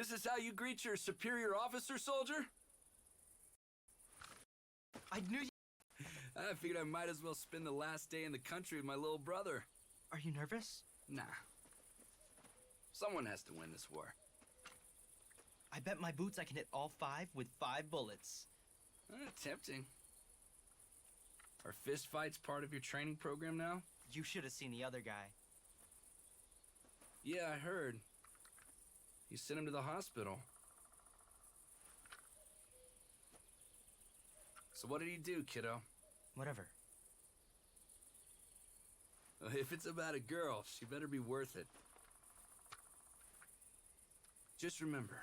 This is how you greet your superior officer, soldier? I knew you... I figured I might as well spend the last day in the country with my little brother. Are you nervous? Nah. Someone has to win this war. I bet my boots I can hit all 5 with 5 bullets. Tempting. Are fist fights part of your training program now? You should have seen the other guy. Yeah, I heard. You sent him to the hospital. So what did he do, kiddo? Whatever. If it's about a girl, she better be worth it. Just remember,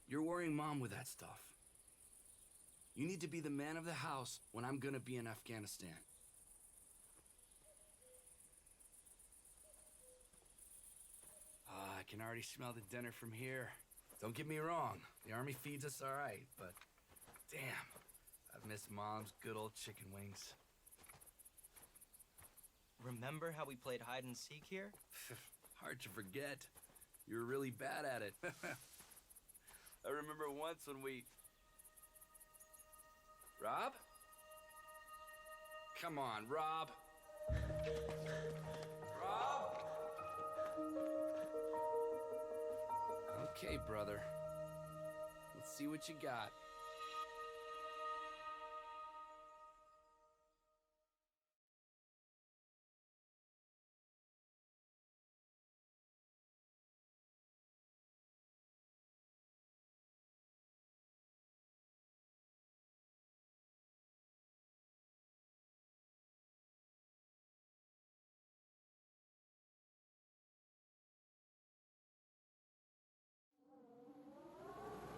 you're worrying Mom with that stuff. You need to be the man of the house when I'm gonna be in Afghanistan. I can already smell the dinner from here. Don't get me wrong, the Army feeds us all right, but damn, I've missed Mom's good old chicken wings. Remember how we played hide and seek here? Hard to forget. You were really bad at it. I remember once when we... Rob? Come on, Rob. Rob? Okay, brother. Let's see what you got.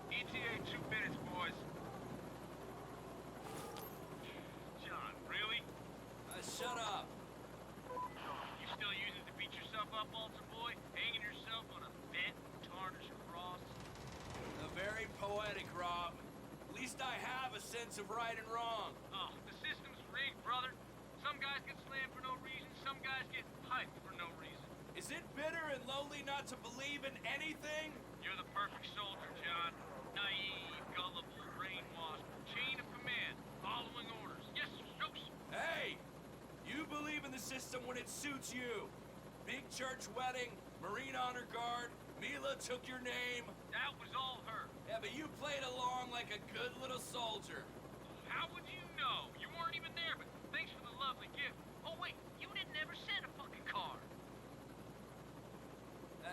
ETA 2 minutes, boys. John, really? Shut up. You still using it to beat yourself up, altar boy? Hanging yourself on a bent, tarnished cross? Very poetic, Rob. At least I have a sense of right and wrong. Oh, the system's rigged, brother. Some guys get slammed for no reason, some guys get hyped for no reason. Is it bitter and lonely not to believe in anything? You're the perfect soldier, John. Naive, gullible, brainwashed, chain of command, following orders. Yes, no, Hey! You believe in the system when it suits you. Big church wedding, Marine Honor Guard, Mila took your name. that was all her. Yeah, but you played along like a good little soldier. How would you know? You weren't even there, but thanks for the lovely gift. Oh, wait, you didn't ever send a fucking card.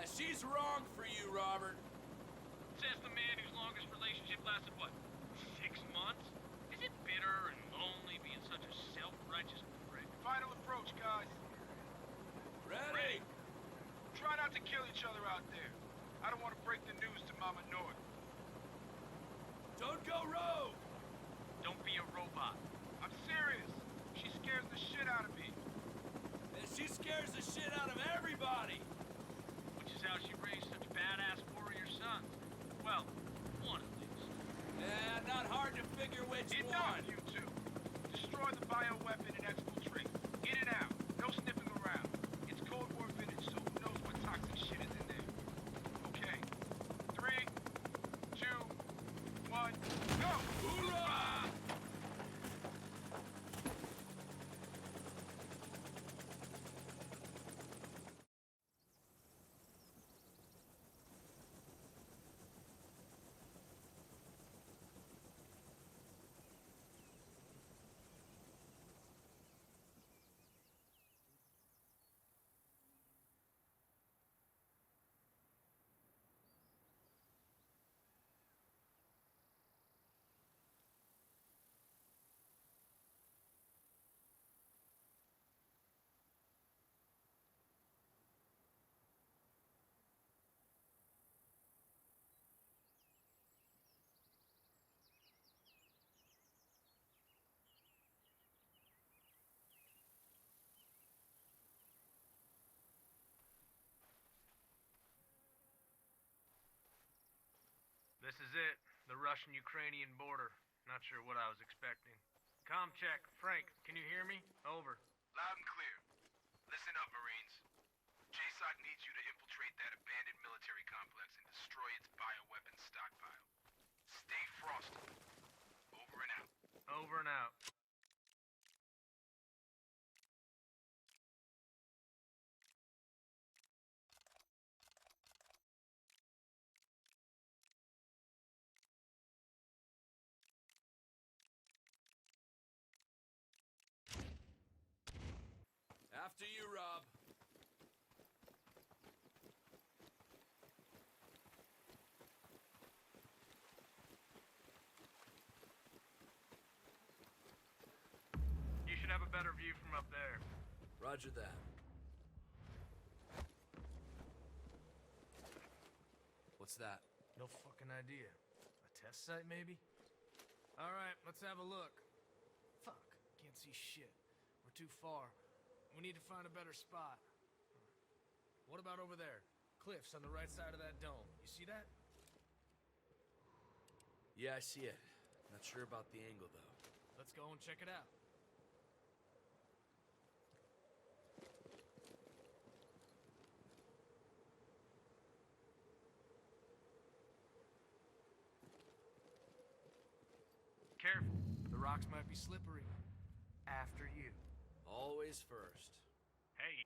She's wrong for you, Robert. Says the man whose longest relationship lasted, what, 6 months? Is it bitter and lonely being such a self-righteous prick? Final approach, guys. Ready? Try not to kill each other out there. I don't want to break the news to Mama North. Don't go rogue! Don't be a robot. I'm serious. She scares the shit out of me. And she scares the shit out of everybody. Which is how she raised such badass warrior sons. Well, one at least. Yeah, not hard to figure which Enough, one. you two. Destroy the bioweapon and exfiltrate. In and out. No sniffing around. It's Cold War vintage, so who knows what toxic shit is in there. Okay. 3, 2, 1, go! Hoorah! This is it. The Russian-Ukrainian border. Not sure what I was expecting. Comm check. Frank, can you hear me? Over. Loud and clear. Listen up, Marines. Jason ISOC needs you to infiltrate that abandoned military complex and destroy its bioweapons stockpile. Stay frosty. Over and out. Over and out. After you, Rob. You should have a better view from up there. Roger that. What's that? No fucking idea. A test site, maybe? Alright, let's have a look. Fuck, can't see shit. We're too far. We need to find a better spot. What about over there? Cliffs on the right side of that dome. You see that? Yeah, I see it. Not sure about the angle, though. Let's go and check it out. Careful. The rocks might be slippery. After you. Always first. Hey,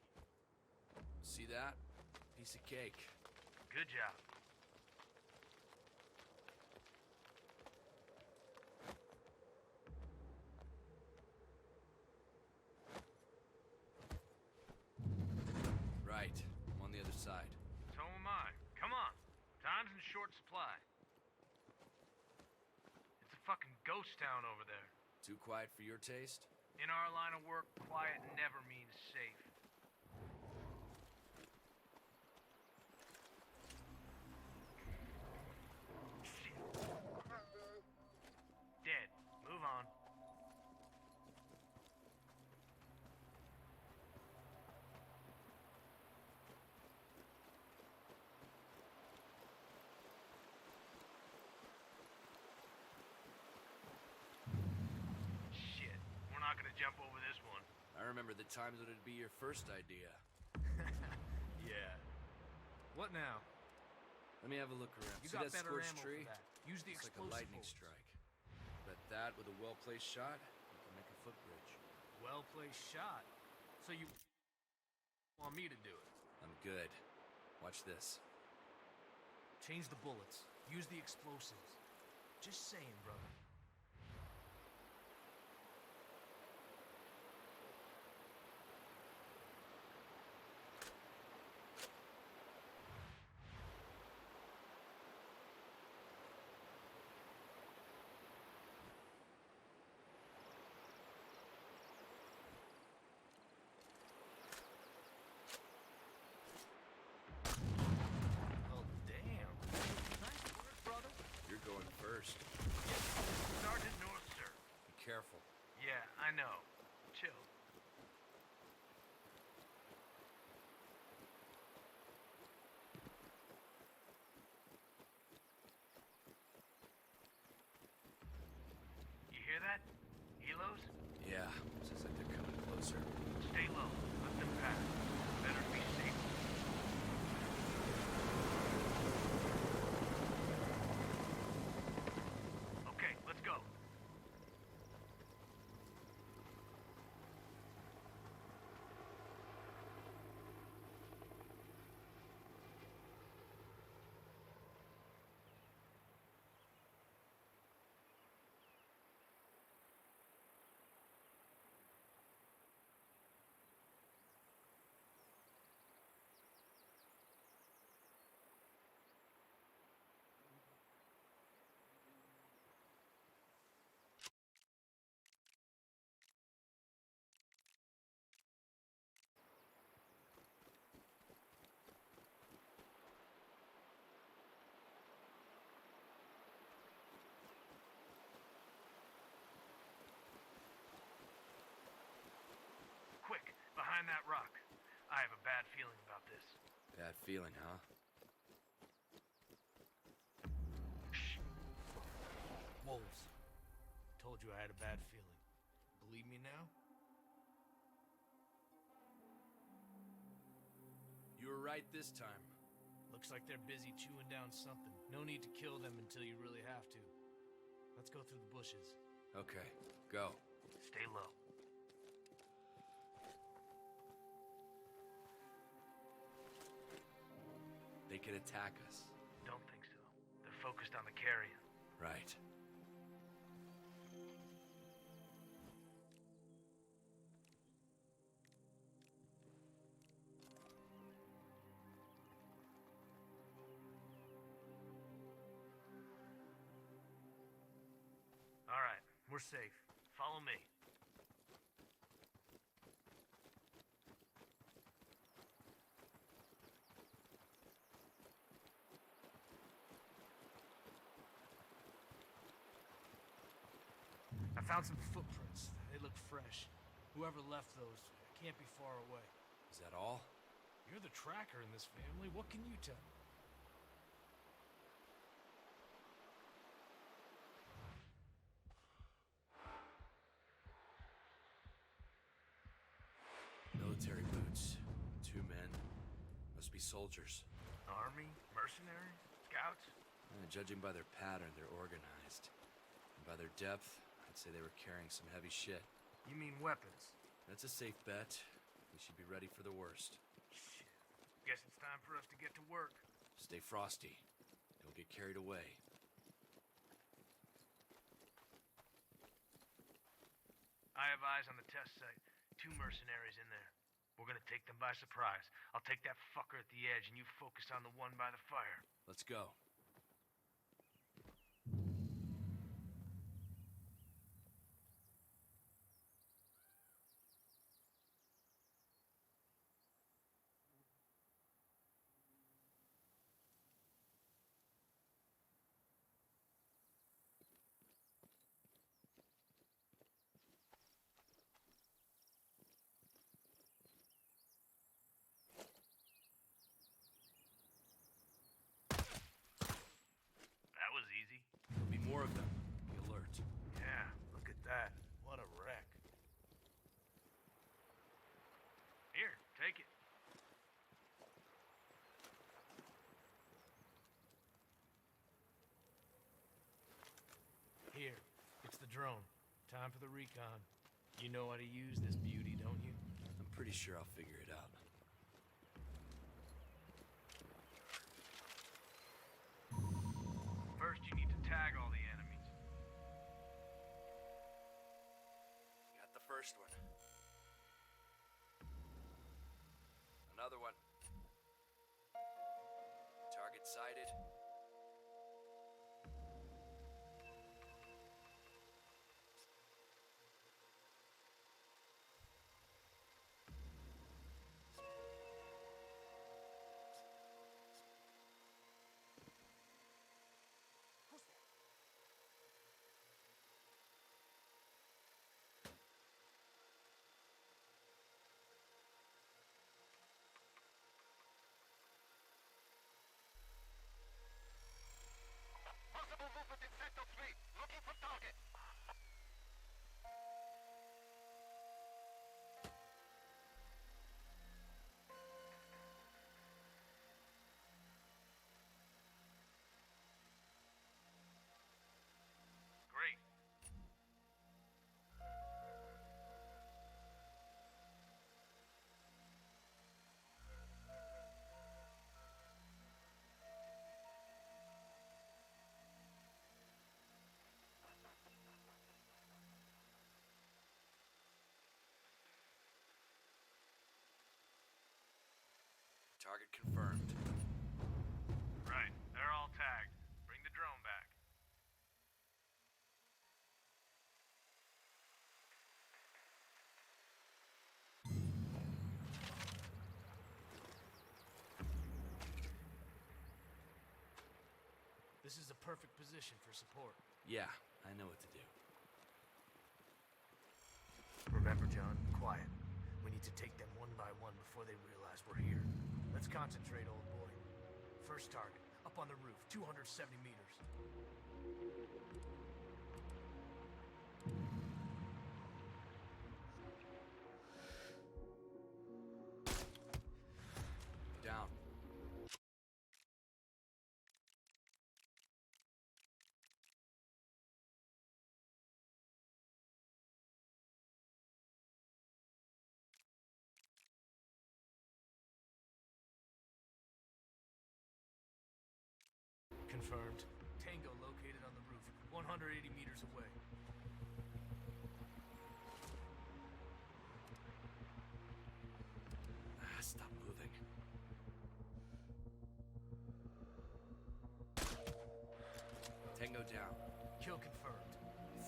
See that? Piece of cake. good job. Right. I'm on the other side. So am I. Come on. Time's in short supply. It's a fucking ghost town over there. Too quiet for your taste? In our line of work, quiet never means safe. Shit. Dead. Move on. Shit. We're not gonna jump over this one. I remember the times when it'd be your first idea. Yeah. What now? Let me have a look around. You See got that better scorched ammo tree? for that. Use the It's like a explosive lightning bullets. strike. Bet that with a well-placed shot, you can make a footbridge. Well-placed shot. So you want me to do it? I'm good. Watch this. Change the bullets. Use the explosives. Just saying, brother. Oh, damn. Nice work, brother. You're going first. Sergeant North, sir. Be careful. Yeah, I know. Chill. You hear that? Helos? Yeah, sounds like they're coming closer. Stay low. Let them pass. Better be safe. Okay, let's go. Quick, behind that rock. I have a bad feeling about this. Bad feeling, huh? Shh. Wolves. Told you I had a bad feeling. Believe me now? You were right this time. Looks like they're busy chewing down something. No need to kill them until you really have to. Let's go through the bushes. Okay, go. Stay low. They could attack us. Don't think so. They're focused on the carrion. Right. All right, we're safe. Follow me. I found some footprints. They look fresh. Whoever left those can't be far away. Is that all? You're the tracker in this family. What can you tell me? Military boots. 2 men. Must be soldiers. Army? Mercenaries? Scouts? Judging by their pattern, they're organized. And by their depth, I'd say they were carrying some heavy shit. You mean weapons? That's a safe bet. We should be ready for the worst. Shit. Guess it's time for us to get to work. Stay frosty. Don't get carried away. I have eyes on the test site. 2 mercenaries in there. We're gonna take them by surprise. I'll take that fucker at the edge and you focus on the one by the fire. Let's go. That was easy. There'll be more of them. Be alert. Yeah, look at that. What a wreck. Here, take it. Here, it's the drone. Time for the recon. You know how to use this beauty, don't you? I'm pretty sure I'll figure it out. First, you need to tag all the enemies. Got the first one. Another one. Target sighted. Possible movement in Sector 3. Looking for target. Great. Target confirmed. Right, they're all tagged. Bring the drone back. This is a perfect position for support. Yeah, I know what to do. Remember, John, quiet. We need to take them one by one before they realize we're here. Let's concentrate, old boy. First target, up on the roof, 270 meters. Down. Confirmed. Tango located on the roof, 180 meters away. Stop moving. Tango down. Kill confirmed.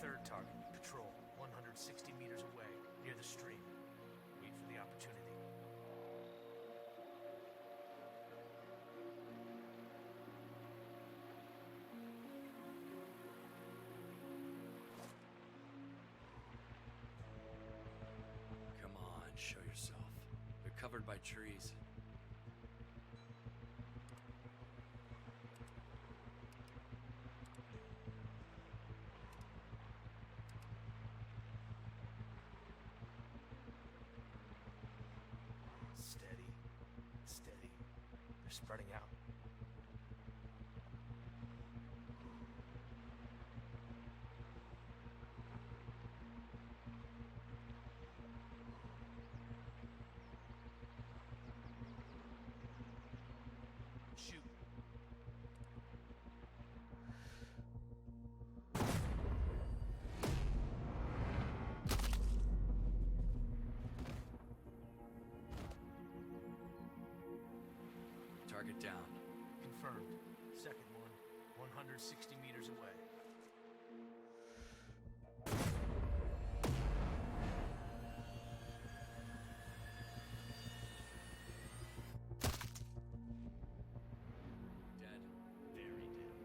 Third target, patrol, 160 meters away, near the stream. Wait for the opportunity. Come on, show yourself. They're covered by trees. Steady. Steady. They're spreading out. Shoot. Target down. Confirmed. Second one, 160 meters away. Dead. Very dead.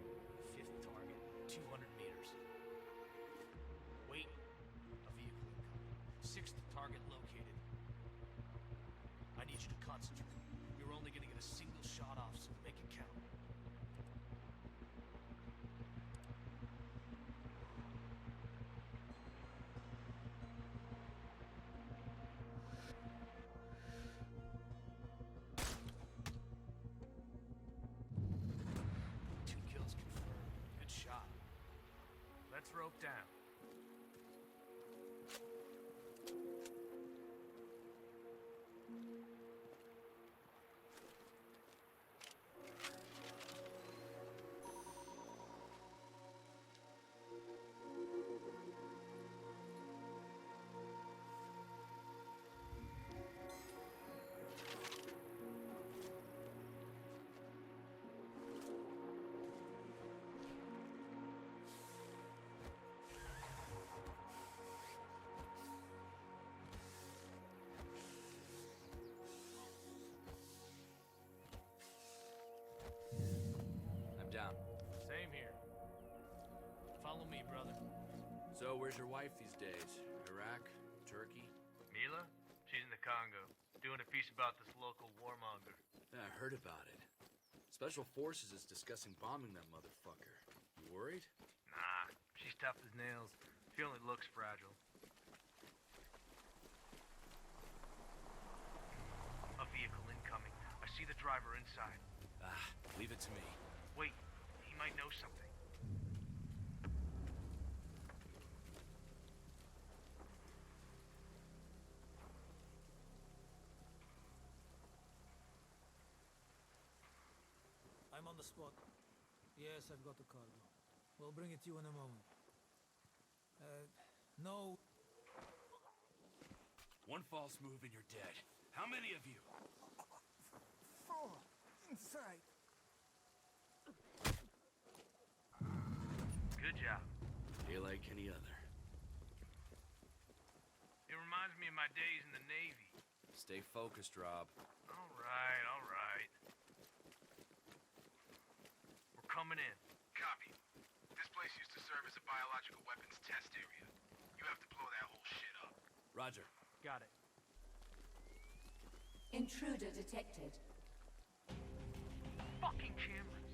Fifth target, 200 meters. Wait. A vehicle incoming. Sixth target located. I need you to concentrate. You're only gonna get a single shot off, so make it count. Two kills confirmed. Good shot. Let's rope down. I'm down. Same here. Follow me, brother. So, where's your wife these days? Iraq? Turkey? Mila? She's in the Congo, doing a piece about this local warmonger. Yeah, I heard about it. Special Forces is discussing bombing that motherfucker. You worried? Nah, she's tough as nails. She only looks fragile. A vehicle incoming. I see the driver inside. Leave it to me. Wait, he might know something. I'm on the spot. Yes, I've got the cargo. We'll bring it to you in a moment. No. One false move and you're dead. How many of you? 4 inside. Good job. Feel like any other. It reminds me of my days in the Navy. Stay focused, Rob. All right, all right. We're coming in. Copy. This place used to serve as a biological weapons test area. You have to blow that whole shit up. Roger. Got it. Intruder detected. Fucking cameras.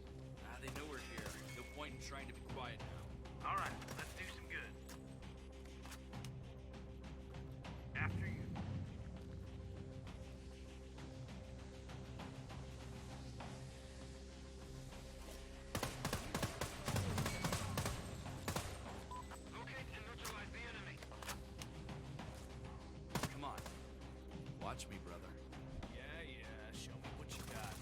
They know we're here. No point in trying to be quiet now. All right, let's do some good. After you. Locate and neutralize the enemy. Come on. Watch me, brother. Yeah, show me what you got.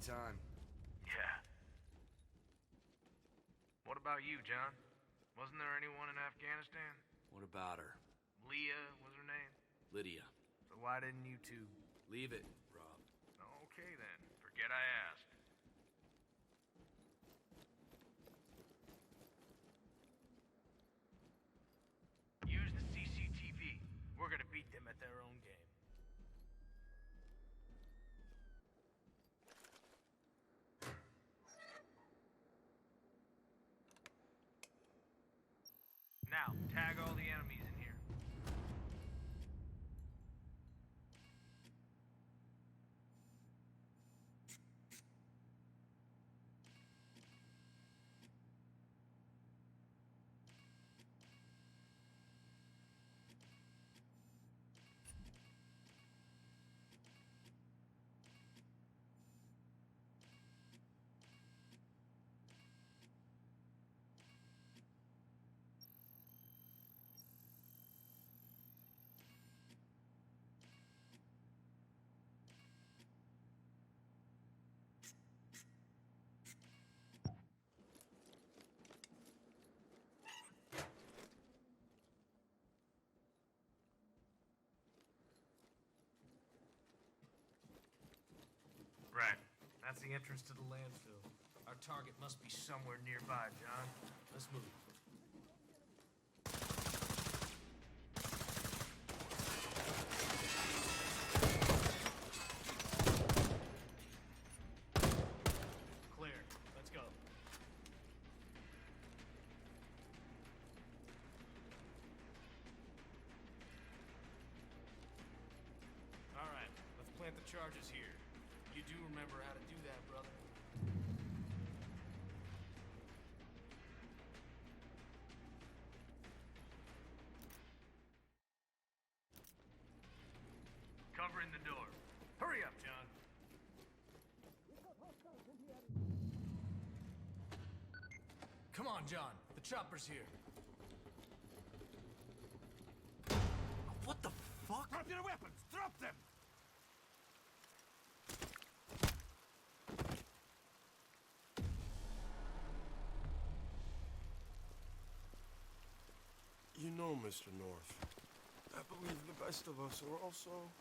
Anytime. Yeah. What about you, John? Wasn't there anyone in Afghanistan? What about her? Leah was her name? Lydia. So why didn't you two... Leave it, Rob. Okay then, forget I asked. Use the CCTV. We're gonna beat them at their own game. Now, tag all the enemies in here. Right. That's the entrance to the landfill. Our target must be somewhere nearby, John. Let's move. Clear. Let's go. All right. Let's plant the charges here. You do remember how to do that, brother. Covering the door. Hurry up, John. Come on, John. The chopper's here. What the fuck? Drop your weapons! Drop them! You know, Mr. North, I believe the best of us are also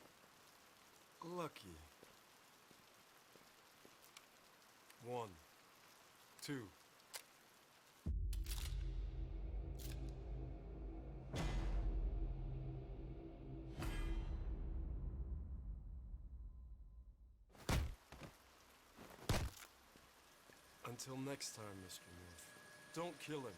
lucky. 1, 2. Until next time, Mr. North, don't kill him.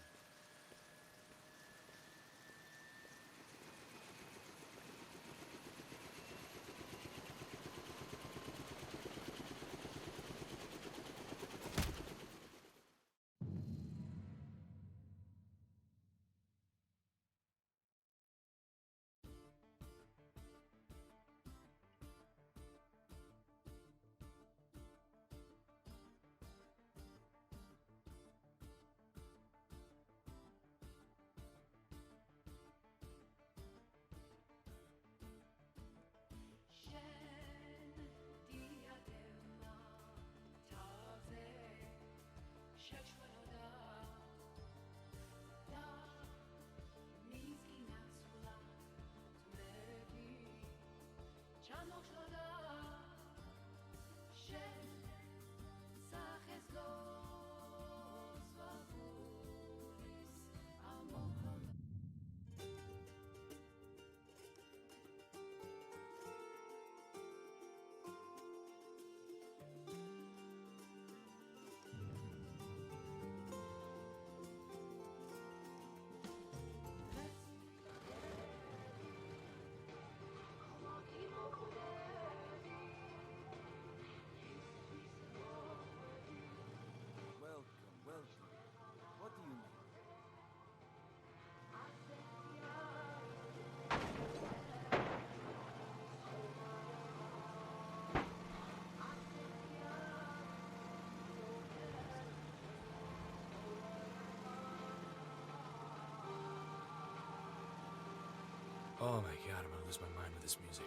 Oh my god, I'm gonna lose my mind with this music.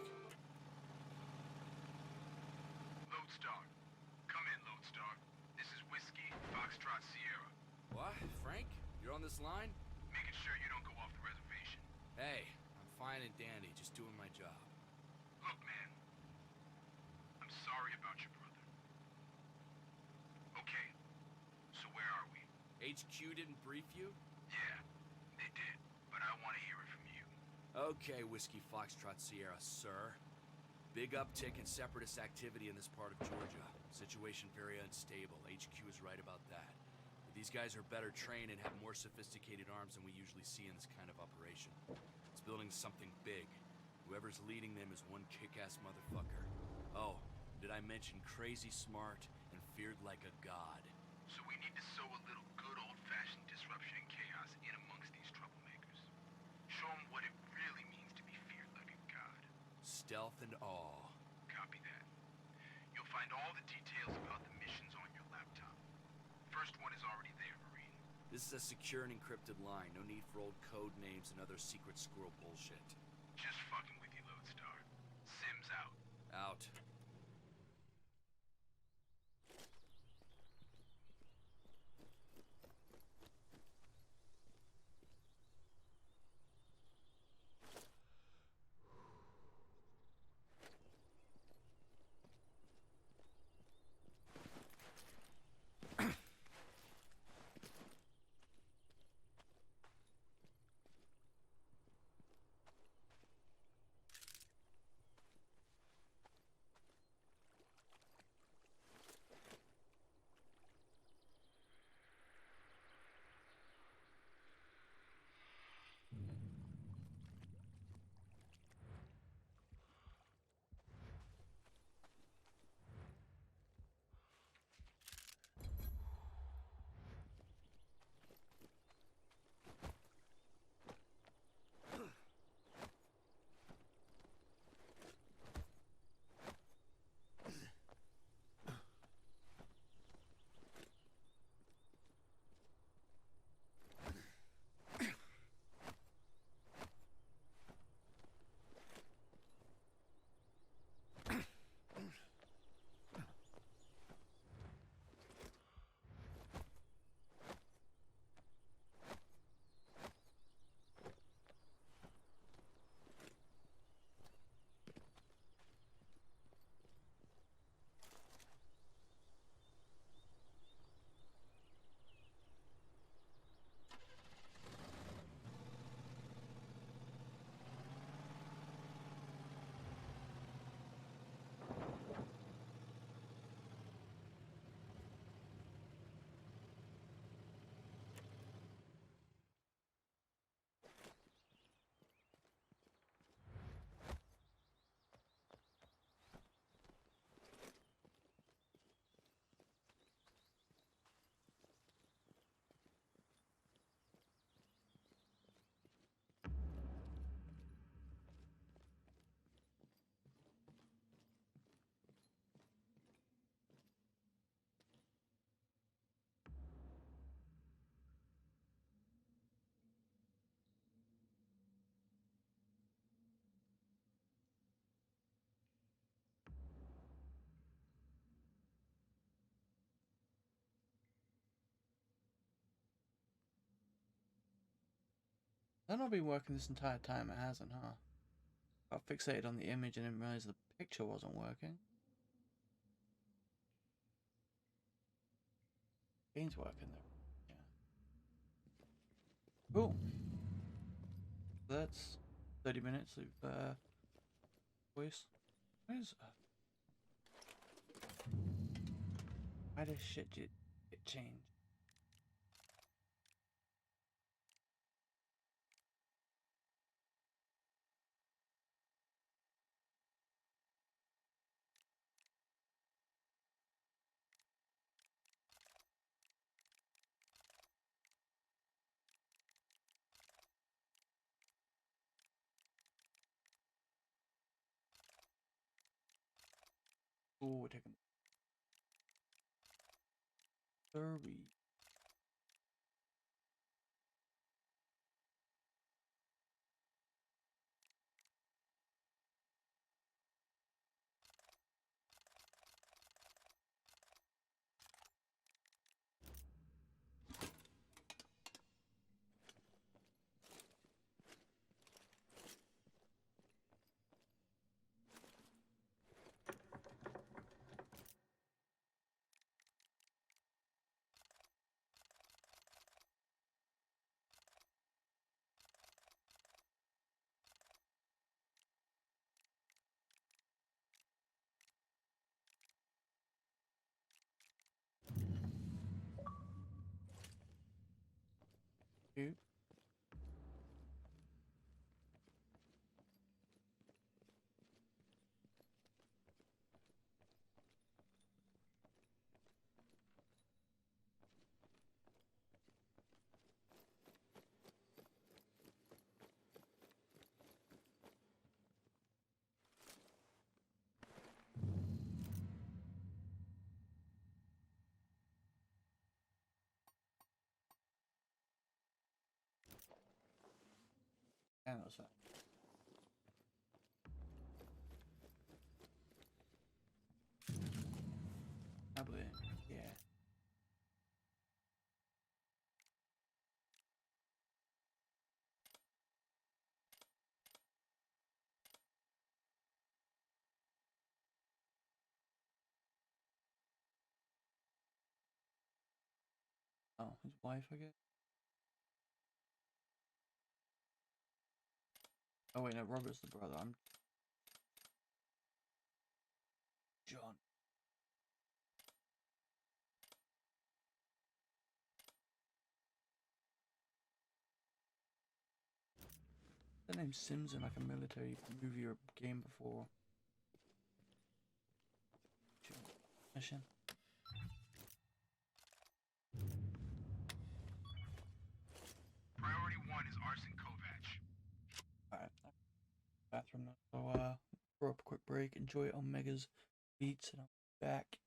Lodestar. Come in, Lodestar. Foxtrot Sierra. What? Frank? You're on this line? Making sure you don't go off the reservation. Hey, I'm fine and dandy, just doing my job. Look, man. I'm sorry about your brother. Okay, so where are we? HQ didn't brief you? Yeah, they did, but I want to hear it from you. Okay, Whiskey Foxtrot Sierra, sir. Big uptick in separatist activity in this part of Georgia. Situation very unstable. HQ is right about that. But these guys are better trained and have more sophisticated arms than we usually see in this kind of operation. It's building something big. Whoever's leading them is one kick-ass motherfucker. Oh, did I mention crazy smart and feared like a god? So we need to sow a little good old-fashioned disruption and chaos in amongst these troublemakers. Show them what it really means to be feared like a god. Stealth and awe. Copy that. You'll find all the details about the missions on your laptop. First one is already there, Marine. This is a secure and encrypted line. No need for old code names and other secret squirrel bullshit. Just fucking with you, Lodestar. Sims out. Out. That not been working this entire time? It hasn't, huh? Got fixated on the image and didn't realize the picture wasn't working. Game's working though. Yeah. Cool. That's 30 minutes of voice. Where's why does shit get changed? Oh, we're taking 30. Hang on a sec. Probably, yeah. Oh, his wife, I guess. Oh wait, no, Robert's the brother. I'm John. The name Sims in like a military movie or game before. John. Mission. Priority 1 is Arson Kovac. Alright. Bathroom now. So throw up a quick break, enjoy Omega's beats, and I'll be back.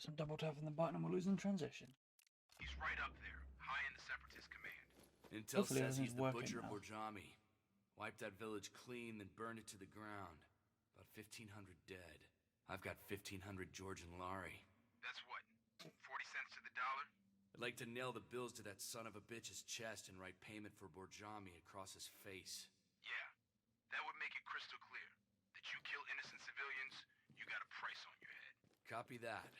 Guess I'm double tapping the button and we're losing transition. He's right up there, high in the Separatist command. Intel Hopefully says he's everything's the working Butcher of now. Borjami. Wiped that village clean, then burned it to the ground. About 1,500 dead. I've got 1,500 Georgian lari. That's what, 40 cents to the dollar? I'd like to nail the bills to that son of a bitch's chest and write payment for Borjami across his face. Yeah, that would make it crystal clear. That you kill innocent civilians, you got a price on your head. Copy that.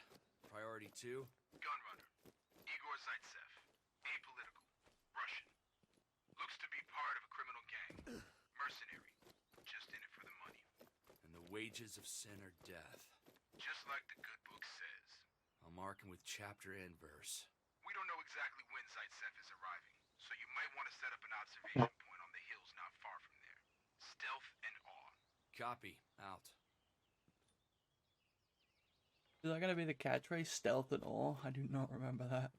Priority 2? Gunrunner. Igor Zaitsev. Apolitical. Russian. Looks to be part of a criminal gang. Mercenary. Just in it for the money. And the wages of sin are death. Just like the good book says. I'll mark him with chapter and verse. We don't know exactly when Zaitsev is arriving, so you might want to set up an observation point on the hills not far from there. Stealth and awe. Copy. Out. Is that going to be the catchphrase? Stealth and awe? I do not remember that.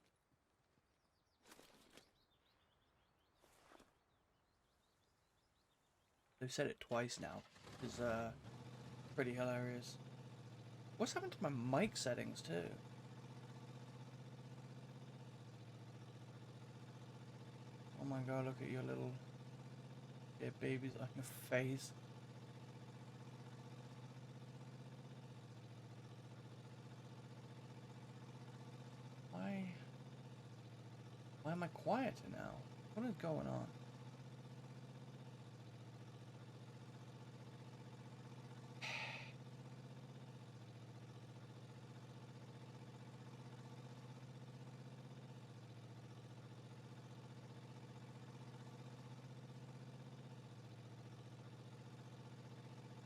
They've said it twice now. It's pretty hilarious. What's happened to my mic settings too? Oh my god, look at your little babies on your face. Why am I quieter now? What is going on?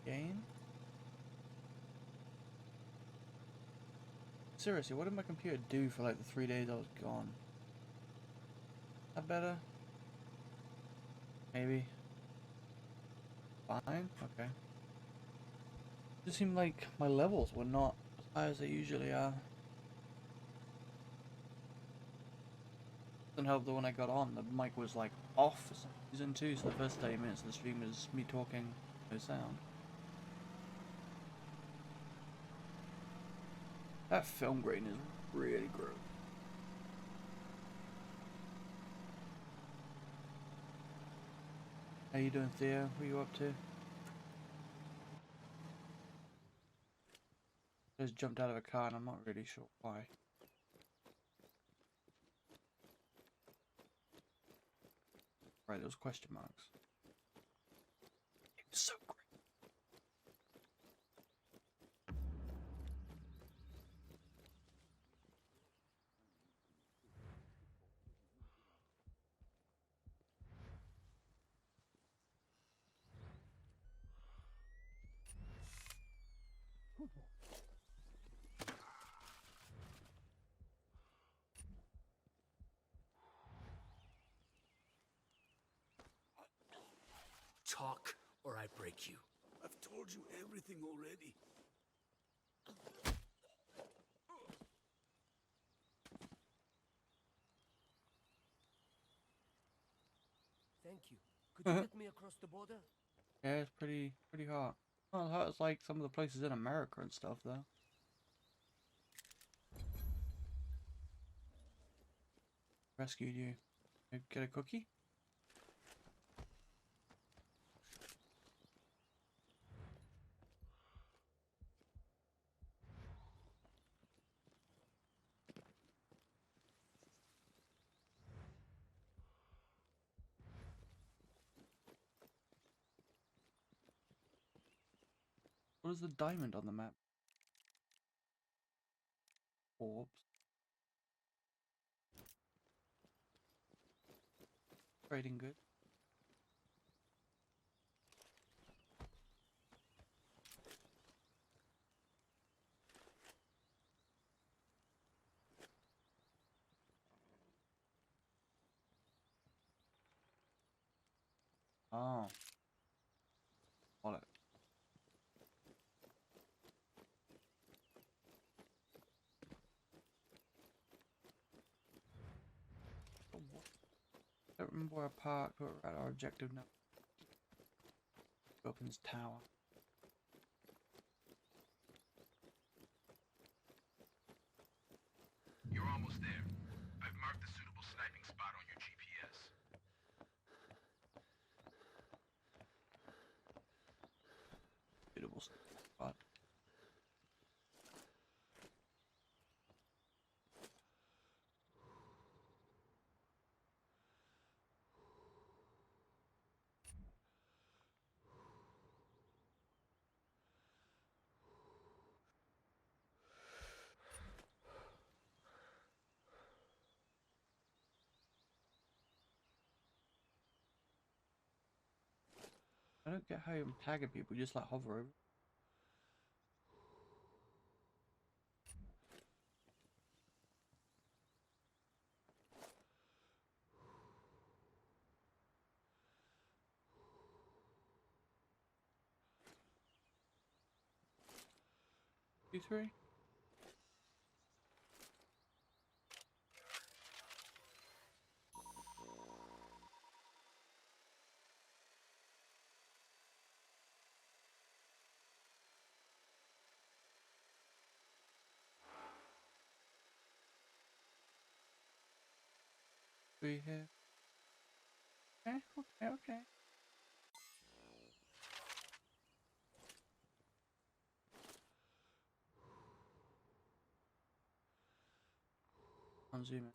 Game? Seriously, what did my computer do for like the 3 days I was gone? That better? Maybe. Fine? Okay. It just seemed like my levels were not as high as they usually are. Doesn't help that when I got on, the mic was like off for some reason too, so the first 30 minutes of the stream was me talking, no sound. That film grain is really gross. How you doing, Theo? What are you up to? Just jumped out of a car and I'm not really sure why. Right, those question marks. It was so great. Talk, or I break you. I've told you everything already. Thank you. Could you get me across the border? Yeah, it's pretty hot. Not as hot as like some of the places in America and stuff though. Rescued you. Get a cookie? What is the diamond on the map? Orbs. Trading good. Oh. Wallet. I don't remember where I parked, but we're at our objective now. Open this tower. almost there. I've marked a suitable sniping spot on your GPS. Suitable spot. I don't get how you're tagging people, you just like hover over. Two, three. Three here. Okay, okay, okay. I'm zooming.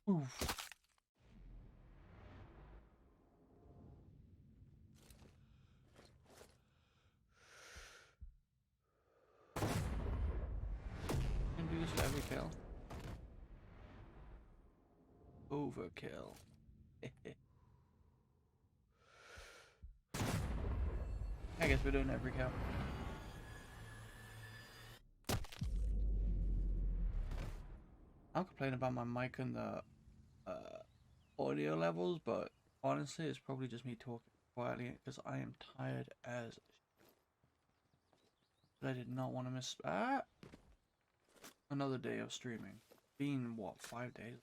Oof. Can do this for every kill. Overkill. I guess we're doing every kill. I'm complaining about my mic and the audio levels, but honestly, it's probably just me talking quietly because I am tired as. But I did not want to miss another day of streaming. Been what, 5 days?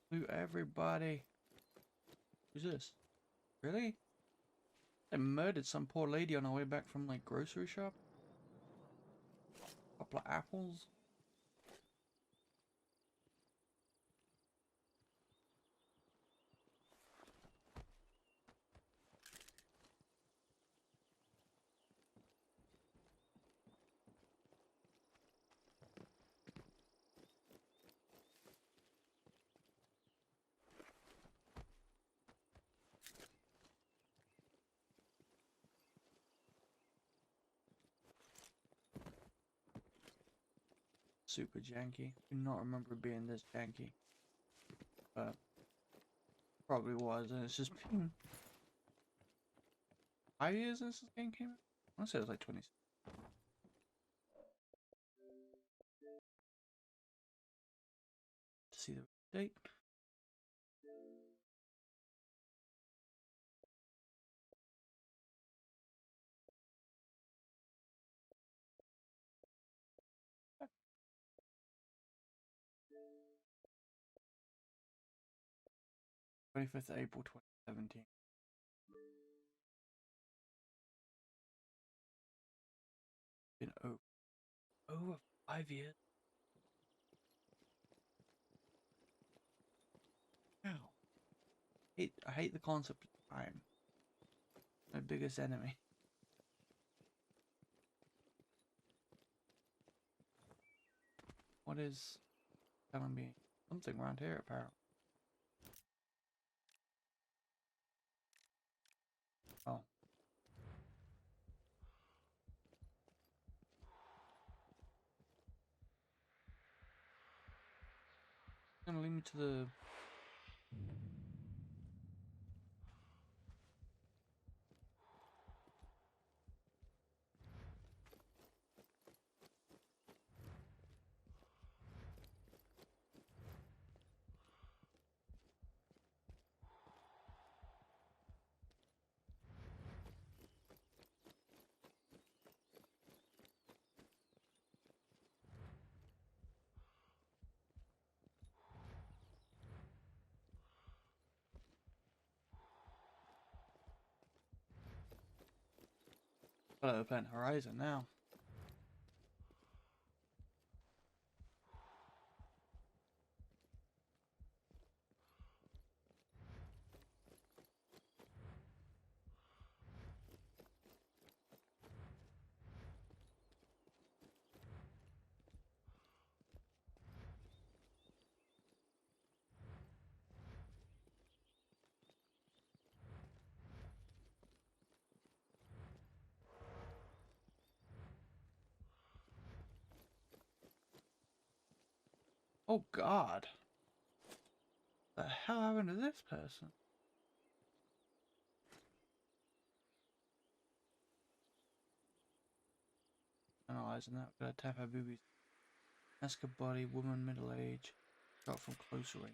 Loot everybody. Who's this? Really? They murdered some poor lady on her way back from like grocery shop. Couple of apples. Super janky. Do not remember being this janky. But probably was, and it's just been 5 years since this game came out. I want to say it was like 20. To see the date. April 25th, 2017. Been over 5 years. Wow. I hate the concept of time. My biggest enemy. What is telling me something around here apparently? Oh. Gonna lead me to the feel like we're playing Horizon now. Oh God. The hell happened to this person? Analyzing that, we gotta tap her boobies. Ask her body, woman, middle age. Shot from close range.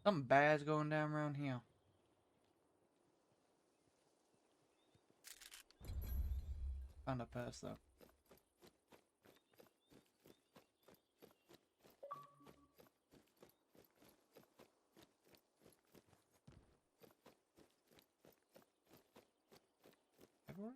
Something bad's going down around here. Found a purse though. Everywhere?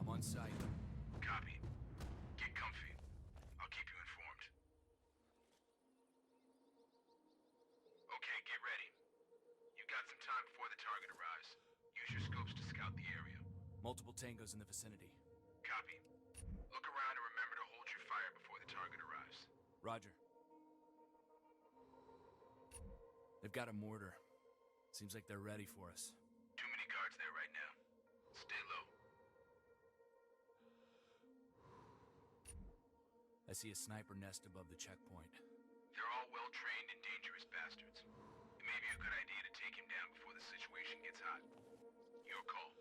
I'm on site. Copy. Get comfy. I'll keep you informed. Okay, get ready. You got some time before the target arrives. Use your scopes to scout the area. Multiple tangos in the vicinity. Copy. Look around and remember to hold your fire before the target arrives. Roger. They've got a mortar. Seems like they're ready for us. Too many guards there right now. Stay low. I see a sniper nest above the checkpoint. They're all well-trained and dangerous bastards. It may be a good idea to take him down before the situation gets hot. Your call.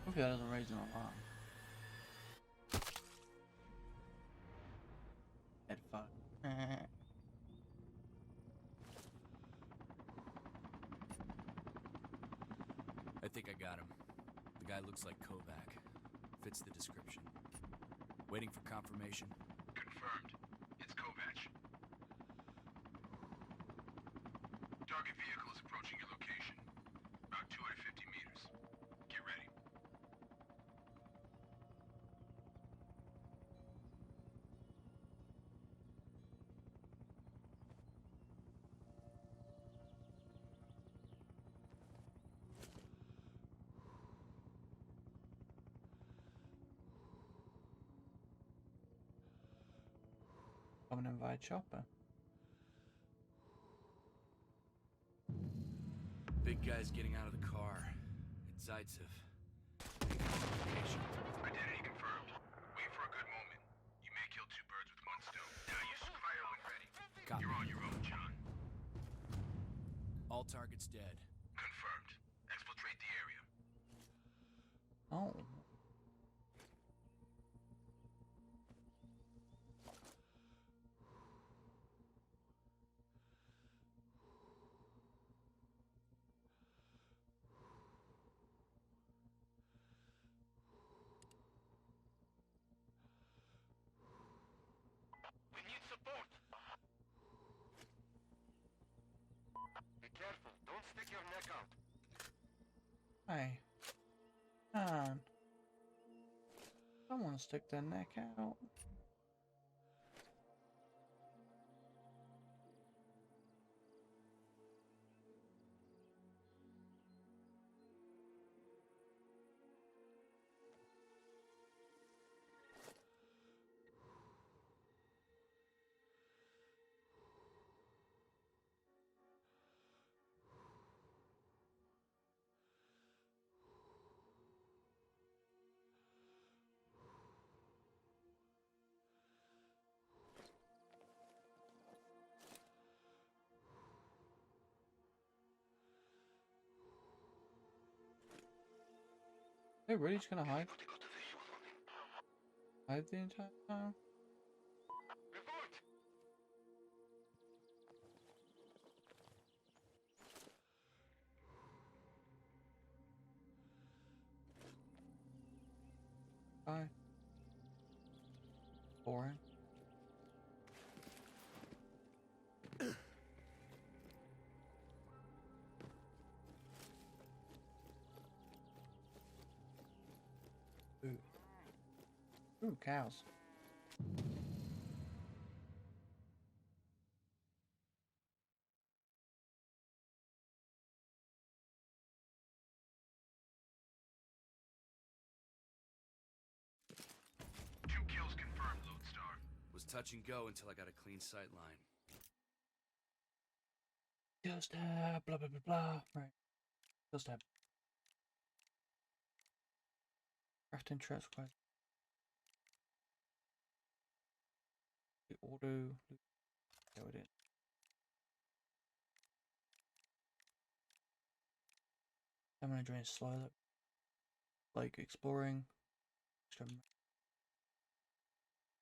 Hopefully that doesn't raise an alarm. Head fuck. I think I got him. The guy looks like Kovac. Fits the description. Waiting for confirmation. Confirmed. It's Kovac. Target vehicle is approaching your location. About 250 meters. Get ready. Come and invite Chopper. Big guy's getting out of the car. It's Zaitsev. Location. Identity confirmed. Wait for a good moment. You may kill two birds with one stone. Now use fire when ready. Copy. You're on your own, John. All targets dead. Confirmed. Exfiltrate the area. Oh. We need support. Be careful. Don't stick your neck out. Hey. Man. I don't want to stick their neck out. They're really just gonna hide? Hide the entire time? Bye. Boring. Ooh. Ooh, cows. Two kills confirmed, Lodestar. Was touch and go until I got a clean sight line. Just blah blah blah blah. Right. Just crafting traps requires the auto. Go with it. Stamina drain slow. Like exploring. Extra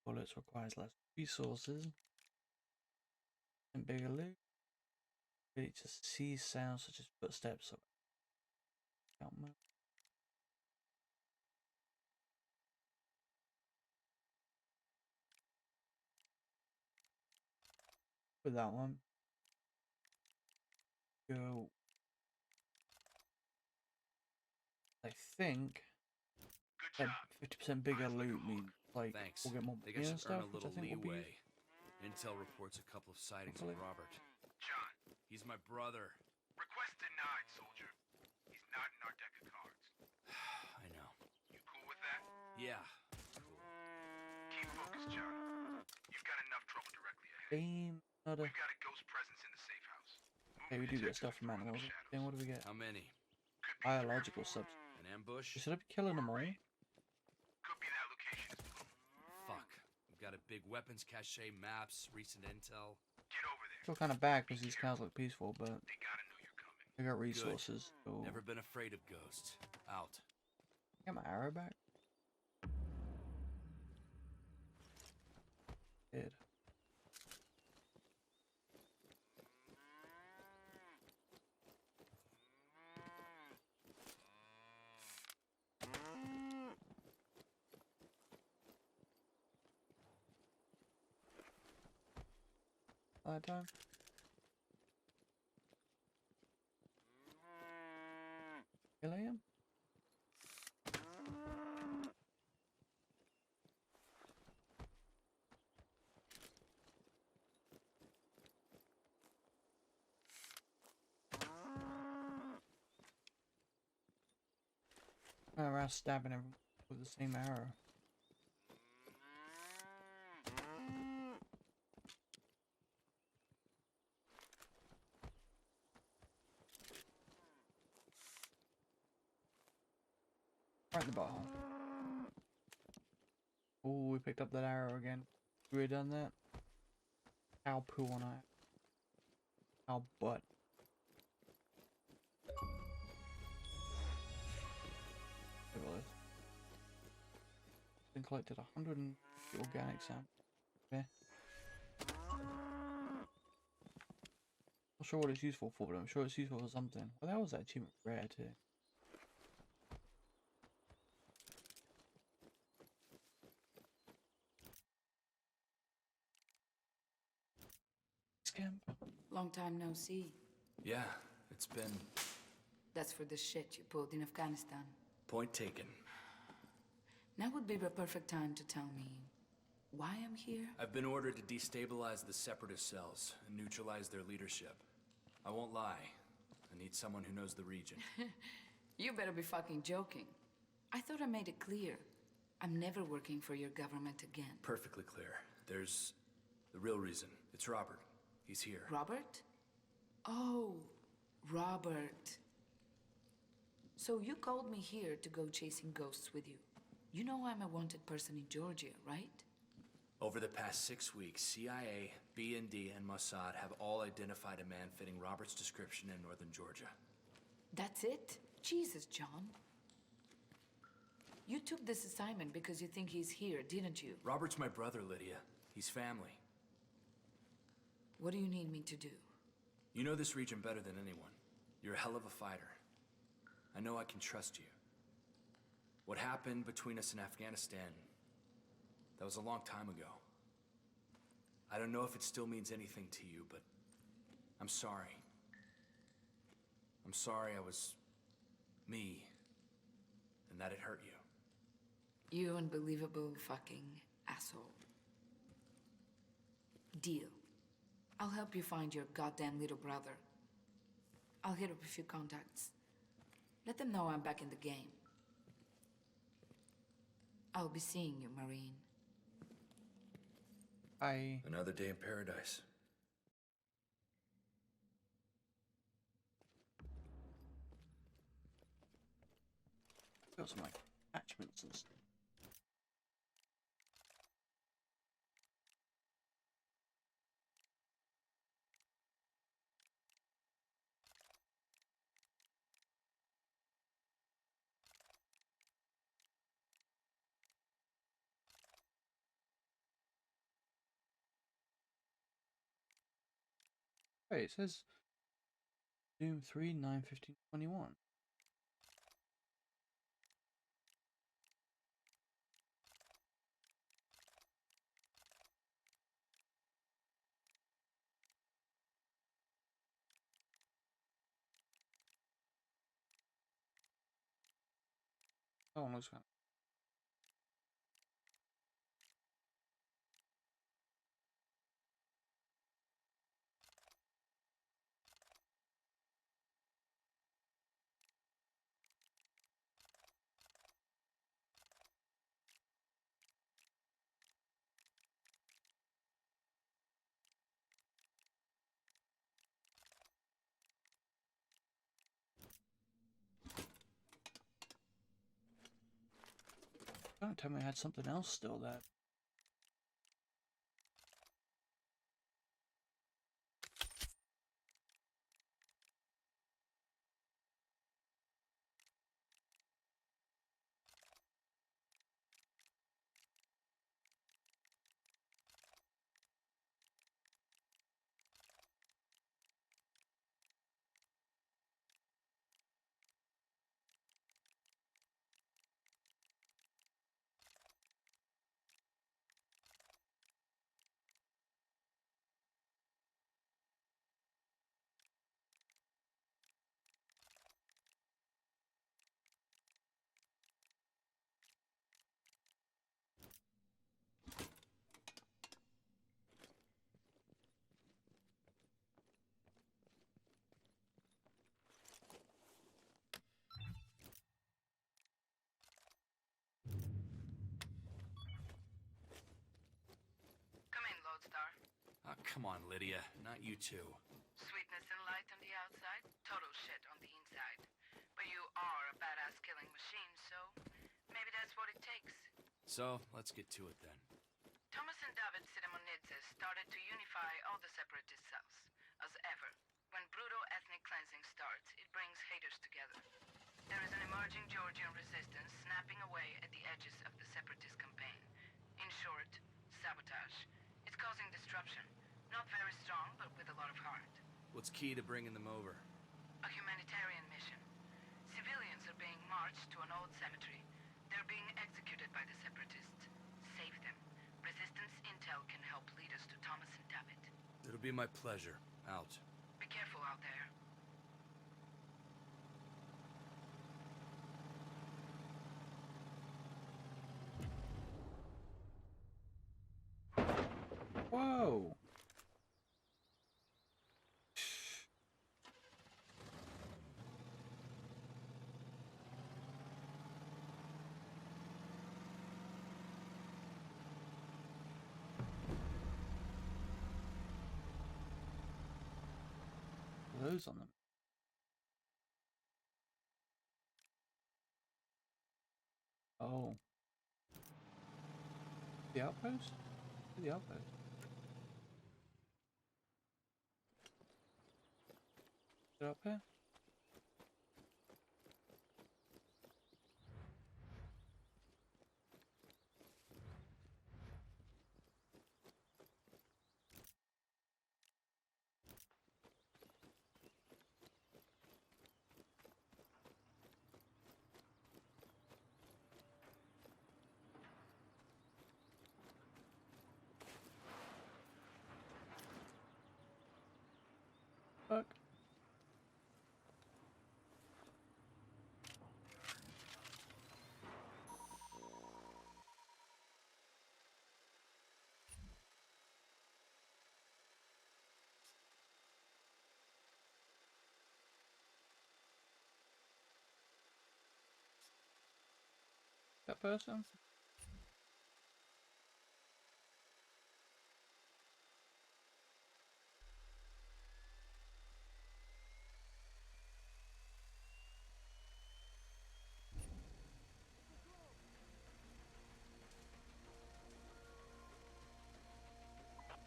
bullets requires less resources and bigger loot. Ability to see sounds such as footsteps. So with that one, go. I think Good that job. 50% bigger loot means like Thanks. we'll get more Think money I and should earn stuff, a which I little think will be. leeway. Intel reports a couple of sightings of Hopefully. Robert. John, He's my brother. request denied, soldier. He's not in our deck of cards. I know. You cool with that? Yeah. Keep focused, John. You've got enough trouble directly ahead. Game another. We've got a ghost presence in the safe house. Okay, we do get stuff from animals. Then what do we get? How many? Could be Biological subs. An ambush? Should I be killing them all? Could be that location is blue. Fuck. We've got a big weapons cache, maps, recent intel. Get over there. Feel kind of bad because these cows look peaceful, but They gotta know you're coming. they got resources. So Never been afraid of ghosts. Out. get my arrow back. Did. Time. Kill him. Around stabbing him with the same arrow. Right in the butthole. Oh, we picked up that arrow again. We done that? Cow poo on it. Cow butt. Look at this. Been collected 100 organic samples. Okay. Not sure what it's useful for, but I'm sure it's useful for something. What the hell was that achievement? Rare too. Scamp. Long time no see. Yeah, it's been... That's for the shit you pulled in Afghanistan. Point taken. Now would be the perfect time to tell me why I'm here. I've been ordered to destabilize the separatist cells and neutralize their leadership. I won't lie. I need someone who knows the region. You better be fucking joking. I thought I made it clear. I'm never working for your government again. Perfectly clear. There's the real reason. It's Robert. He's here. Robert? Oh, Robert. So you called me here to go chasing ghosts with you. You know I'm a wanted person in Georgia, right? Over the past 6 weeks, CIA, BND, and Mossad have all identified a man fitting Robert's description in northern Georgia. That's it? Jesus, John. You took this assignment because you think he's here, didn't you? Robert's my brother, Lydia. He's family. What do you need me to do? You know this region better than anyone. You're a hell of a fighter. I know I can trust you. What happened between us in Afghanistan, that was a long time ago. I don't know if it still means anything to you, but I'm sorry. I'm sorry I was me, and that it hurt you. You unbelievable fucking asshole. Deal. I'll help you find your goddamn little brother. I'll hit up a few contacts. Let them know I'm back in the game. I'll be seeing you, Marine. Another day in paradise. Got some like attachments and stuff. Wait, it says Doom 3, 9, 15, 21. Oh, looks kind Don't tell me I had something else still that. Come in, Lodestar. Oh, come on, Lydia. Not you two. Sweetness and light on the outside, total shit on the inside. But you are a badass killing machine, so maybe that's what it takes. So, let's get to it then. Thomas and David Sidemonidze started to unify all the separatist cells. As ever, when brutal ethnic cleansing starts, it brings haters together. There is an emerging Georgian resistance snapping away at the edges of the separatist campaign. In short, sabotage. It's causing disruption. Not very strong, but with a lot of heart. What's key to bringing them over? A humanitarian mission. Civilians are being marched to an old cemetery. They're being executed by the separatists. Save them. Resistance intel can help lead us to Thomas and David. It'll be my pleasure. Out. Be careful out there. Whoa! Those on them. Oh. The outpost? The outpost. Is it up here? person?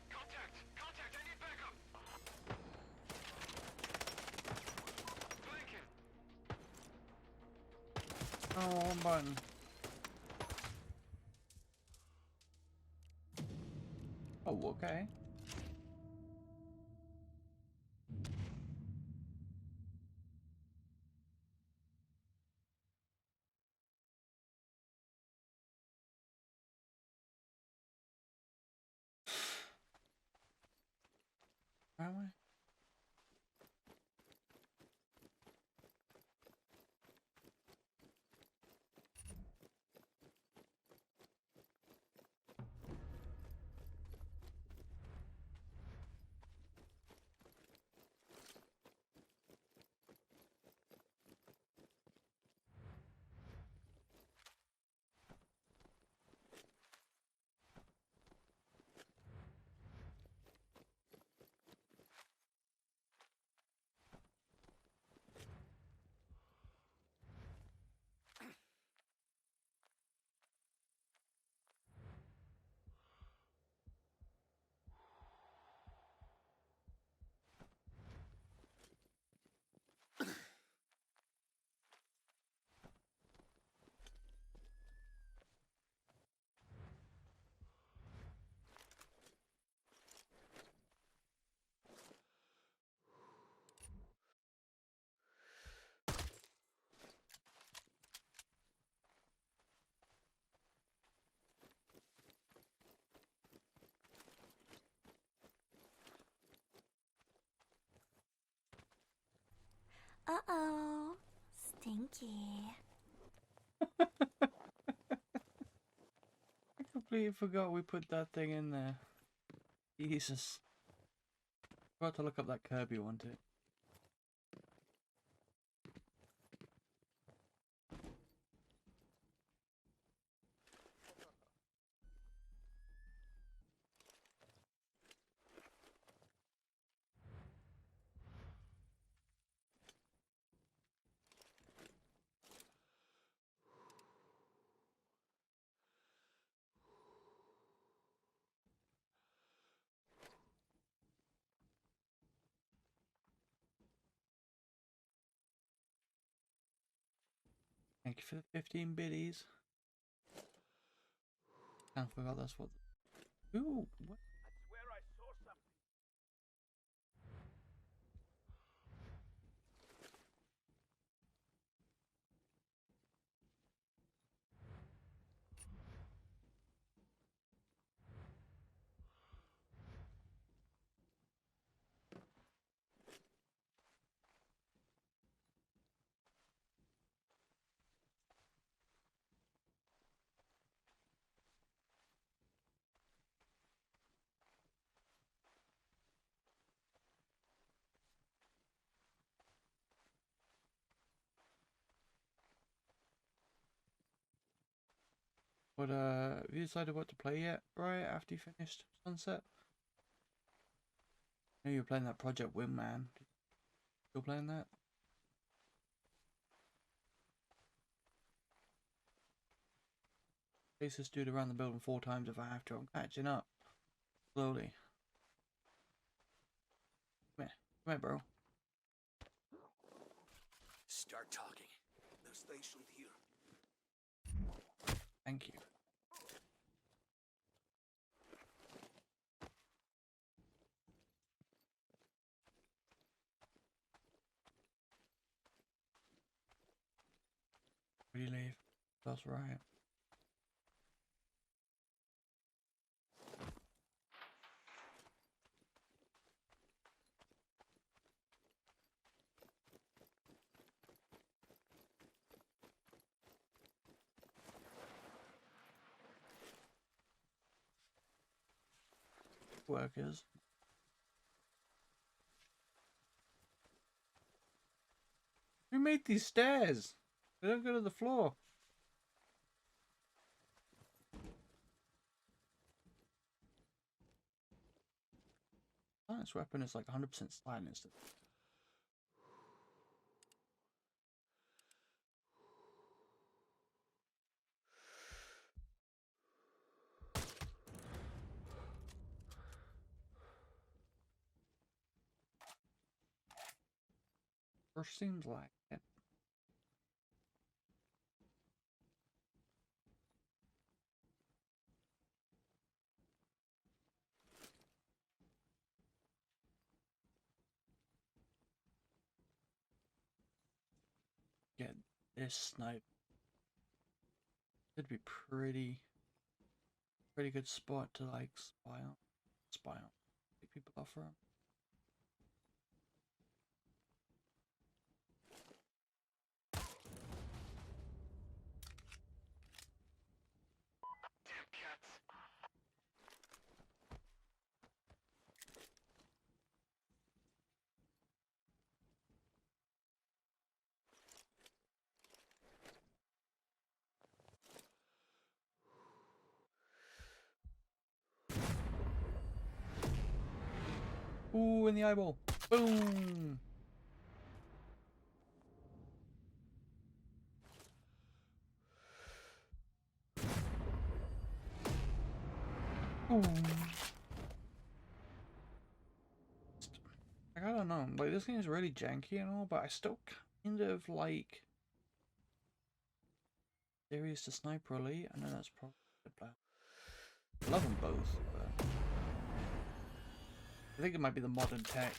Contact! I need backup! Blinking! Oh, one button. Oh, okay. Where am I? Uh-oh. Stinky. I completely forgot we put that thing in there. Jesus. Forgot to look up that Kirby one too. Thank you for the 15 biddies. I forgot that's what. Ooh, what? I swear I saw something. But have you decided what to play yet, right? After you finished Sunset? I know you were playing that Project Wingman. Still playing that? Chase this dude around the building 4 times if I have to. I'm catching up. Slowly. Come here, bro. Start talking. They're stationed here. Thank you. Where do you leave? That's right. Workers. Who made these stairs? They don't go to the floor. this weapon is like 100% silenced. First seems like it. Get this snipe. It'd be pretty good spot to like spy on, take people off from. Ooh, in the eyeball. Boom. Ooh. Like, I don't know. Like, this game is really janky and all, but I still kind of like Series to Sniper Elite. I know that's probably bad. I love them both, but I think it might be the modern tech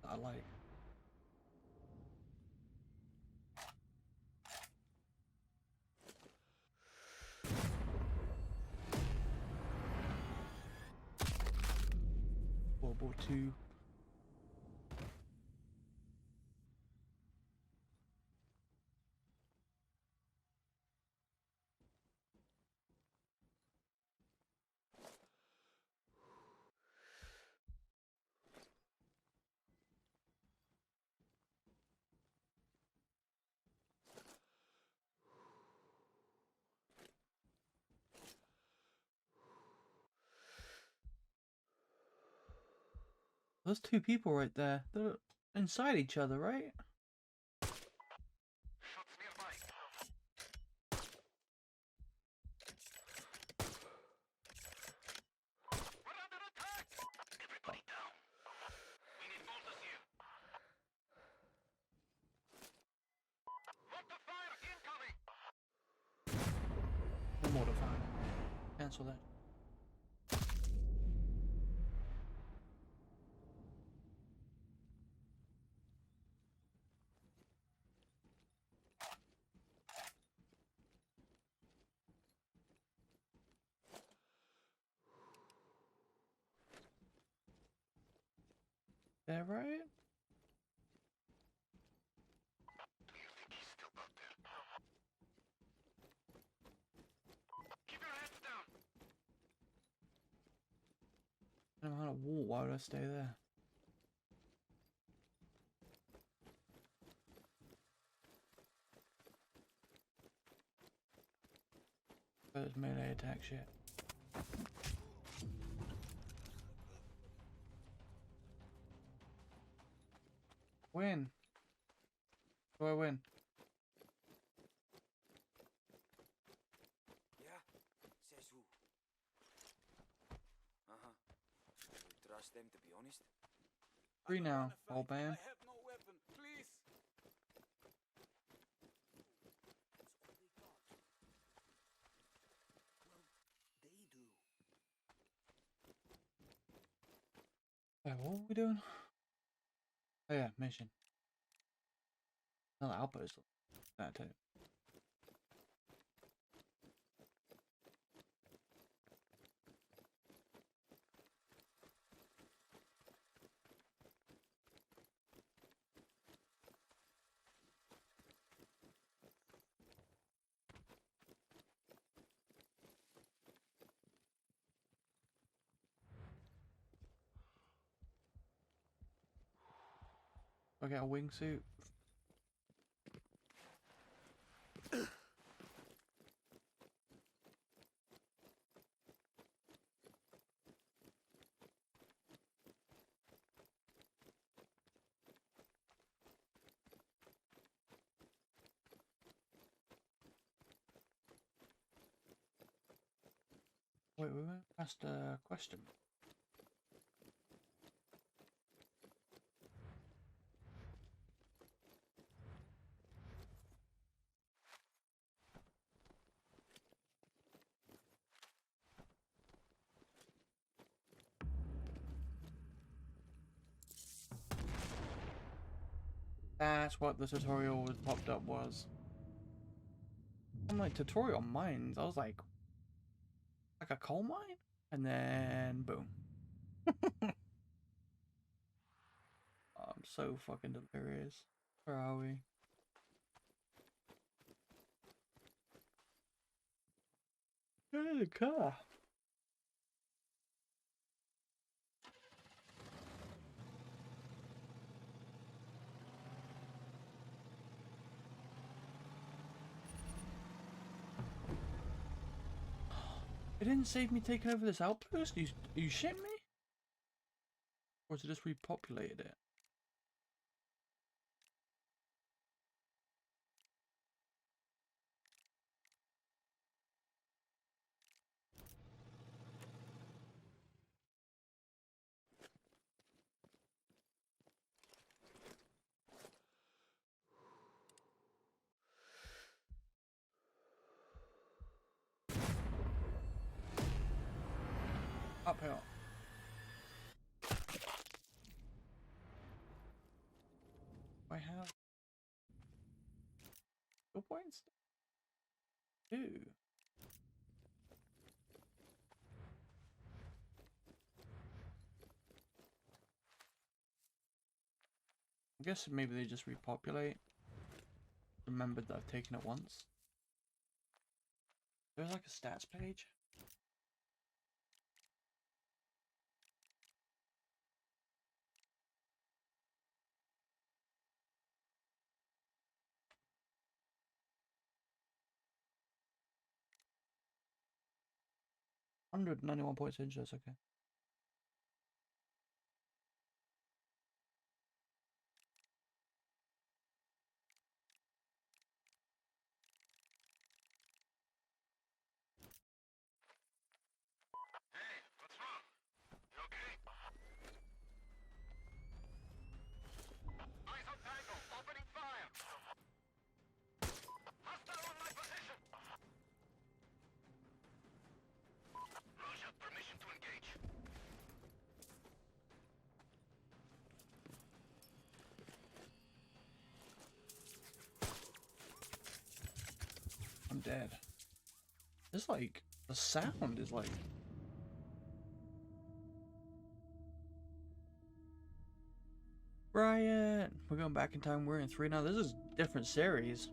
that I like. World War II. There's two people right there. They're inside each other, right? No more to find. Cancel that. That right? I'm on a wall. Why would I stay there? There's melee attack shit. Win. Do I win? Yeah, says who? You trust them, to be honest? Free now, old man. I have no weapon, please. Wait, what were we doing? Oh yeah, mission. Another outpost. That too. I get a wingsuit. Wait, we went past a question. That's what the tutorial was popped up was. I'm like, tutorial mines. I was like a coal mine? And then boom. I'm so fucking delirious. Where are we? Get in the car. It didn't save me taking over this outpost? You shitting me? Or has it just repopulated it? Uphill. I have skill points? Two. I guess maybe they just repopulate. Remembered that I've taken it once. There's like a stats page. $191 inches, okay. I'm dead. It's like, the sound is like... Brian! We're going back in time, we're in 3 now. This is a different series.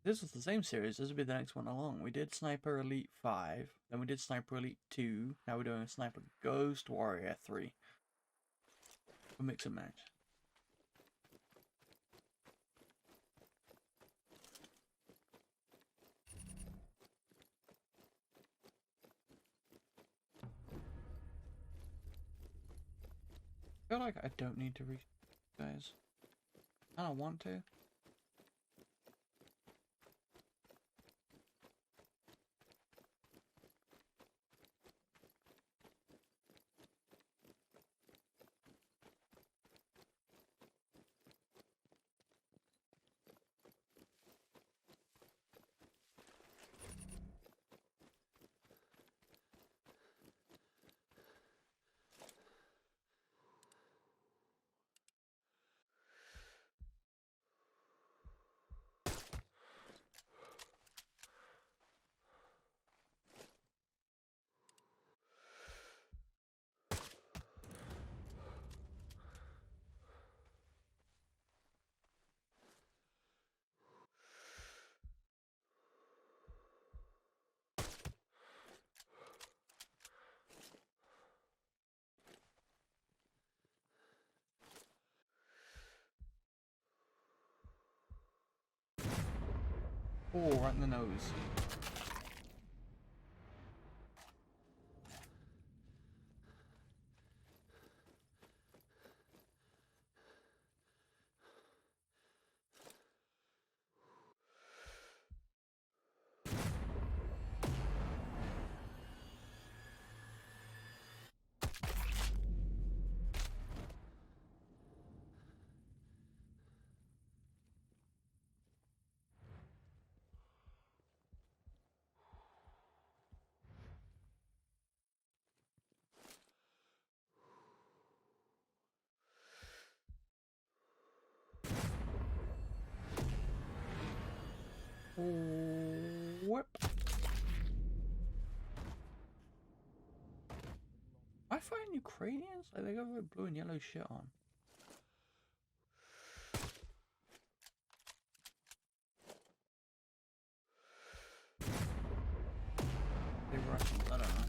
This is the same series, this will be the next one along. We did Sniper Elite 5, then we did Sniper Elite 2, now we're doing Sniper Ghost Warrior 3. We'll mix and match. I feel like I don't need to read, guys. I don't want to. Oh, right in the nose. Whip. I find Ukrainians? Like they got red, blue, and yellow shit on. They Russians, I don't know.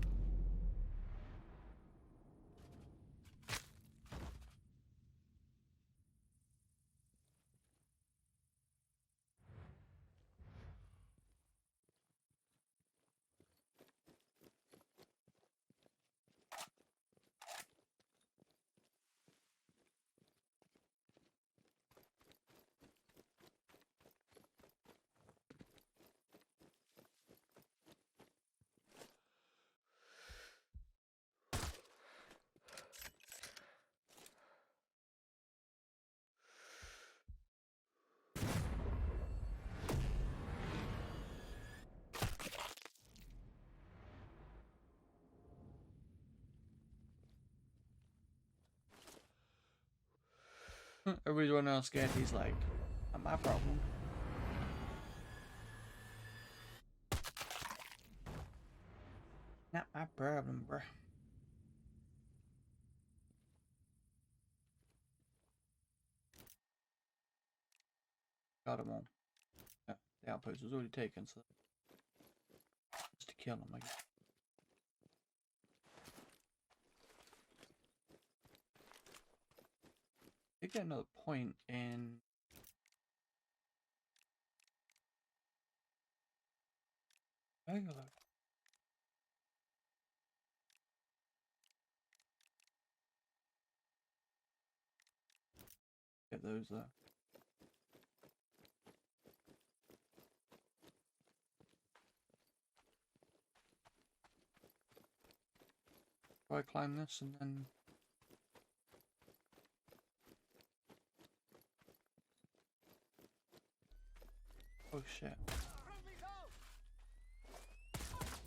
Everybody's running around scared. He's like, not my problem. Not my problem, bruh. Got them all. Yeah, the outpost was already taken, so just to kill them, I guess. You get another point in Bangalore. Get those there. I climb this and then oh shit.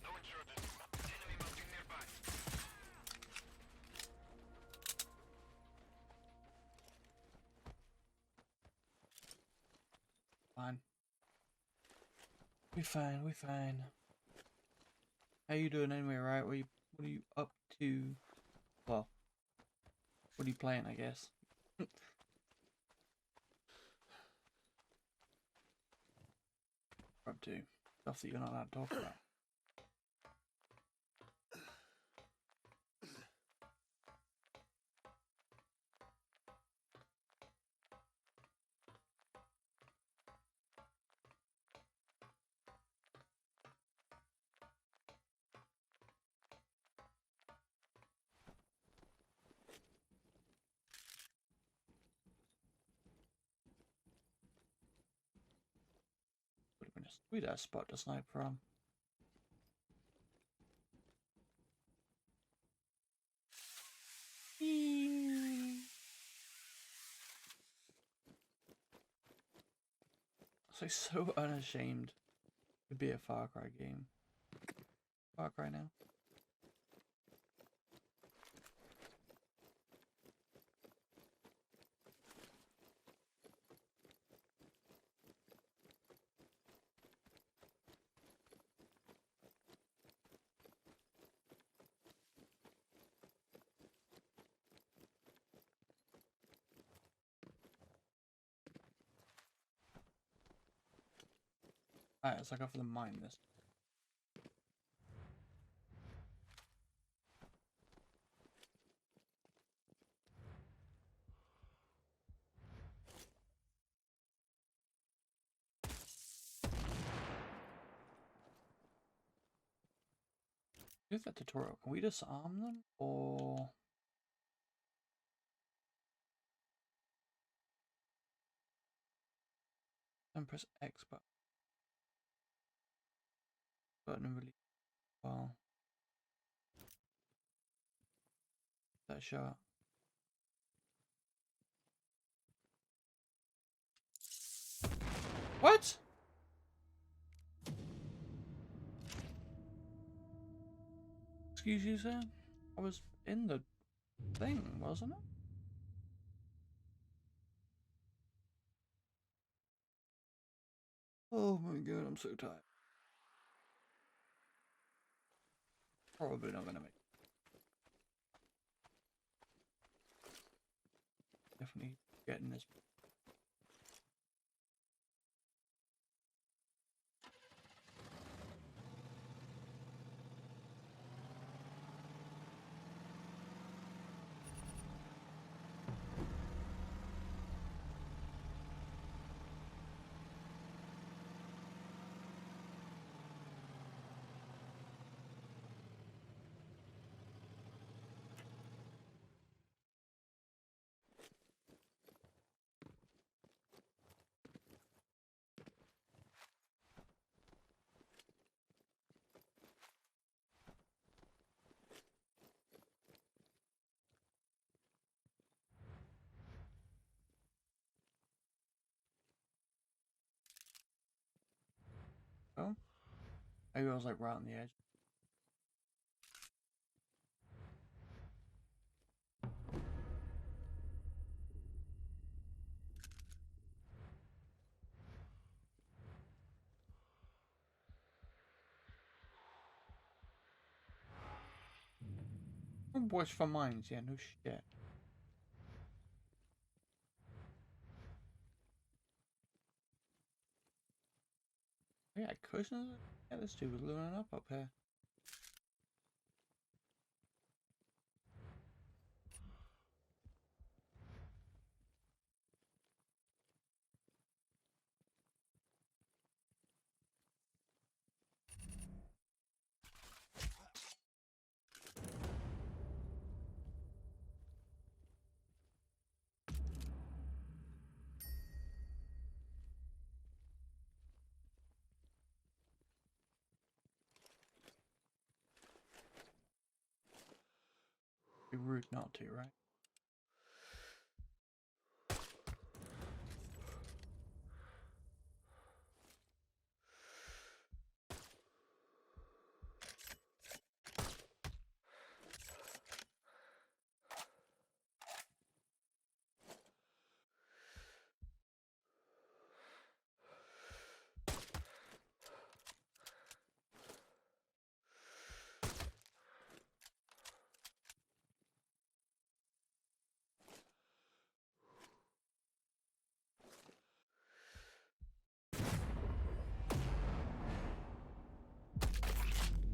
No intruders. Enemy moving nearby. Fine. We fine, we fine. How you doing anyway, right? What are you up to? Well, what are you playing, I guess? Up to stuff that you're not allowed to talk about. Would have been a sweet ass spot to snipe from. So unashamed to be a Far Cry game. Far Cry now. Alright, let's go for the mine this. Here's that tutorial. Can we disarm them or then press X button and release. Well, that shot. What? Excuse you, sir? I was in the thing, wasn't it? Oh my god, I'm so tired. Probably not gonna make it. Definitely getting this. Oh, maybe I was like right on the edge. Boys for mines, yeah, no shit. Yeah, cushions? Yeah, this dude was living up here. Be rude not to, right?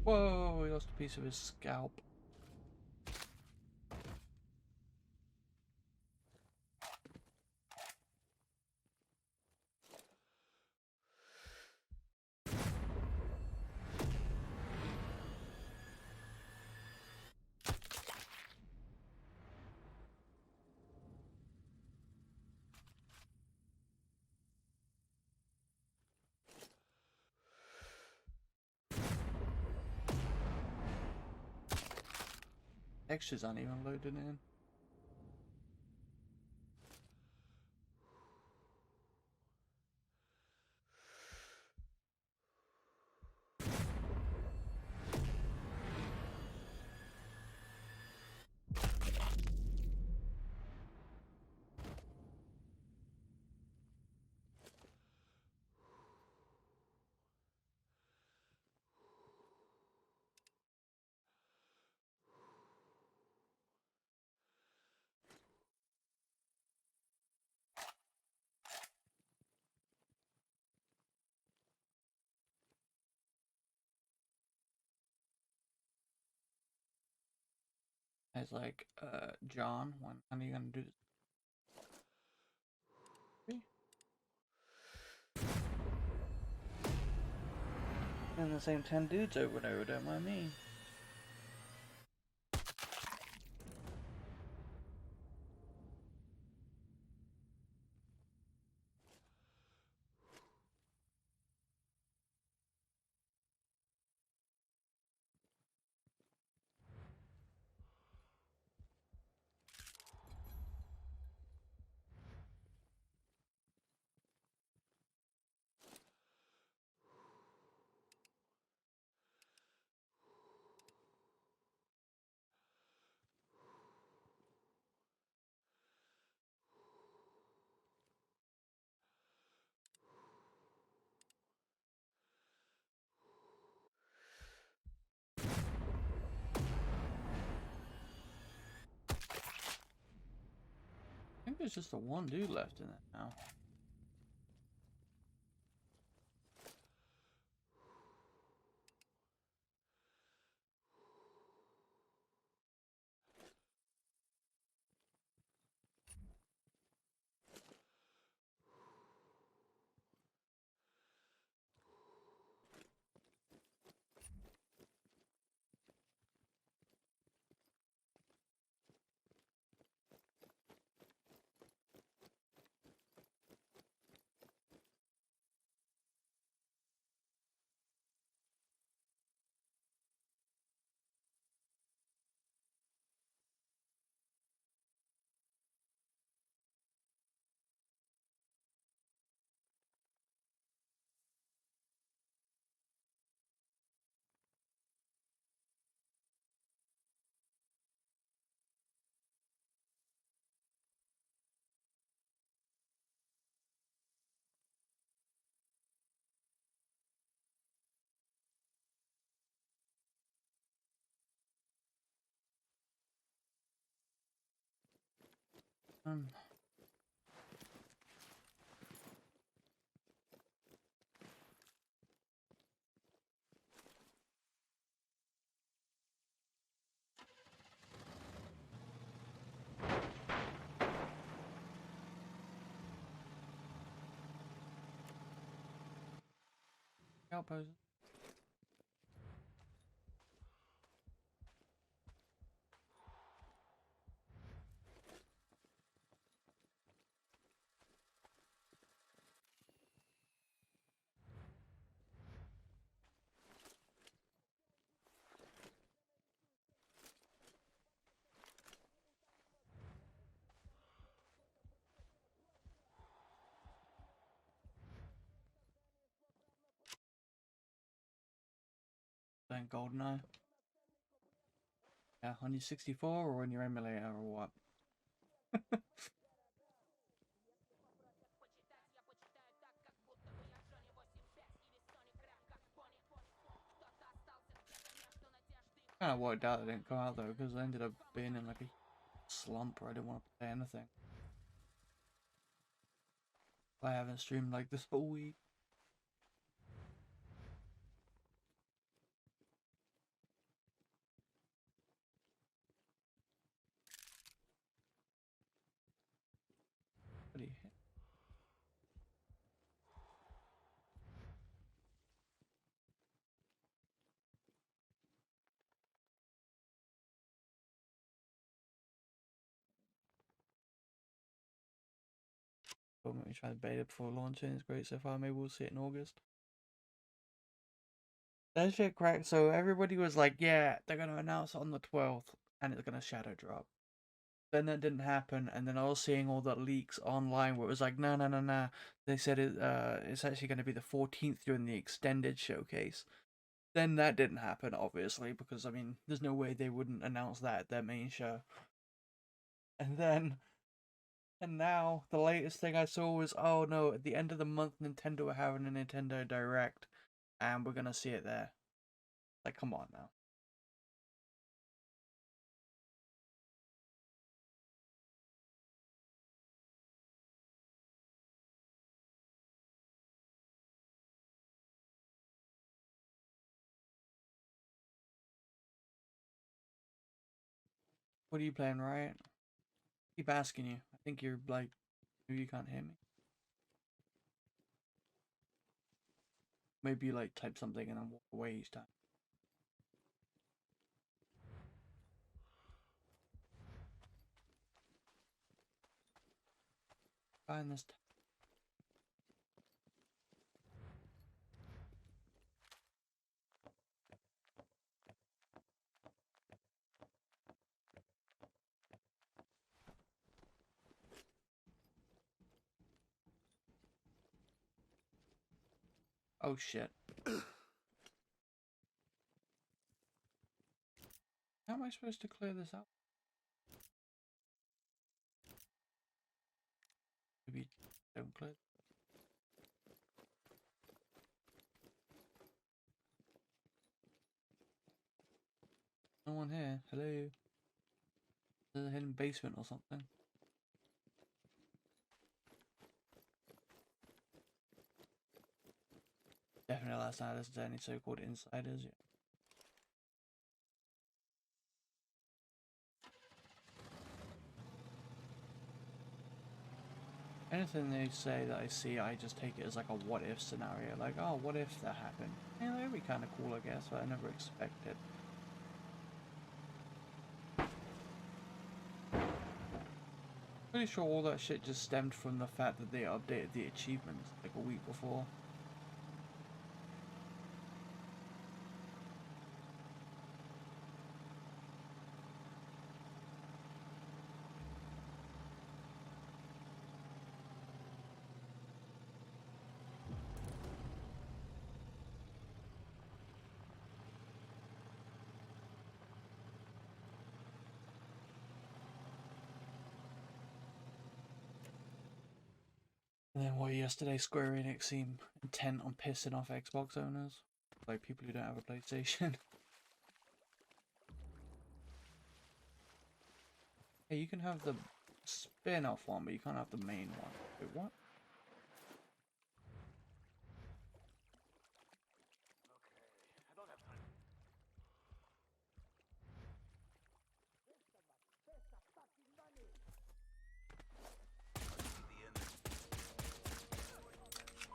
Whoa, he lost a piece of his scalp. Textures aren't even loaded in. It's like, John, when are you gonna do this? And the same 10 dudes over and over, don't mind me. there's just the one dude left in it now. Um. Outpost. Playing GoldenEye. Yeah, on your 64 or on your emulator or what? Kind of worked out it didn't come out though, because I ended up being in like a slump where I didn't want to play anything. I haven't streamed like this whole week. What do you hit? Don't make me try to bait it before launching. It's great so far. Maybe we'll see it in August. That shit cracked. So everybody was like, yeah, they're going to announce it on the 12th and it's going to shadow drop. Then that didn't happen, and then I was seeing all the leaks online where it was like, no. They said it's actually going to be the 14th during the extended showcase. Then that didn't happen, obviously, because, I mean, there's no way they wouldn't announce that at their main show. And now, the latest thing I saw was, oh no, at the end of the month, Nintendo are having a Nintendo Direct, and we're gonna see it there. Like, come on now. What are you playing, Riot? Keep asking you. I think you're like, maybe you can't hear me. Maybe you like type something and then walk away each time. Find this. Oh shit. How am I supposed to clear this out? Maybe don't clear. No one here. Hello. There's a hidden basement or something. Definitely last night I listened to any so-called insiders. Yeah. Anything they say that I see, I just take it as like a what-if scenario. Like, oh, what if that happened? Yeah, that'd be kind of cool, I guess, but I never expected. Pretty sure all that shit just stemmed from the fact that they updated the achievements like a week before. And then what, yesterday Square Enix seemed intent on pissing off Xbox owners, like people who don't have a PlayStation. Hey, you can have the spin-off one, but you can't have the main one. Wait, what?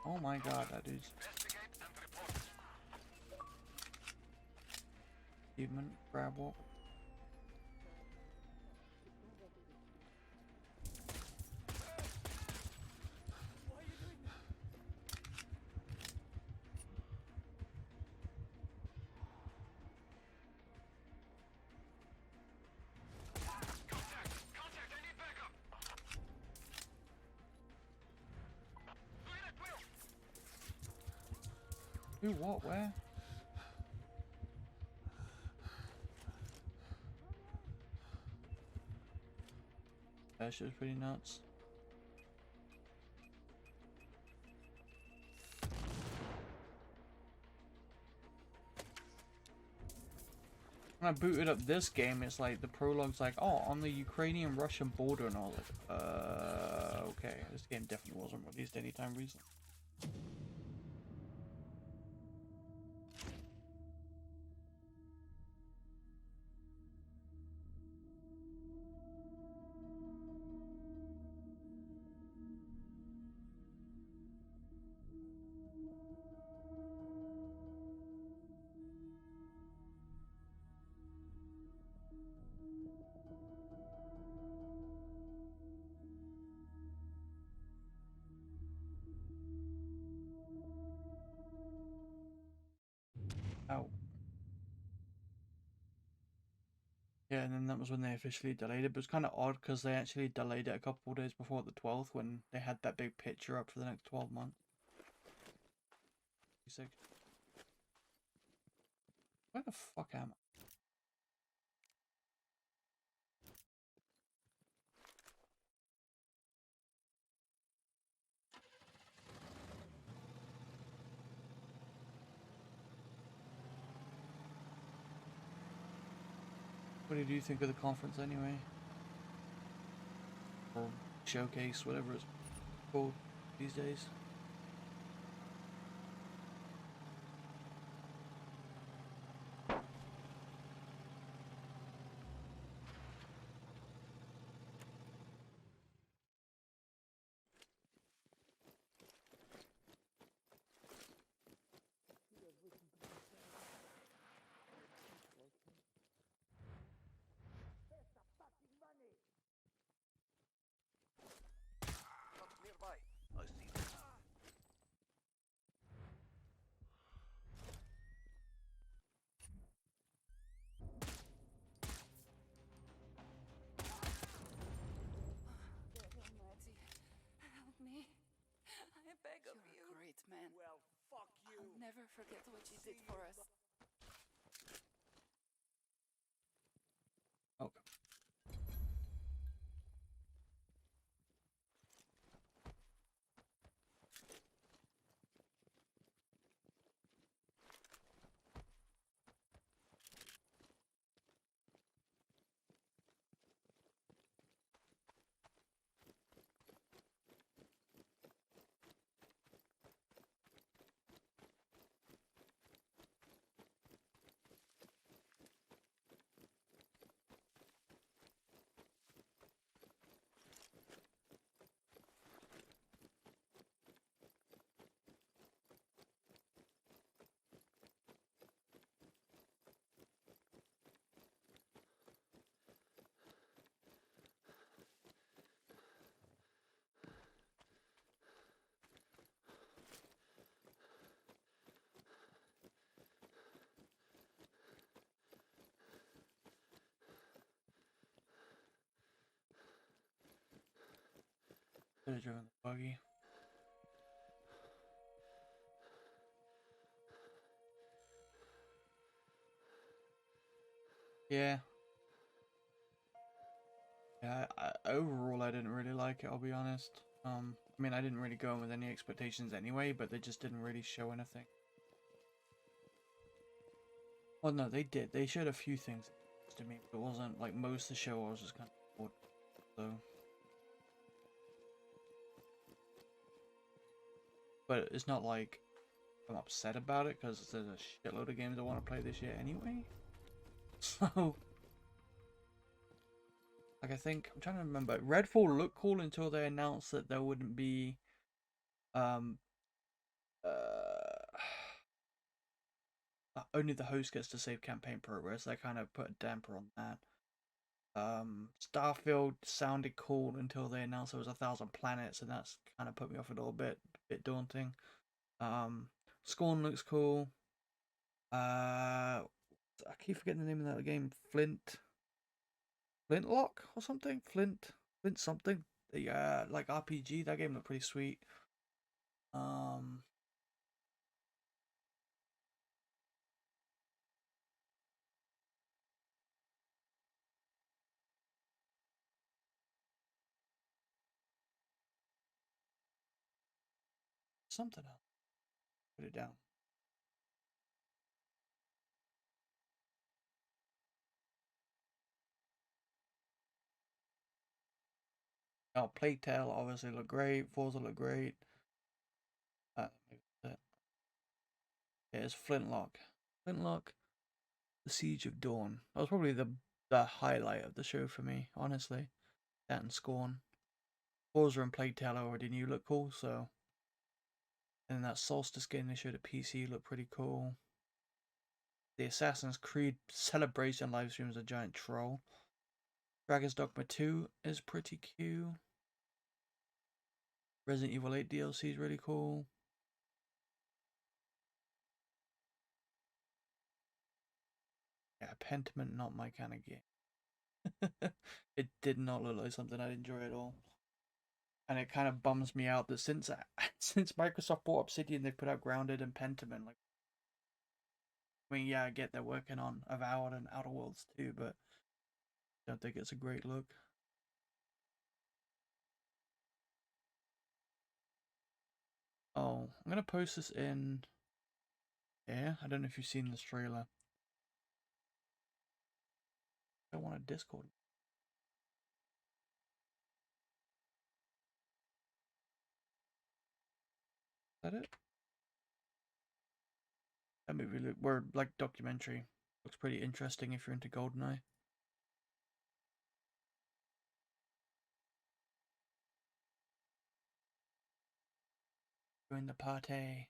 Oh my god, that dude's... Achievement, grab walk. Who, what, where? That shit was pretty nuts. When I booted up this game, it's like the prologue's like, oh, on the Ukrainian-Russian border, and I was like, okay, this game definitely wasn't released anytime recently. Ow. Yeah, and then that was when they officially delayed it, but it was kind of odd because they actually delayed it a couple of days before the 12th when they had that big picture up for the next 12 months. Where the fuck am I? What did you think of the conference anyway? Or showcase, whatever it's called these days. Nearby. I see them. Almighty, help me. I beg of you. You're a great man. Well, fuck you. I'll never forget what you did for us. Okay. Could have driven the buggy. Yeah. Yeah, overall I didn't really like it, I'll be honest. I mean, I didn't really go in with any expectations anyway, but they just didn't really show anything. Well, no, they did. They showed a few things to me, but it wasn't like most of the show. I was just kind of bored, so. But it's not like I'm upset about it because there's a shitload of games I want to play this year anyway. So, like, I think I'm trying to remember. Redfall looked cool until they announced that there wouldn't be, only the host gets to save campaign progress. They kind of put a damper on that. Starfield sounded cool until they announced there was 1,000 planets, and that's kind of put me off a little bit daunting. Scorn looks cool. I keep forgetting the name of that game. Flintlock or something. Flint something. The like RPG. That game looked pretty sweet. Something else. Put it down. Oh, Plague Tale obviously looked great. Forza looked great. Yeah, it's Flintlock. Flintlock, The Siege of Dawn. That was probably the highlight of the show for me, honestly. That and Scorn. Forza and Plague Tale I already knew looked cool, so. And that Solstice game they showed at PC looked pretty cool. The Assassin's Creed Celebration livestream is a giant troll. Dragon's Dogma 2 is pretty cute. Resident Evil 8 DLC is really cool. Yeah, Pentiment, not my kind of game. It did not look like something I'd enjoy at all. And it kind of bums me out that since Microsoft bought Obsidian, they've put out Grounded and Pentiment. Like, I mean, yeah, I get they're working on Avowed and Outer Worlds too, but I don't think it's a great look. Oh, I'm gonna post this in. Yeah, I don't know if you've seen this trailer. I want a Discord. Is that it? That movie look, or like documentary, looks pretty interesting if you're into GoldenEye. Join the party.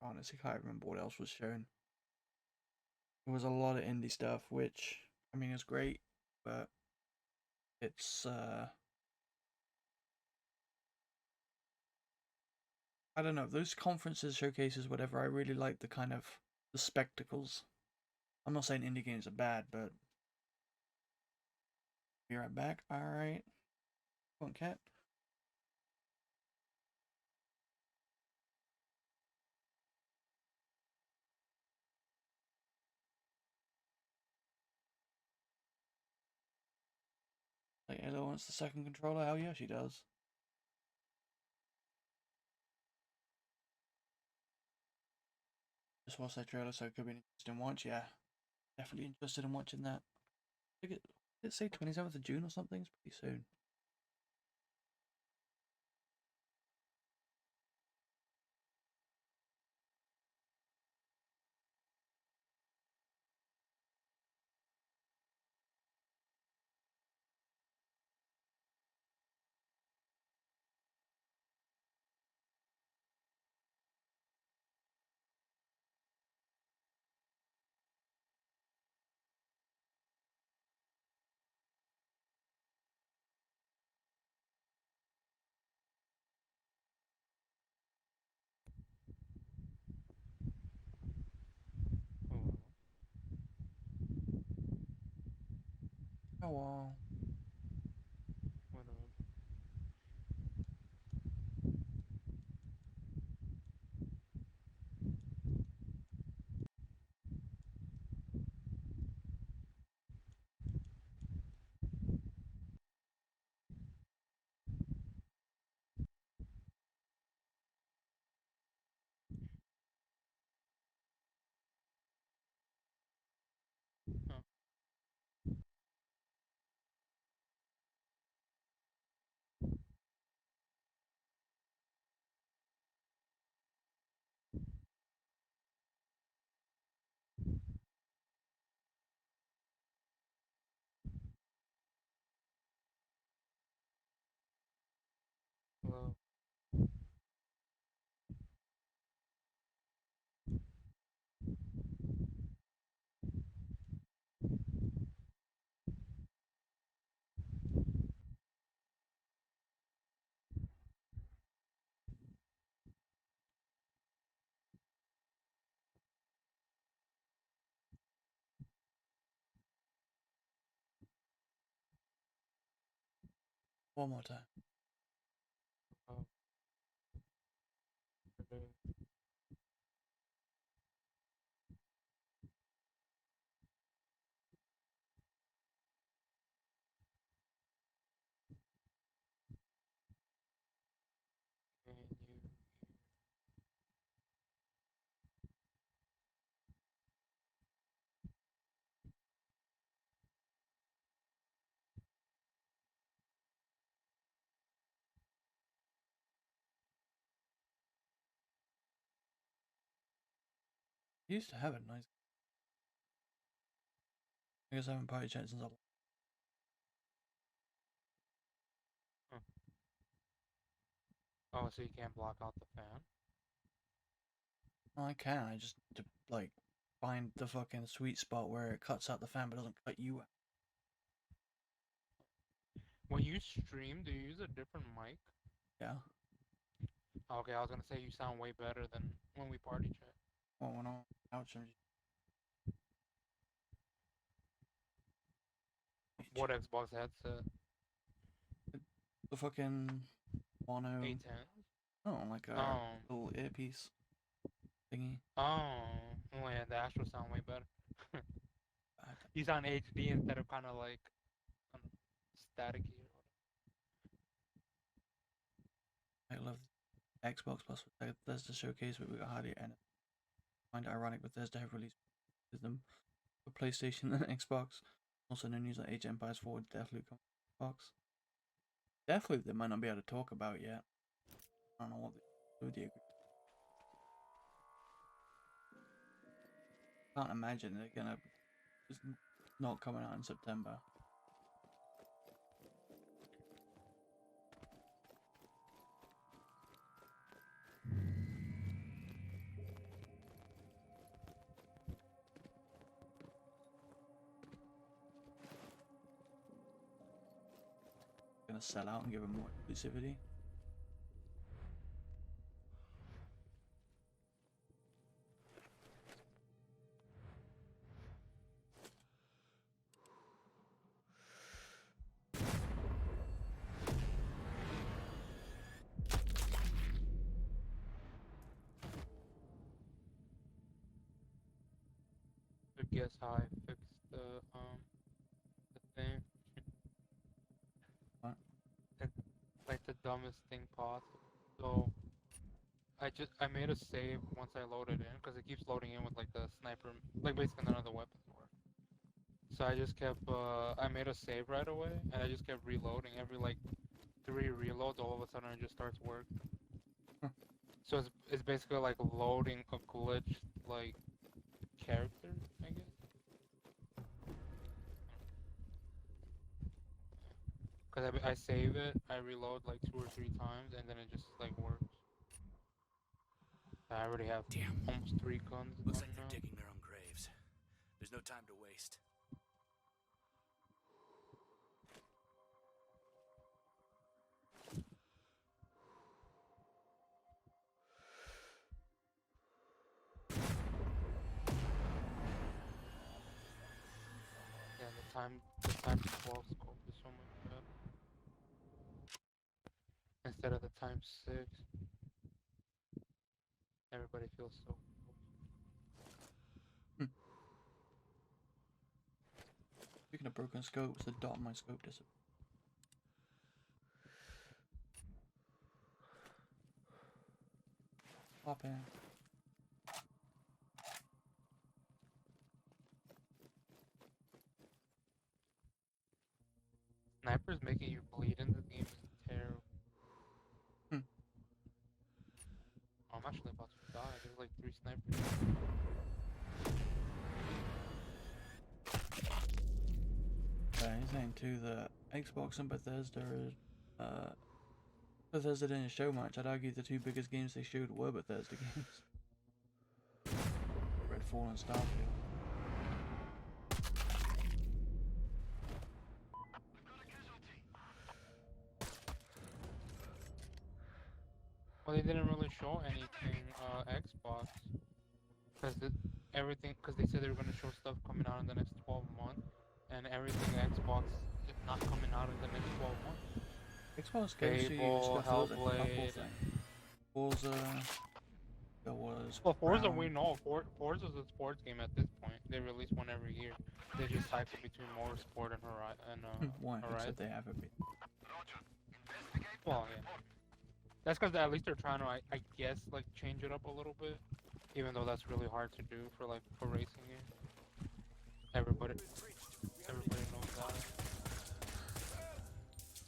Honestly, can't remember what else was shown. There was a lot of indie stuff, which I mean is great, but it's I don't know, those conferences, showcases, whatever, I really like the kind of the spectacles. I'm not saying indie games are bad, but be right back. Alright. Come on, cat. Like Ella wants the second controller, hell yeah she does. Just watched that trailer, so it could be an interesting watch, yeah. Definitely interested in watching that. I think did it say 27th of June or something? It's pretty soon. Oh wow. Wait a minute. Huh. Hello. One more time. Oh. Can you? I used to have it nice. I guess I haven't party chat since I. Huh. Oh, so you can't block out the fan? I can. I just need to like find the fucking sweet spot where it cuts out the fan but doesn't cut you out. When you stream, do you use a different mic? Yeah. Okay, I was gonna say you sound way better than when we party chat. Well, when I'm out, I'm What Xbox headset? the fucking mono. A10? Oh, like a Oh. little earpiece thingy. Oh. Oh yeah, the Astro sound way better. You sound HD instead of kind of like staticky or whatever. I love Xbox Plus with Bethesda Showcase, but we got hardly any. I find it ironic Bethesda have released them for PlayStation and Xbox. Also, no news on Age of Empires 4 Deathloop on Xbox. Deathloop they might not be able to talk about yet. I don't know what they do with the agreement. Can't imagine they're gonna. It's not coming out in September. Gonna sell out and give them more exclusivity. So guess how I fixed the thing. What? Like the dumbest thing possible. So I made a save once I loaded in because it keeps loading in with like the sniper, like basically none of the weapons work. So I just kept I made a save right away and I just kept reloading. Every like 3 reloads, all of a sudden it just starts working. So it's basically like loading a glitch like character, I guess. Cause I save it, I reload like 2 or 3 times, and then it just like works. I already have almost 3 guns. Looks like they're digging their own graves. There's no time to waste. Yeah, the the times 12 scope is so much better instead of the times 6. Everybody feels so cool. Speaking of broken scopes, the dot on my scope disappeared. Pop in. Snipers making you bleed in the game is terrible. I'm actually about to die. There's like 3 snipers. He's saying too that Xbox and Bethesda Bethesda didn't show much. I'd argue the 2 biggest games they showed were Bethesda games. Redfall and Starfield. Well, they didn't really show anything Xbox because they said they were going to show stuff coming out in the next 12 months, and everything Xbox is not coming out in the next 12 months. Xbox Game Studios got the couple thing. Forza. There was. Well, Forza we know. Forza's a sports game at this point. They release one every year. They just cycle between Motorsport and Horizon. Why? Except they haven't been. Well, yeah. That's because at least they're trying to, I guess, like change it up a little bit, even though that's really hard to do for racing games. Everybody knows that.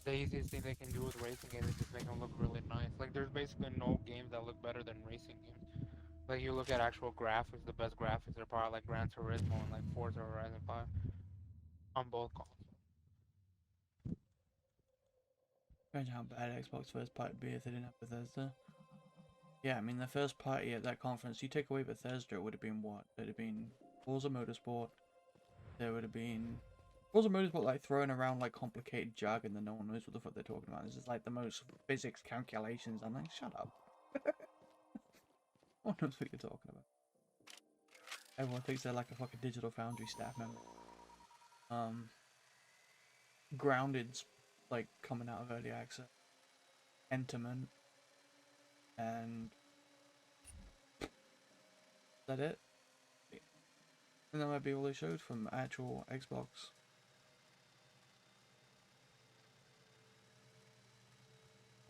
The easiest thing they can do with racing games is just make them look really nice. Like there's basically no games that look better than racing games. Like you look at actual graphics, the best graphics are probably like Gran Turismo and like Forza Horizon 5 on both consoles. Imagine how bad Xbox first party would be if they didn't have Bethesda. Yeah, I mean the first party at that conference, you take away Bethesda, it would have been what? It would have been Forza Motorsport. There would have been Forza Motorsport like throwing around like complicated jargon that no one knows what the fuck they're talking about. This is like the most physics calculations. I'm like, shut up. No one knows what you're talking about. Everyone thinks they're like a fucking Digital Foundry staff member. Grounded's like coming out of early access. Enterment. And is that it? And that might be all they showed from actual Xbox.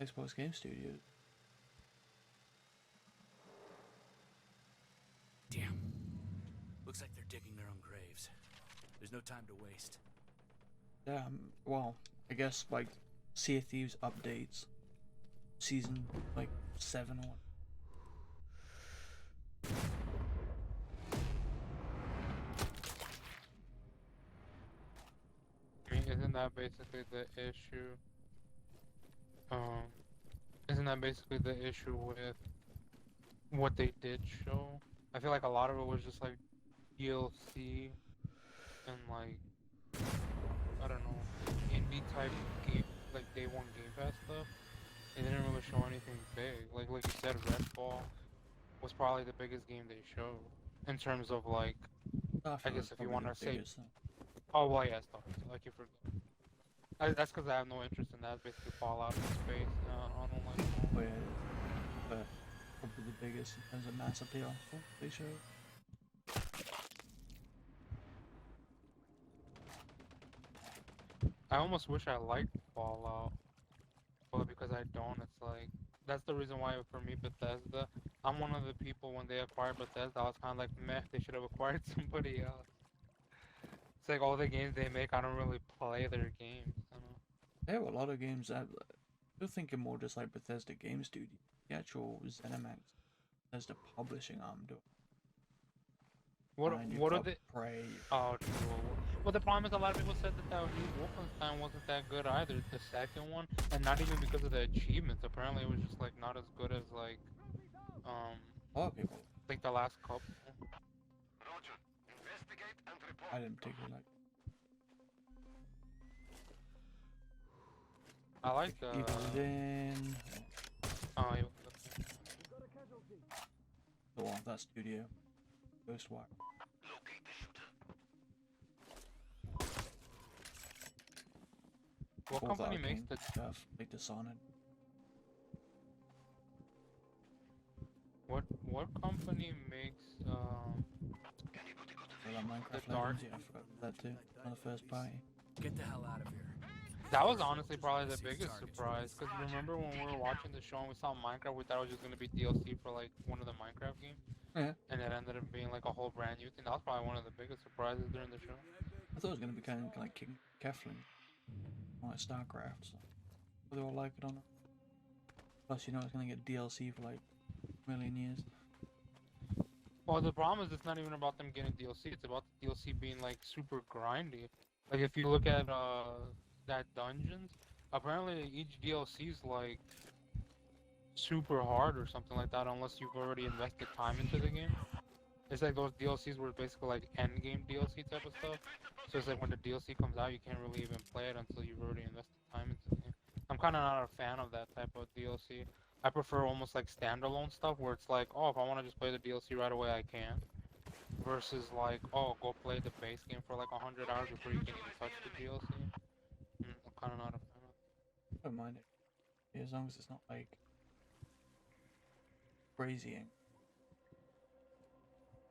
Xbox Game Studios. Damn. Looks like they're digging their own graves. There's no time to waste. Yeah, well, I guess like Sea of Thieves updates. Season like 7 or what. I mean, isn't that basically the issue? Isn't that basically the issue with what they did show? I feel like a lot of it was just like DLC and like, I don't know, indie type game, like day one Game Pass stuff. They didn't really show anything big. Like you said, Redfall was probably the biggest game they showed in terms of like, I guess if you want to say. Oh well, yeah, stuff like you forgot. That's because I have no interest in that. It's basically Fallout in space on online. Oh yeah, but probably the biggest in terms of mass appeal they showed. I almost wish I liked Fallout, but because I don't, it's like that's the reason why for me Bethesda. I'm one of the people when they acquired Bethesda, I was kind of like, meh, they should have acquired somebody else. It's like all the games they make, I don't really play their games. I don't know. They have a lot of games that you're thinking more just like Bethesda Game Studio, the actual ZeniMax, Bethesda publishing arm do. What are they? Prey. Oh, true. Well, the problem is a lot of people said that new Wolfenstein wasn't that good either. The second one, and not even because of the achievements. Apparently, it was just like not as good as like a lot of people. Like the last couple. Roger. Investigate and report. I didn't particularly like. I like Evil Within. Oh, Evil Within. The one that studio. Ghostwire. Locate the shooter. What all the company makes Arcane the stuff, like Dishonored. what company makes Or that Minecraft the Dark? Legends, yeah, I forgot that too. On the first party. Get the hell out of here. That was honestly probably the See if biggest targets surprise. Cause remember when we were watching the show and we saw Minecraft, we thought it was just gonna be DLC for like one of the Minecraft games, Yeah. and it ended up being like a whole brand new thing. That was probably one of the biggest surprises during the show. I thought it was gonna be kind of like King Keflin, like StarCraft. So whether they'll like it or not. Plus, you know, it's gonna get DLC for like a million years. Well, the problem is it's not even about them getting DLC. It's about the DLC being like super grindy. Like if you look at that dungeons, apparently each DLC is like super hard or something like that, unless you've already invested time into the game. It's like those DLCs were basically like end game DLC type of stuff. So it's like when the DLC comes out, you can't really even play it until you've already invested time into the game. I'm kind of not a fan of that type of DLC. I prefer almost like standalone stuff where it's like, oh, if I want to just play the DLC right away, I can. Versus like, oh, go play the base game for like 100 hours before you can even touch the DLC. I'm kind of not a fan of it. I don't mind it. Yeah, as long as it's not like crazy.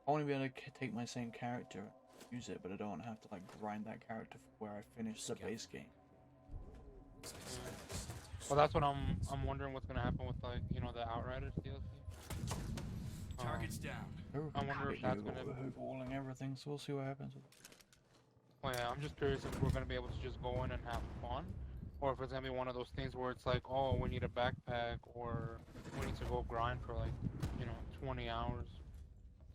I want to be able to take my same character, use it, but I don't want to have to like grind that character for where I finish the base game. Well, that's what I'm wondering what's gonna happen with like, you know, the Outriders DLC. Target's down. I wonder if that's gonna. Overhauling everything, so we'll see what happens. Well, yeah, I'm just curious if we're gonna be able to just go in and have fun, or if it's gonna be one of those things where it's like, oh, we need a backpack, or we need to go grind for like, you know, 20 hours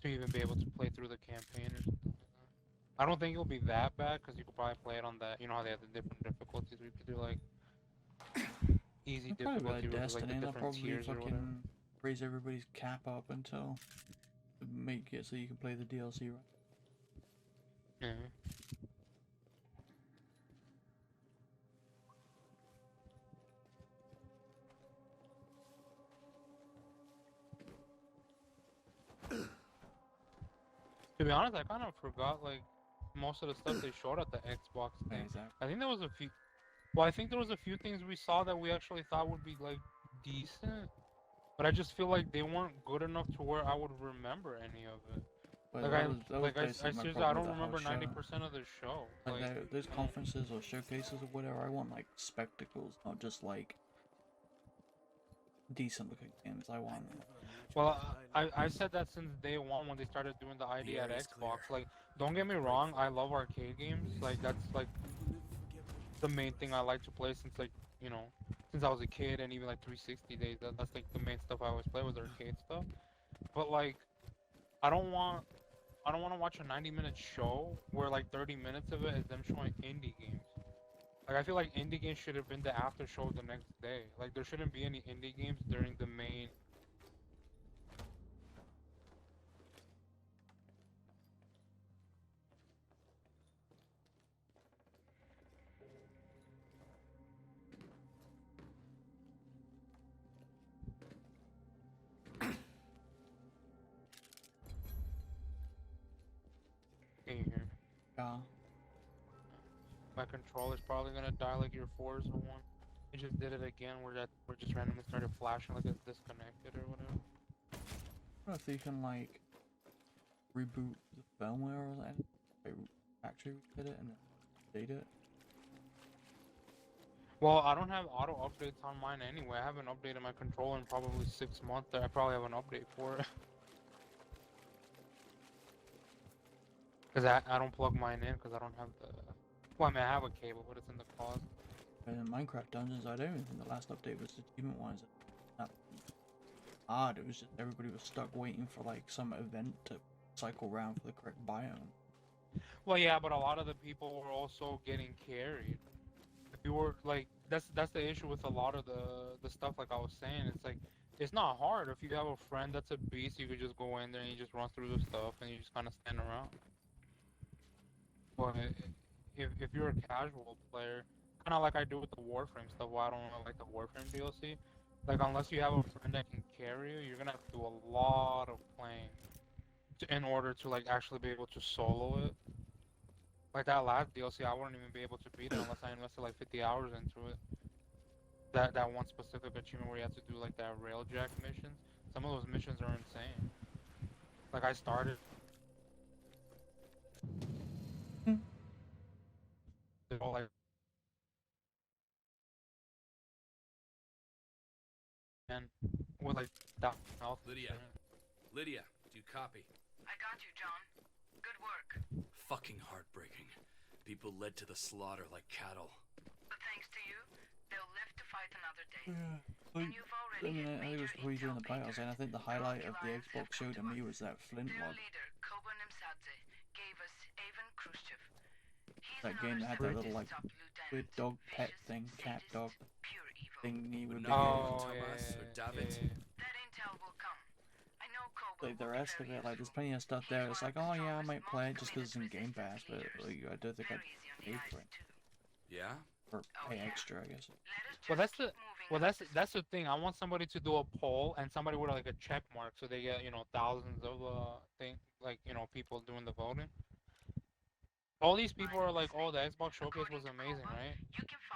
to even be able to play through the campaign or something like that. I don't think it'll be that bad because you could probably play it on that. You know how they have the different difficulties. We could do like easy difficulty versus like the different tiers or whatever. Raise everybody's cap up until make it so you can play the DLC, right? Yeah. To be honest, I kind of forgot like most of the stuff they showed at the Xbox thing. Exactly. I think there was a few. Well, I think there was a few things we saw that we actually thought would be like decent, but I just feel like they weren't good enough to where I would remember any of it. Well, Like I seriously, I don't remember 90% of the show. Like those conferences or showcases or whatever, I want like spectacles, not just like decent looking games. I want. Well, I said that since day one when they started doing the ID at Xbox. Like, don't get me wrong, I love arcade games. Like, that's like the main thing I like to play since like, you know, since I was a kid and even like 360 days. That's like the main stuff I always play was arcade stuff. But like, I don't want to watch a 90-minute show where like 30 minutes of it is them showing indie games. Like, I feel like indie games should have been the after show the next day. Like, there shouldn't be any indie games during the main. Can you hear me? Yeah. My controller's probably gonna die like your Forza one. It just did it again where just randomly started flashing like it's disconnected or whatever. I don't know if you can like reboot the firmware or that. Like, actually did it and then update it. Well, I don't have auto updates on mine anyway. I haven't updated my controller in probably 6 months. I probably have an update for it. Cause I don't plug mine in because I don't have the. Well, I mean I have a cable, but it's in the closet. And in Minecraft Dungeons, I don't even think the last update was the achievement ones. That odd. It was just everybody was stuck waiting for like some event to cycle around for the correct biome. Well, yeah, but a lot of the people were also getting carried. If you were like, that's the issue with a lot of the stuff. Like I was saying, it's like it's not hard. If you have a friend that's a beast, you could just go in there and you just run through the stuff and you just kind of stand around. But if you're a casual player, kind of like I do with the Warframe stuff, why I don't really like the Warframe DLC. Like unless you have a friend that can carry you, you're gonna have to do a lot of playing in order to like actually be able to solo it. Like that last DLC, I wouldn't even be able to beat it unless I invested like 50 hours into it. That one specific achievement where you have to do like that railjack missions. Some of those missions are insane. Like I started. They're all like. And with like that health. Lydia. Lydia, do you copy? I got you, John. Good work. Fucking heartbreaking. People led to the slaughter like cattle. But thanks to you, they'll live to fight another day. Yeah, And like, you've I already mean, hit I think it was major before you joined the intel, battles, and I think the Peter. highlight of the Alliance Xbox have show come to to me us. was that Flint Their mod. leader, Koba Nemsadze, gave us Avon Khrushchev. He's That game that had that little like weird dog pet thing, cat dog thing. He would Would be not Oh, Thomas yeah, or David? That intel will come. I know Koba like the will be rest of very it. Like there's useful. plenty of stuff there. It's like, oh yeah, I might play it just because it's in committed Game Pass, but like, I don't think I'd Very easy on the pay eyes, for it too. Yeah? or Oh, pay yeah. extra, I guess. Well, that's the that's the thing. I want somebody to do a poll and somebody with like a check mark, so they get thousands of people doing the voting. All these people are like, oh, the Xbox Showcase was amazing, right?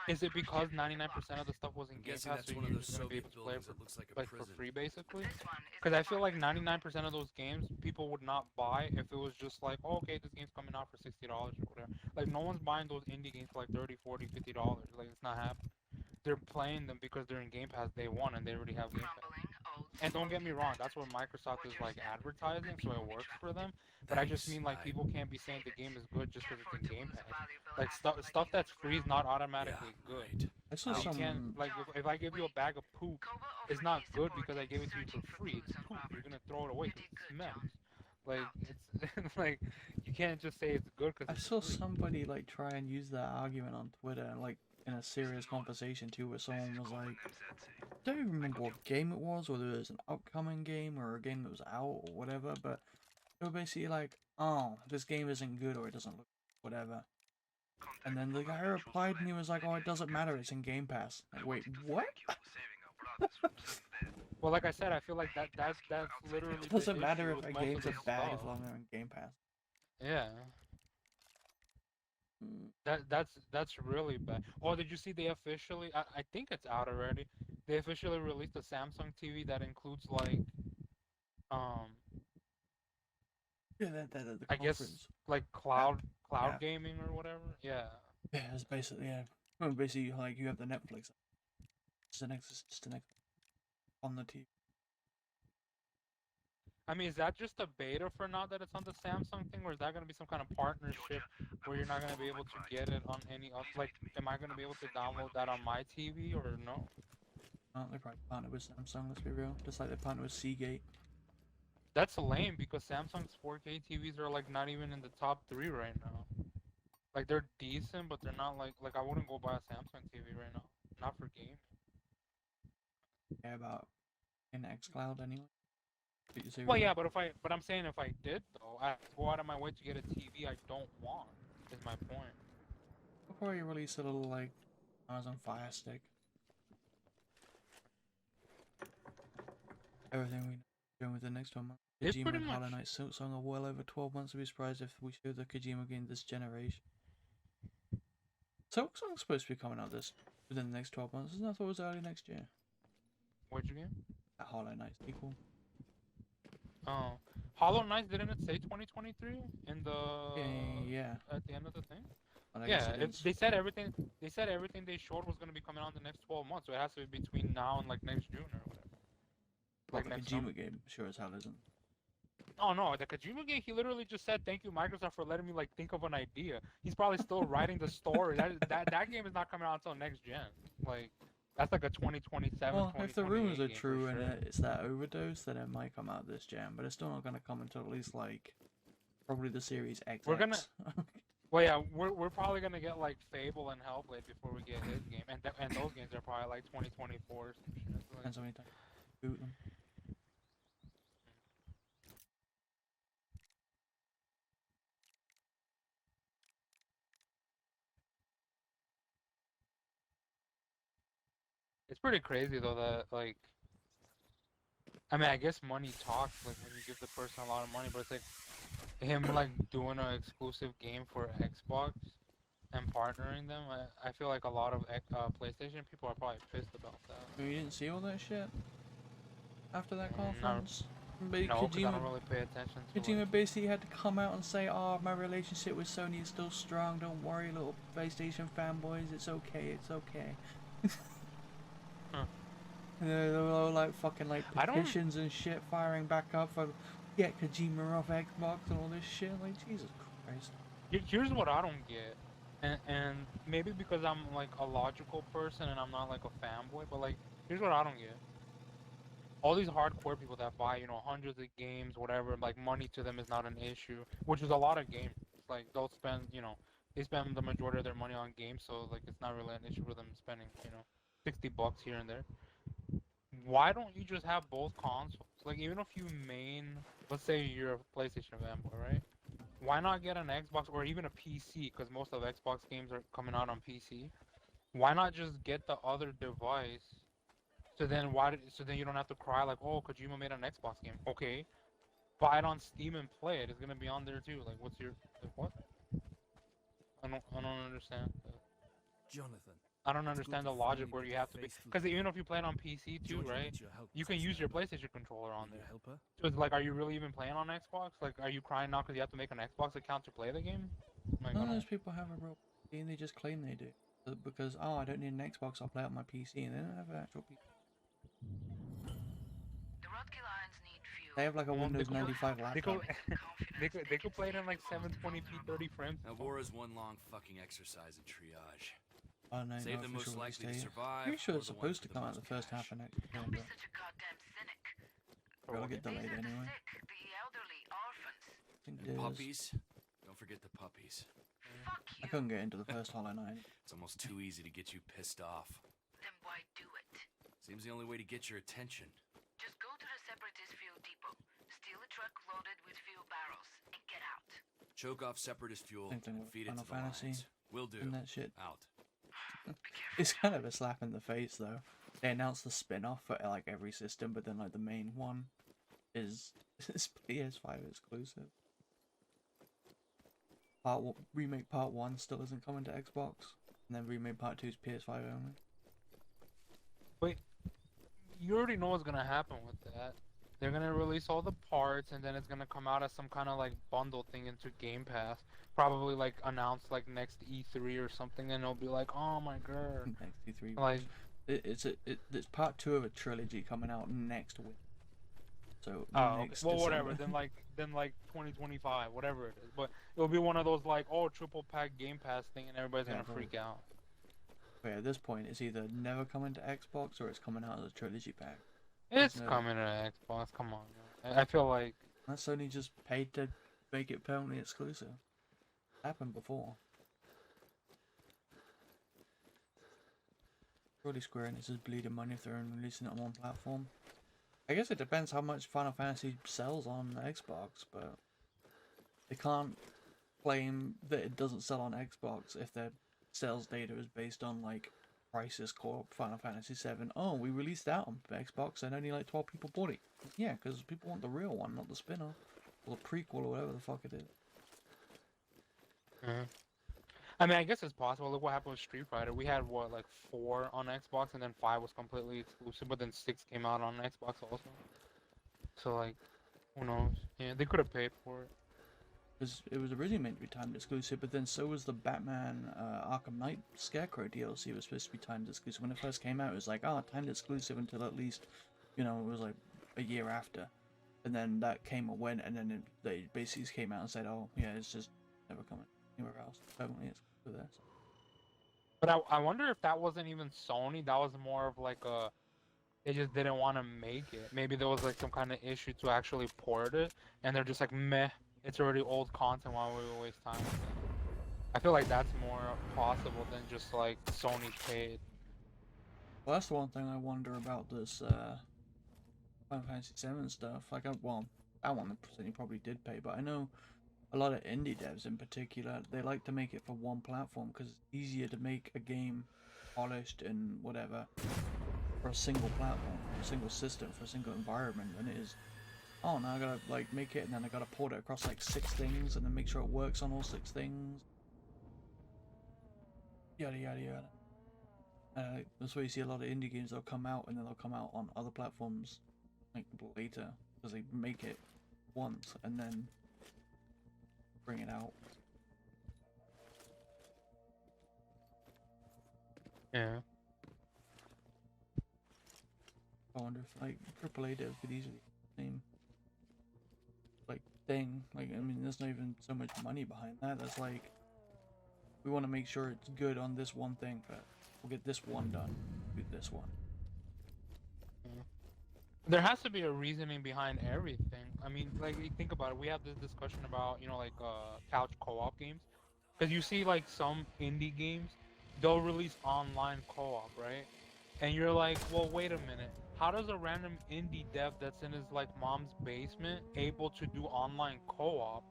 Is it because 99% of the stuff was in I'm Game guessing Pass, that's so one of you're those just gonna be able Soviet to play it buildings that looks like a for prison. free, basically? This one is Because the I feel like one. 99% of those games people would not buy if it was just like, oh, okay, this game's coming out for $60 or whatever. Like no one's buying those indie games for like $30, $40, $50. Like it's not happening. They're playing them because they're in Game Pass day one and they already have Game Pass. And don't get me wrong, that's where Microsoft is like advertising, so it works for them. But I just Thanks. mean like people can't be saying the game is good just because it's in Game Pass. Like stuff that's free is not automatically good. Right. I saw Like, you some. can't like if I give you a bag of poop, it's not good because I gave it to you for free. It's poop. You're gonna throw it away 'cause it smells. Like it's like you can't just say it's good because I it's saw free. somebody like try and use that argument on Twitter, like in a serious conversation too, where someone was like, I don't even remember what game it was, whether it was an upcoming game or a game that was out or whatever, but they were basically like, oh, this game isn't good or it doesn't look whatever. And then the guy replied and he was like, oh, it doesn't matter, it's in Game Pass. Like, wait, what? Well, like I said, I feel like that's literally. It doesn't the matter issue if with a most game's of a this bag stuff. as long as they're in Game Pass. Yeah. That's really bad. Oh, did you see they officially? I think it's out already. They officially released a Samsung TV that includes like, um, Yeah, the I guess conference. like cloud Yeah. gaming or whatever. Yeah. Yeah, it's basically, yeah. Well, basically, like, you have the Netflix. Just an on the TV. I mean, is that just a beta for now that it's on the Samsung thing, or is that gonna be some kind of partnership where you're not gonna be able to get it on any other? Like, am I gonna be able to download that on my TV or no? They probably partnered with Samsung, let's be real. Just like they partnered with Seagate. That's lame because Samsung's 4K TVs are like not even in the top 3 right now. Like they're decent, but they're not like I wouldn't go buy a Samsung TV right now. Not for gaming. Yeah, about in xCloud anyway. Well, yeah, but I'm saying if I did though, I go out of my way to get a TV I don't want. Is my point. They'll probably release a little like Amazon Fire Stick. Everything we know going with the next one. It's Kojima pretty and Hollow much- Knight Silk Song are well over 12 months. I'd be surprised if we show the Kojima game this generation. Silk Song's supposed to be coming out within the next 12 months. Isn't that? I thought it was early next year. Which game? That Hollow Knight sequel. Oh, Hollow Knight, didn't it say 2023 in the Yeah. at the end of the thing? Well, I guess Yeah, it is. they said everything. They said everything they showed was gonna be coming out in the next 12 months, so it has to be between now and like next June or whatever. Like Like the next Kojima summer. game, sure as hell isn't. Oh no, the Kojima game, he literally just said thank you Microsoft for letting me like think of an idea. He's probably still writing the story. That game is not coming out until next gen. Like that's like a 2027. Well, if the rumors are 2028 game for true and sure. it's that overdose, then it might come out this gen, but it's still not going to come until at least like probably the Series X. We're gonna- Well, yeah, we're probably gonna get like Fable and Hellblade before we get his game, and those games are probably like 2024 or some shit. Like, Depends how many times you boot them. it's pretty crazy though that like I mean, I guess money talks, like when you give the person a lot of money, but it's like him like doing an exclusive game for Xbox and partnering them. I feel like a lot of PlayStation people are probably pissed about that. You didn't see all that shit after that No, conference? no, because I Kojima, don't really pay attention to Kojima it. basically had to come out and say, "Oh, my relationship with Sony is still strong. Don't worry, little PlayStation fanboys. It's okay. It's okay." Huh. And they were all like fucking like I don't- petitions and shit firing back up for get Kojima off Xbox and all this shit. Like Jesus Christ. Here's what I don't get, and maybe because I'm like a logical person and I'm not like a fanboy, but like here's what I don't get. All these hardcore people that buy, you know, hundreds of games, whatever, like money to them is not an issue, which is a lot of games. Like they'll spend, you know, they spend the majority of their money on games, so like it's not really an issue for them spending, you know, $60 here and there. Why don't you just have both consoles? Like even if you let's say you're a PlayStation fanboy, right? Why not get an Xbox or even a PC? Because most of Xbox games are coming out on PC. Why not just get the other device? So then you don't have to cry like, oh, Kojima made an Xbox game. Okay, buy it on Steam and play it. It's gonna be on there too. Like, what's your what? I don't understand. Jonathan. I don't understand the logic where you have to be. Because even if you play it on PC too, right? You can use your PlayStation controller on there. So it's like, are you really even playing on Xbox? Like, are you crying now because you have to make an Xbox account to play the game? Like, None of those people have a real PC and they just claim they do. Because, oh, I don't need an Xbox, I'll play it on my PC, and they don't have an actual PC. The Rodkey Lions need fuel. They have like a Windows 95 laptop. They could play it in like 720p 30 frames. Now, war is one long fucking exercise in triage. Oh no, Save no the most official likely to release date. survive. Pretty sure or it's the ones supposed to with the come out most the first half cash. of next year, Don't be but such a goddamn cynic. it'll get These delayed are the anyway. sick, the elderly, orphans. I think it And is. puppies. Don't forget the puppies. Fuck I you. couldn't get into the first Hollow Knight. It's almost too easy to get you pissed off. Then why do it? Seems the only way to get your attention. Just go to the Separatist fuel depot, steal a truck loaded with fuel barrels, and get out. Choke off separatist fuel Same thing and with feed it Final to the Fantasy Lions. Will do. and that shit. Out. It's kind of a slap in the face though. They announced the spin-off for like every system, but then like the main one is PS5 exclusive. Remake Part 1 still isn't coming to Xbox, and then Remake Part 2 is PS5 only. Wait, you already know what's gonna happen with that. They're gonna release all the parts, and then it's gonna come out as some kind of like bundle thing into Game Pass. Probably like announced like next E3 or something, and it'll be like, oh my god. Next E3. Like, It's part 2 of a trilogy coming out next week. So oh, okay. next Well, whatever. December. then like 2025, whatever it is. But it'll be one of those like, oh, triple pack Game Pass thing, and everybody's Yeah, gonna probably. freak out. But at this point, it's either never coming to Xbox or it's coming out as a trilogy pack. It's No. coming to Xbox. Come on, man. I feel like That Sony just paid to make it permanently exclusive. Happened before. Surely Square Enix is bleeding money if they're only releasing it on one platform. I guess it depends how much Final Fantasy sells on Xbox, but they can't claim that it doesn't sell on Xbox if their sales data is based on like Crisis Core Final Fantasy 7. Oh, we released that on Xbox and only like 12 people bought it. Yeah, because people want the real one, not the spin-off or the prequel or whatever the fuck it is. I mean, I guess it's possible. Look what happened with Street Fighter. We had what, like 4 on Xbox, and then 5 was completely exclusive, but then 6 came out on Xbox also. So like, who knows? Yeah, they could have paid for it. Because it was originally meant to be timed exclusive, but then so was the Batman Arkham Knight Scarecrow DLC was supposed to be timed exclusive. When it first came out, it was like, oh, timed exclusive until at least, you know, it was like a year after. And then that came and went, and then they basically came out and said, oh, yeah, it's just never coming anywhere else. Permanently it's for this. But I wonder if that wasn't even Sony. That was more of like a, they just didn't want to make it. Maybe there was like some kind of issue to actually port it, and they're just like, meh, it's already old content, why would we waste time with it? I feel like that's more possible than just like Sony paid. Well, that's the one thing I wonder about this Final Fantasy 7 stuff. Like, well, that one you probably did pay, but I know a lot of indie devs in particular, they like to make it for one platform because it's easier to make a game polished and whatever for a single platform, a single system, for a single environment than it is, oh, now I gotta like make it and then I gotta port it across like 6 things and then make sure it works on all 6 things. Yada yada yada. That's why you see a lot of indie games, they'll come out and then they'll come out on other platforms like later because they make it once and then bring it out. Yeah. I wonder if like AAA devs could easily do the same like thing. Like, I mean, there's not even so much money behind that. That's like, we want to make sure it's good on this one thing, but we'll get this one done. Do this one. There has to be a reasoning behind everything. I mean, like, you think about it. We have this discussion about, you know, like couch co-op games, because you see like some indie games, they'll release online co-op, right? And you're like, well, wait a minute. How does a random indie dev that's in his like mom's basement able to do online co-op?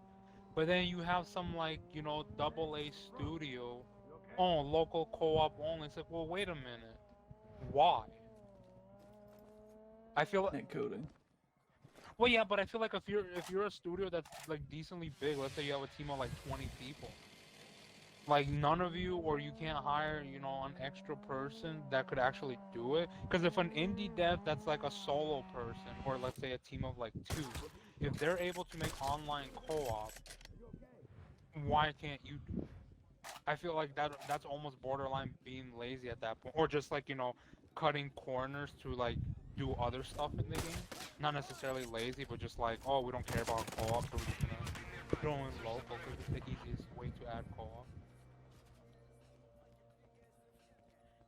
But then you have some like, you know, AA studio, oh, local co-op only. It's like, well, wait a minute. Why? I feel like Net coding. well, yeah, but I feel like if you're a studio that's like decently big, let's say you have a team of like 20 people, like none of you, or you can't hire, you know, an extra person that could actually do it. Because if an indie dev that's like a solo person, or let's say a team of like 2, if they're able to make online co-op, why can't you do it? I feel like that's almost borderline being lazy at that point, or just like, you know, cutting corners to like do other stuff in the game. Not necessarily lazy, but just like, oh, we don't care about co-op, so we're just gonna throw in local because it's the easiest way to add co-op.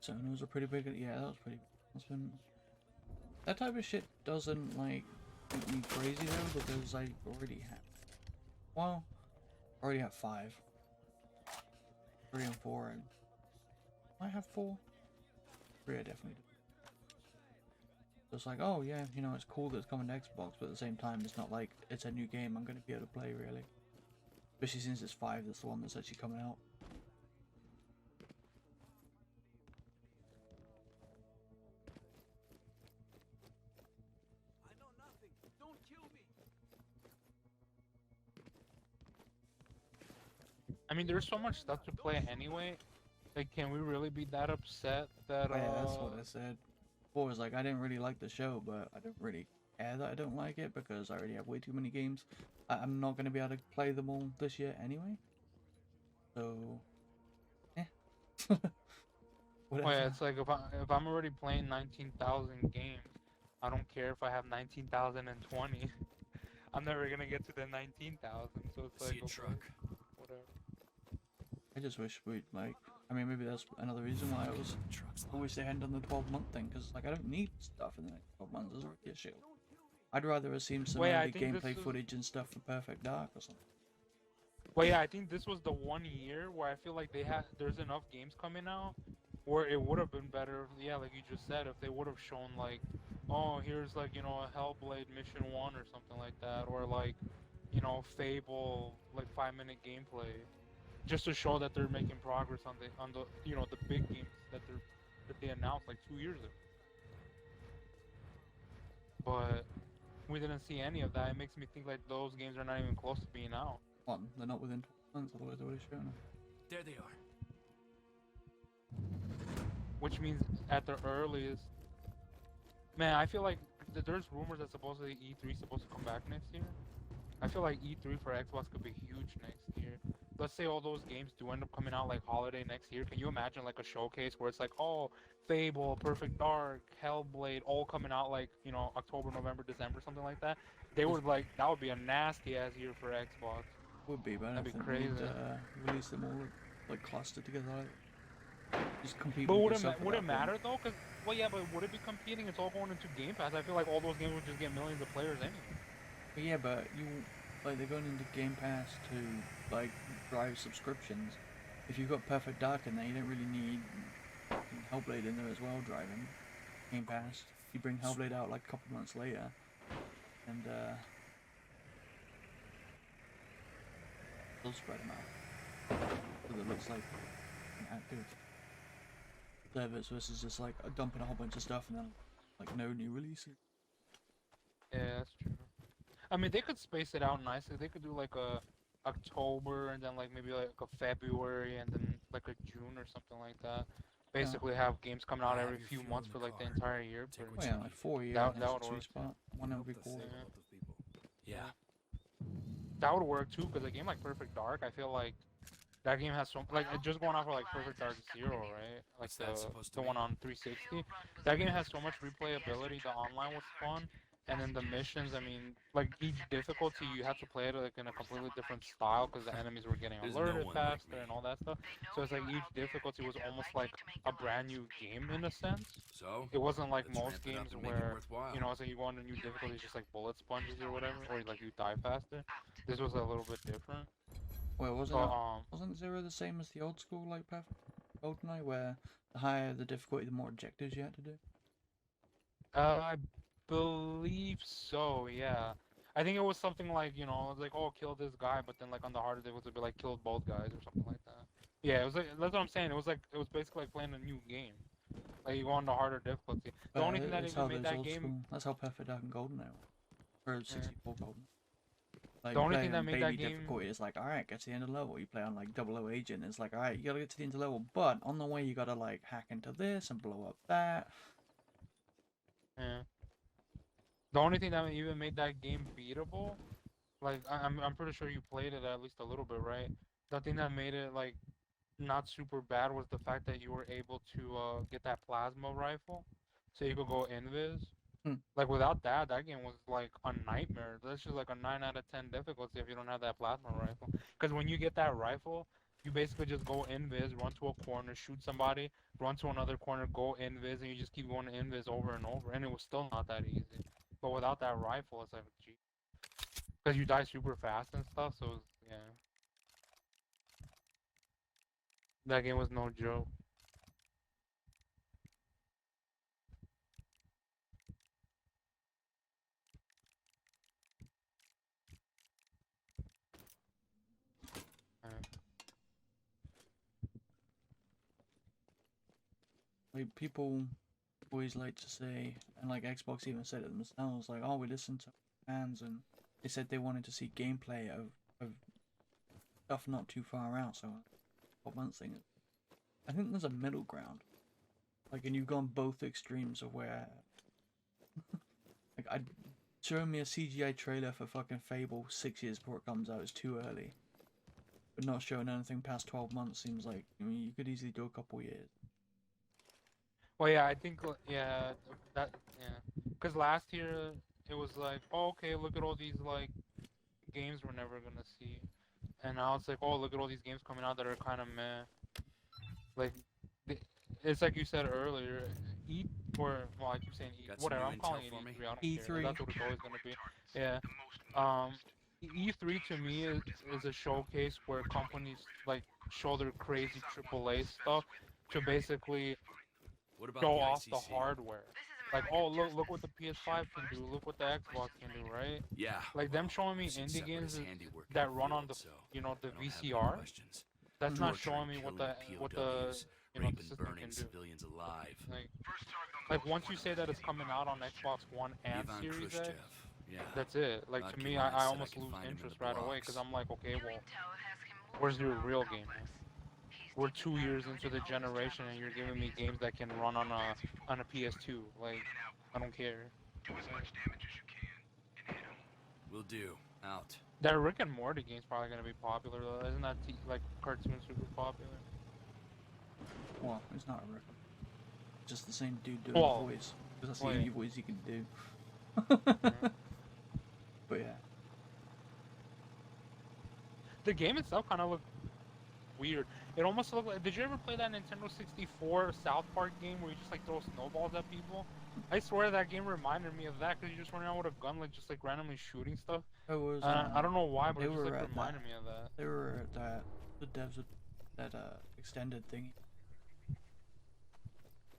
So it was a pretty big, yeah, that was pretty, that's been, that type of shit doesn't like make me crazy though, because I already have, well, I already have 5. 3 and 4, and I have 4. 3 I definitely do. So it's like, oh yeah, you know, it's cool that it's coming to Xbox, but at the same time, it's not like it's a new game I'm going to be able to play, really. Especially since it's 5, that's the one that's actually coming out. I know nothing. Don't kill me. I mean, there's so much stuff to play anyway. Like, can we really be that upset that? Oh, yeah, that's what I said. Before was like, I didn't really like the show, but I don't really care that I don't like it because I already have way too many games. I'm not going to be able to play them all this year anyway. So, yeah. Oh yeah, it's like if I'm already playing 19,000 games, I don't care if I have 19,020. I'm never gonna get to the 19,000. So it's like, See a okay, truck. whatever. I just wish we'd like, I mean, maybe that's another reason why I wish they hadn't done the 12-month thing, because like I don't need stuff in the next 12 months. There's already a shit. I'd rather have seen some Well, yeah, I early think this gameplay is- footage and stuff for Perfect Dark or something. Well, yeah, I think this was the one year where I feel like there's enough games coming out where it would have been better, yeah, like you just said, if they would have shown like, oh, here's like, you know, a Hellblade Mission 1 or something like that, or like, you know, Fable, like 5-minute gameplay, just to show that they're making progress on the you know, the big games that they announced like 2 years ago. But we didn't see any of that. It makes me think like those games are not even close to being out. One, they're not within 12 months, otherwise they would have shown them. There they are. Which means at the earliest, man, I feel like there's rumors that supposedly E3 is supposed to come back next year. I feel like E3 for Xbox could be huge next year. Let's say all those games do end up coming out like holiday next year. Can you imagine like a showcase where it's like, oh, Fable, Perfect Dark, Hellblade, all coming out like, you know, October, November, December, something like that? They would like, that would be a nasty ass year for Xbox. Would be, but I That'd don't be think crazy. we'd release them all like clustered together. Just compete But with would yourself it at that matter point. though? Cause well, yeah, but would it be competing? It's all going into Game Pass. I feel like all those games would just get millions of players anyway. But yeah, but you like they're going into Game Pass to like drive subscriptions. If you've got Perfect Dark in there, you don't really need Hellblade in there as well driving Game Pass. You bring Hellblade out like a couple months later, and they'll spread them out. So that looks like active. servers versus just like dumping a whole bunch of stuff and then like no new releases. Yeah, that's true. I mean, they could space it out nicely. They could do like a October and then like maybe like a February and then like a June or something like that. Basically, have games coming out every few months for like the entire year. Oh yeah, like 4 years. That That would sweet work. spot. One every quarter. Yeah. That would work too, because a game like Perfect Dark, I feel like that game has so like just going off of like Perfect Dark Zero, right? Like the one on 360. That game has so much replayability. The online was fun, and then the missions. I mean, like each difficulty, you had to play it like in a completely different style because the enemies were getting There's no alerted one like faster and all that stuff. So it's like each difficulty was almost like a brand new game in a sense. So It wasn't like let's most ramp it up games and make it where worthwhile. you know, it's like you go on a new difficulty, it's just like bullet sponges or whatever, or like you die faster. This was a little bit different. Well, So, wasn't Zero the same as the old school like Path GoldenEye, where the higher the difficulty, the more objectives you had to do? I believe so, yeah. I think it was something like, you know, like, oh, kill this guy, but then like on the harder difficulty, it would be like kill both guys or something like that. Yeah, it was like, that's what I'm saying. It was basically like playing a new game. Like you go on the harder difficulty. The only thing that It's even how made those that old game. school- that's how Perfect Dark and GoldenEye were. Or 64 Golden. Like, The you only play thing that on made daily that game- difficulty is like, alright, get to the end of the level. You play on like 00 Agent, it's like, alright, you gotta get to the end of the level, but on the way you gotta like hack into this and blow up that. Yeah. The only thing that even made that game beatable, like I'm pretty sure you played it at least a little bit, right? The thing that made it like not super bad was the fact that you were able to get that plasma rifle, so you could go invis. Like without that, that game was like a nightmare. That's just like a 9 out of 10 difficulty if you don't have that plasma rifle. Because when you get that rifle, you basically just go invis, run to a corner, shoot somebody, run to another corner, go invis, and you just keep going invis over and over. And it was still not that easy. But without that rifle, it's like, gee. Because you die super fast and stuff, so it's, yeah. That game was no joke. Like, people always like to say, and like Xbox even said it themselves, like, oh, we listened to fans, and they said they wanted to see gameplay of stuff not too far out, so what one thing. I think there's a middle ground. Like, and you've gone both extremes of where, like, showing me a CGI trailer for fucking Fable 6 years before it comes out is too early. But not showing anything past 12 months seems like, I mean, you could easily do a couple years. Well, yeah, I think, yeah, because last year it was like, oh, okay, look at all these like games we're never gonna see, and now it's like, oh, look at all these games coming out that are kind of meh. Like, it's like you said earlier, well, I keep saying Got some whatever, new I'm calling it intel for me? E3. I don't E3. care. That's what it's always gonna be. Yeah. E3 to me is a showcase where companies like show their crazy AAA stuff to basically What about show the off the ICC? hardware. Like, oh, look what the PS5 can do, look what the Xbox can do, right? Yeah. Like them showing me I've seen indie Separatist games handiwork in that the run on field, the, so you know, the I don't have any VCR. questions. That's not Torturing, showing me what the, killing you know, raping, the system burning can do. civilians alive. Like once you say that it's coming out on Xbox One and Ivan Series X, Khrushchev. Yeah. that's it. Like Not to me, convinced I that I almost can lose find him in interest the right away because blocks. I'm like, okay, well, where's your real game? We're 2 years into the generation and you're giving me games that can run on a PS2. Like, I don't care. Will do. Out. That Rick and Morty game's probably gonna be popular though. Isn't that like cartoon super popular? Well, it's not a record. Just the same dude doing Well, the voice. Because that's well, the yeah. only voice he can do. But yeah. The game itself kind of looked weird. It almost looked like. Did you ever play that Nintendo 64 South Park game where you just like throw snowballs at people? I swear that game reminded me of that because you just run around with a gun, like just like randomly shooting stuff. It was. I don't know why, but they it just were like at reminded me of that. They were at that. The devs of that extended thing.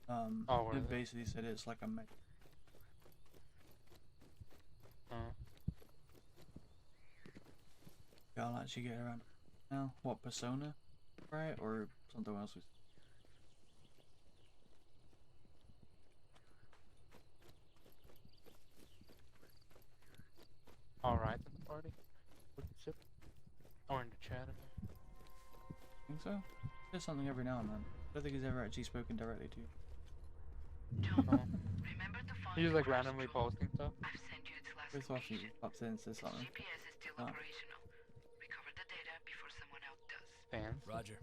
Oh, were they they? basically said it's like a mech. I'll actually get around now. What, Persona? Right? Or something else? with the chip? Or in the chat, I mean. Think so? There's something every now and then. I don't think he's ever actually spoken directly to you. John, Oh. remember to find He's just the like crash randomly drone? posting stuff. I've sent you its last Every so often he location. pops in and says Its something. GPS is still Oh. operational. Recover the data before someone else does. Fans. Roger.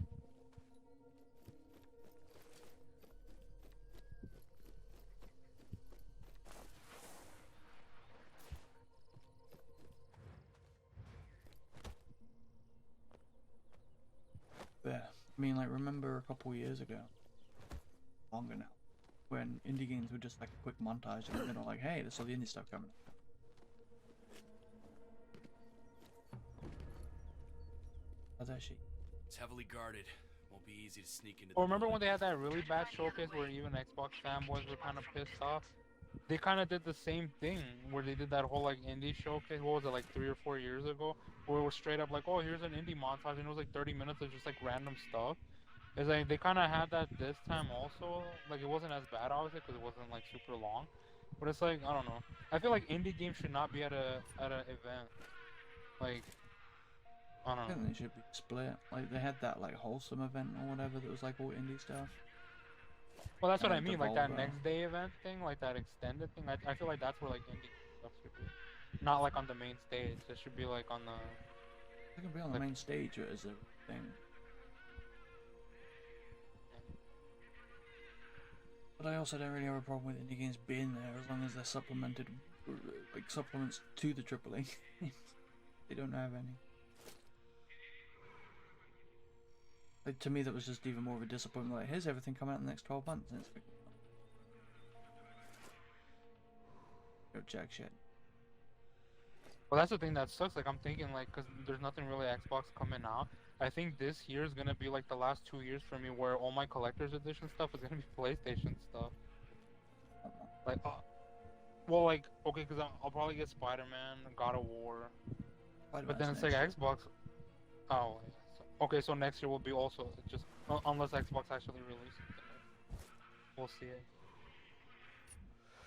Yeah. I mean, like, remember a couple years ago, longer now, when indie games were just like a quick montage in the middle, like, hey, there's all the indie stuff coming up. How's that shit? It's heavily guarded. Won't be easy to sneak into. Oh, remember when they had that really bad showcase where even Xbox fanboys were kind of pissed off? They kind of did the same thing where they did that whole like indie showcase. What was it, like 3 or 4 years ago? Where it was straight up like, oh, here's an indie montage, and it was like 30 minutes of just like random stuff. It's like they kind of had that this time also. Like it wasn't as bad obviously because it wasn't like super long. But it's like I don't know. I feel like indie games should not be at an event. Like I I don't think know. they should be split. Like, they had that, like, wholesome event or whatever that was, like, all indie stuff. Well, that's what I And mean. Like that Devolver. next day event thing, like that extended thing. I feel like that's where like indie stuff should be. Not like on the main stage. It should be like on the. They can be on the main stage as a thing. But I also don't really have a problem with indie games being there as long as they're supplemented, like supplements to the AAA. They don't have any. Like, to me, that was just even more of a disappointment. Like, here's everything coming out in the next 12 months, and it's like, no jack shit. Well, that's the thing that sucks. Like I'm thinking, like, cause there's nothing really Xbox coming out. I think this year is gonna be like the last 2 years for me, where all my collector's edition stuff is gonna be PlayStation stuff. Like, well, like, okay, cause I'll probably get Spider-Man, God of War, but then it's like Xbox. Oh, yeah. Okay, so next year will be also just unless Xbox actually releases it, we'll see it.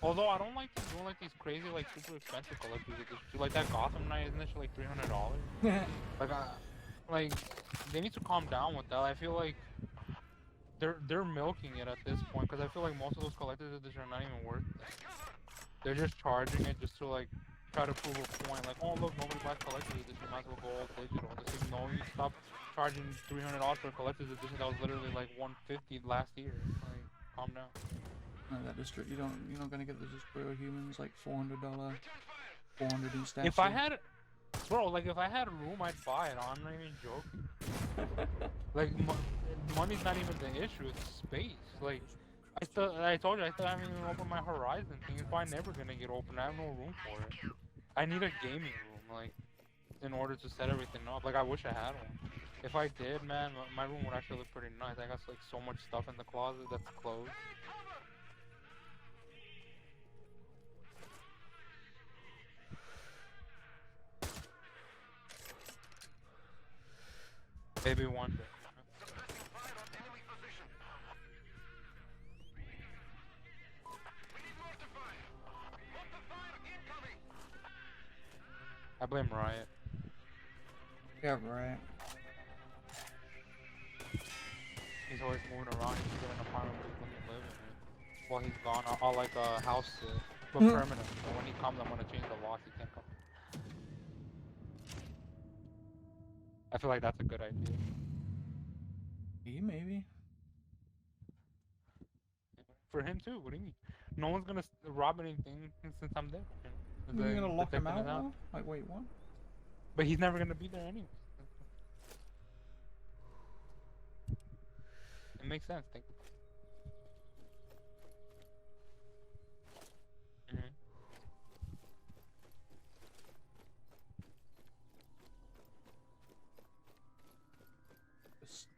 Although I don't like doing like these crazy like super expensive collector's editions. Like that Gotham Knight, isn't it like $300? Like they need to calm down with that. I feel like they're milking it at this point because I feel like most of those collector's editions are not even worth it. They're just charging it just to like try to prove a point. Like, oh look, nobody buys collector's edition, might as well go all digital. Just like, no, you stop charging $300 for a collector's edition that was literally like $150 last year. Like, calm down. No, that district, you're not gonna get the Destroyer Humans like $400, 400 each statue. If I had, bro, like if I had room, I'd buy it. I'm not even joking. Like money's not even the issue; it's space. Like I told you, I still haven't even opened my Horizon thing. It's probably never gonna get open. I have no room for it. I need a gaming room, like, in order to set everything up. Like I wish I had one. If I did, man, my room would actually look pretty nice. I got like so much stuff in the closet that's closed. Maybe one day. I blame Riot. Yeah, right. He's always moving around. He can get an apartment where he can live in it. While he's gone, I'll like a house sit, but permanent. So when he comes, I'm gonna change the locks. He can't come. I feel like that's a good idea. Yeah, maybe. For him too. What do you mean? No one's gonna rob anything since I'm there. You're gonna lock him detective out is now? Like, wait, what? But he's never gonna be there anyway. It makes sense. Think.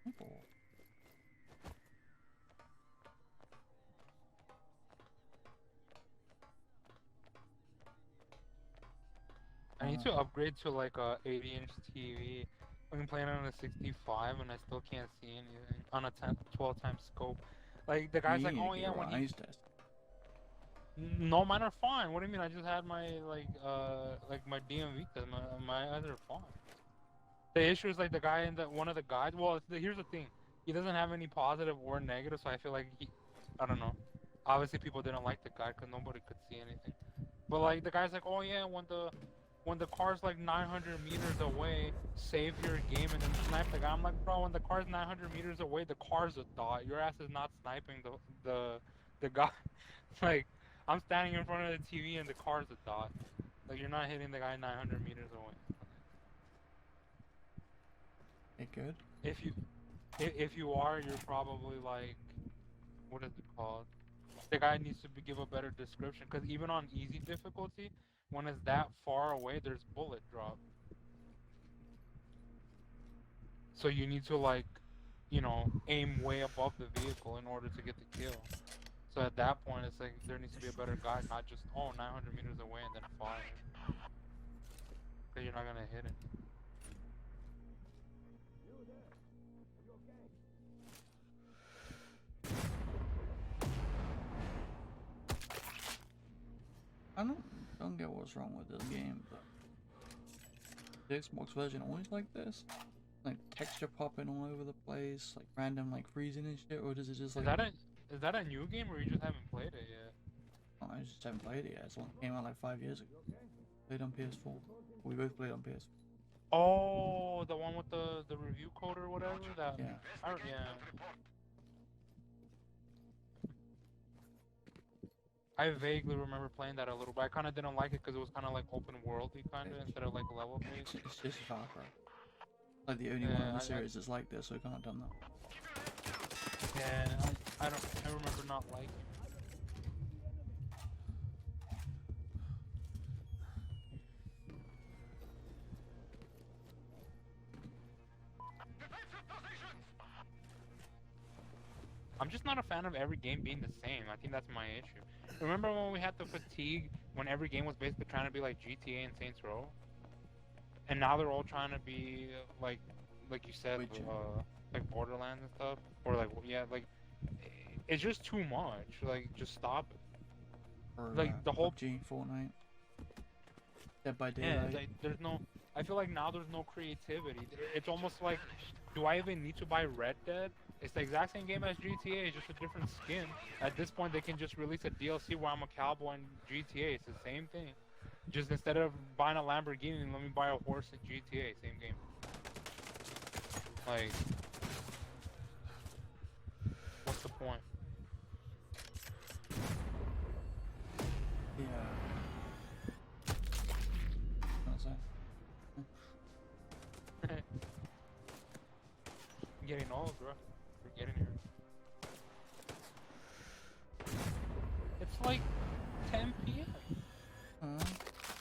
Simple. I need to upgrade to like a 80-inch TV. I've been playing on a 65 and I still can't see anything on a 12 times scope. Like the guy's like, oh yeah, when he... No, mine are fine. What do you mean? I just had my like my DMV test. My others are fine. The issue is like the guy in one of the guys. Well, here's the thing. He doesn't have any positive or negative, so I feel like I don't know. Obviously, people didn't like the guy because nobody could see anything. But like the guy's like, oh yeah, when the car's like 900 meters away, save your game and then snipe the guy. I'm like, bro, when the car's 900 meters away, the car's a dot. Your ass is not sniping the guy. Like, I'm standing in front of the TV and the car's a dot. Like, you're not hitting the guy 900 meters away. It good? If you are, you're probably like, what is it called? The guy needs to give a better description, because even on easy difficulty, when it's that far away, there's bullet drop. So you need to, like, you know, aim way above the vehicle in order to get the kill. So at that point, it's like there needs to be a better guide, not just 900 meters away and then fire, because you're not gonna hit it. I don't get what's wrong with this game, but the Xbox version always like this, like texture popping all over the place, like random like freezing and shit, or does it just like? Is that a new game, or you just haven't played it yet? Oh, I just haven't played it yet. It's one came out like 5 years ago. Played on PS4. We both played on PS4. Oh, the one with the review code or whatever. That yeah. I vaguely remember playing that a little bit. I kind of didn't like it because it was kind of like open worldy kind of instead of like level based. It's just Far Cry. Like the only one in the series that's like this, so I can't have done that. Yeah, I remember not liking it. I'm just not a fan of every game being the same. I think that's my issue. Remember when we had the fatigue when every game was basically trying to be like GTA and Saints Row? And now they're all trying to be like you said, like Borderlands and stuff, or like like it's just too much. Like, just stop it. Or, like the whole PUBG, Fortnite, Dead by Daylight. Yeah, like, there's no. I feel like now there's no creativity. It's almost like, do I even need to buy Red Dead? It's the exact same game as GTA, it's just a different skin. At this point, they can just release a DLC where I'm a cowboy in GTA. It's the same thing. Just instead of buying a Lamborghini, let me buy a horse in GTA. Same game. Like, what's the point? Yeah. What's that? Getting old, bro. We're getting here. It's like 10 p.m.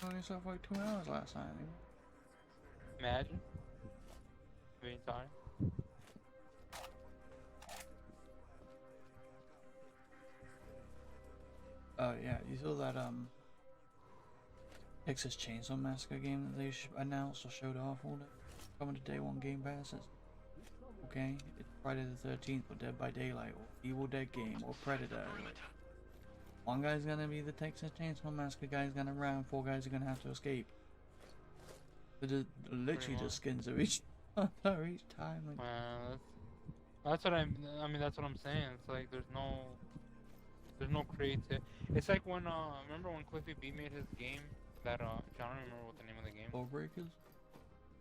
Only slept for like 2 hours last night. Imagine being tired. Oh yeah, you saw that Texas Chainsaw Massacre game that they announced or showed off all that coming to Day 1 Game Pass? Okay, it's Friday the 13th or Dead by Daylight or Evil Dead game or Predator. One guy's gonna be the Texas Chainsaw Massacre guy's gonna run, 4 guys are gonna have to escape. They're literally just skins of each time. Like, that's what I mean. That's what I'm saying. It's like there's no creative. It's like when remember when Cliffy B made his game that I don't remember what the name of the game. Lawbreakers?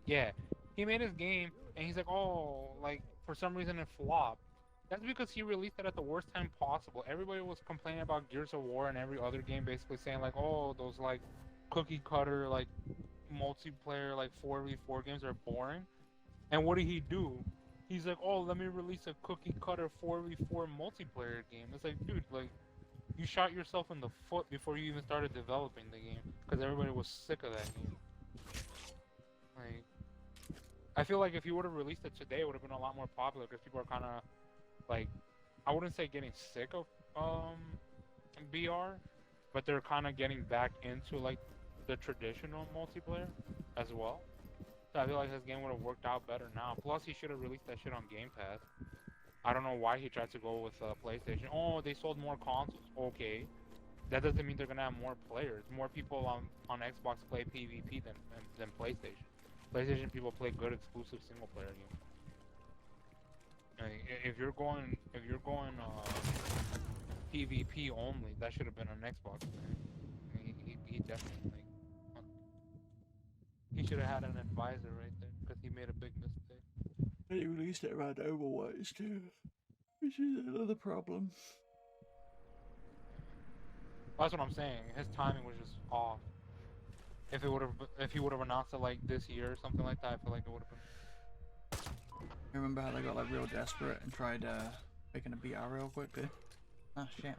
Yeah, he made his game and he's like, oh, like for some reason it flopped. That's because he released it at the worst time possible. Everybody was complaining about Gears of War and every other game, basically saying like, oh, those like cookie cutter like multiplayer like 4v4 games are boring. And what did he do? He's like, oh, let me release a cookie cutter 4v4 multiplayer game. It's like, dude, like, you shot yourself in the foot before you even started developing the game, because everybody was sick of that game. Like, I feel like if you would have released it today, it would have been a lot more popular, because people are kind of, like, I wouldn't say getting sick of BR, but they're kind of getting back into, like, the traditional multiplayer as well. So I feel like this game would have worked out better now. Plus, he should have released that shit on Game Pass. I don't know why he tried to go with PlayStation. Oh, they sold more consoles. Okay. that doesn't mean they're gonna have more players. More people on Xbox play PvP than PlayStation. PlayStation people play good exclusive single player games. Like, if you're going PvP only, that should have been on Xbox. Man. He definitely he should have had an advisor right there because he made a big mistake. And he released it around Overwatch too, which is another problem. That's what I'm saying. His timing was just off. If he would have announced it like this year or something like that, I feel like it would have been. You remember how they got like real desperate and tried making a BR real quickly? Ah shit.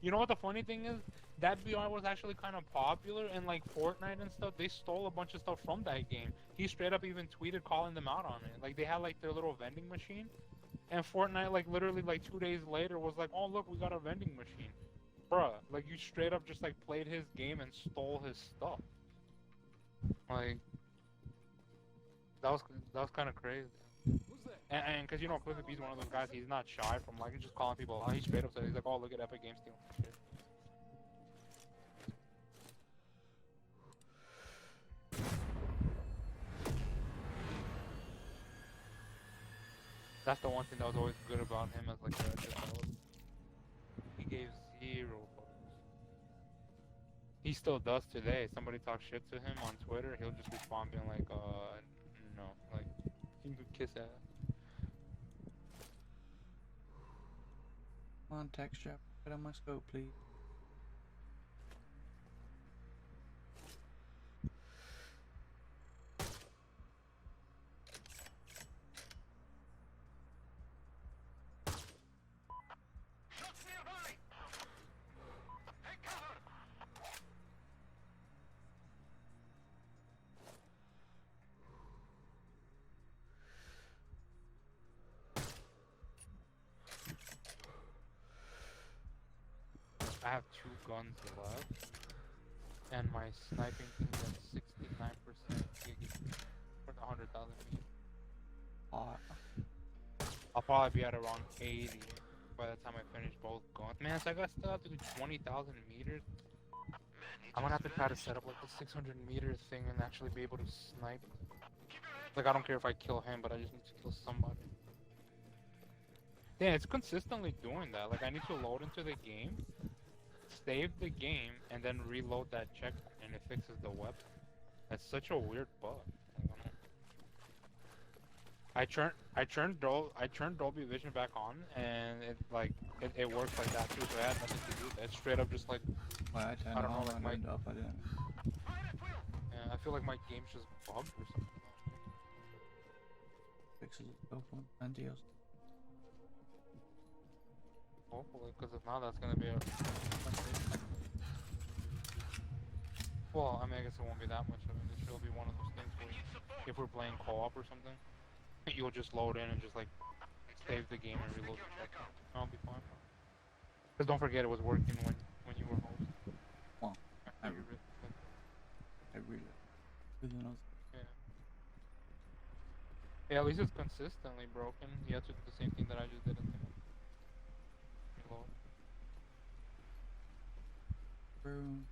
You know what the funny thing is? That BR was actually kind of popular, and like Fortnite and stuff, they stole a bunch of stuff from that game. He straight up even tweeted calling them out on it. Like they had like their little vending machine, and Fortnite like literally like 2 days later was like, oh look, we got a vending machine. Bruh, like you straight up just like played his game and stole his stuff. Like that was kind of crazy. And cause you know Cliffy B's one of those guys, he's not shy from like just calling people out. He straight up said, he's like, oh look at Epic Games stealing shit. That's the one thing that was always good about him as like a developer. He gave 0 fucks. He still does today. Somebody talks shit to him on Twitter, he'll just respond being like, no, like, he can kiss ass. Come on, texture, put on my scope, please. I have 2 guns left, and my sniping thing is at 69% for the 100,000 meters. I'll probably be at around 80 by the time I finish both guns. Man, so I still have to do 20,000 meters. I'm gonna have to try to set up like the 600 meters thing and actually be able to snipe. Like I don't care if I kill him, but I just need to kill somebody. Yeah, it's consistently doing that. Like I need to load into the game, save the game, and then reload that checkpoint, and it fixes the weapon. That's such a weird bug. I turned Dolby Vision back on, and it works like that too. So I had nothing to do. It's straight up just like I don't know, like my I didn't. Yeah, I feel like my game's just bugged or something. Fixes it, open and deals. Hopefully, because if not, that's gonna be a. Well, I mean, I guess it won't be that much of it. It'll be one of those things where if we're playing co-op or something, you'll just load in and just like save the game and reload the checkpoint. I'll be fine. Because don't forget, it was working when you were host. Well, I really knows. Yeah, at least it's consistently broken. You have to do the same thing that I just did in there. Reload. Boom.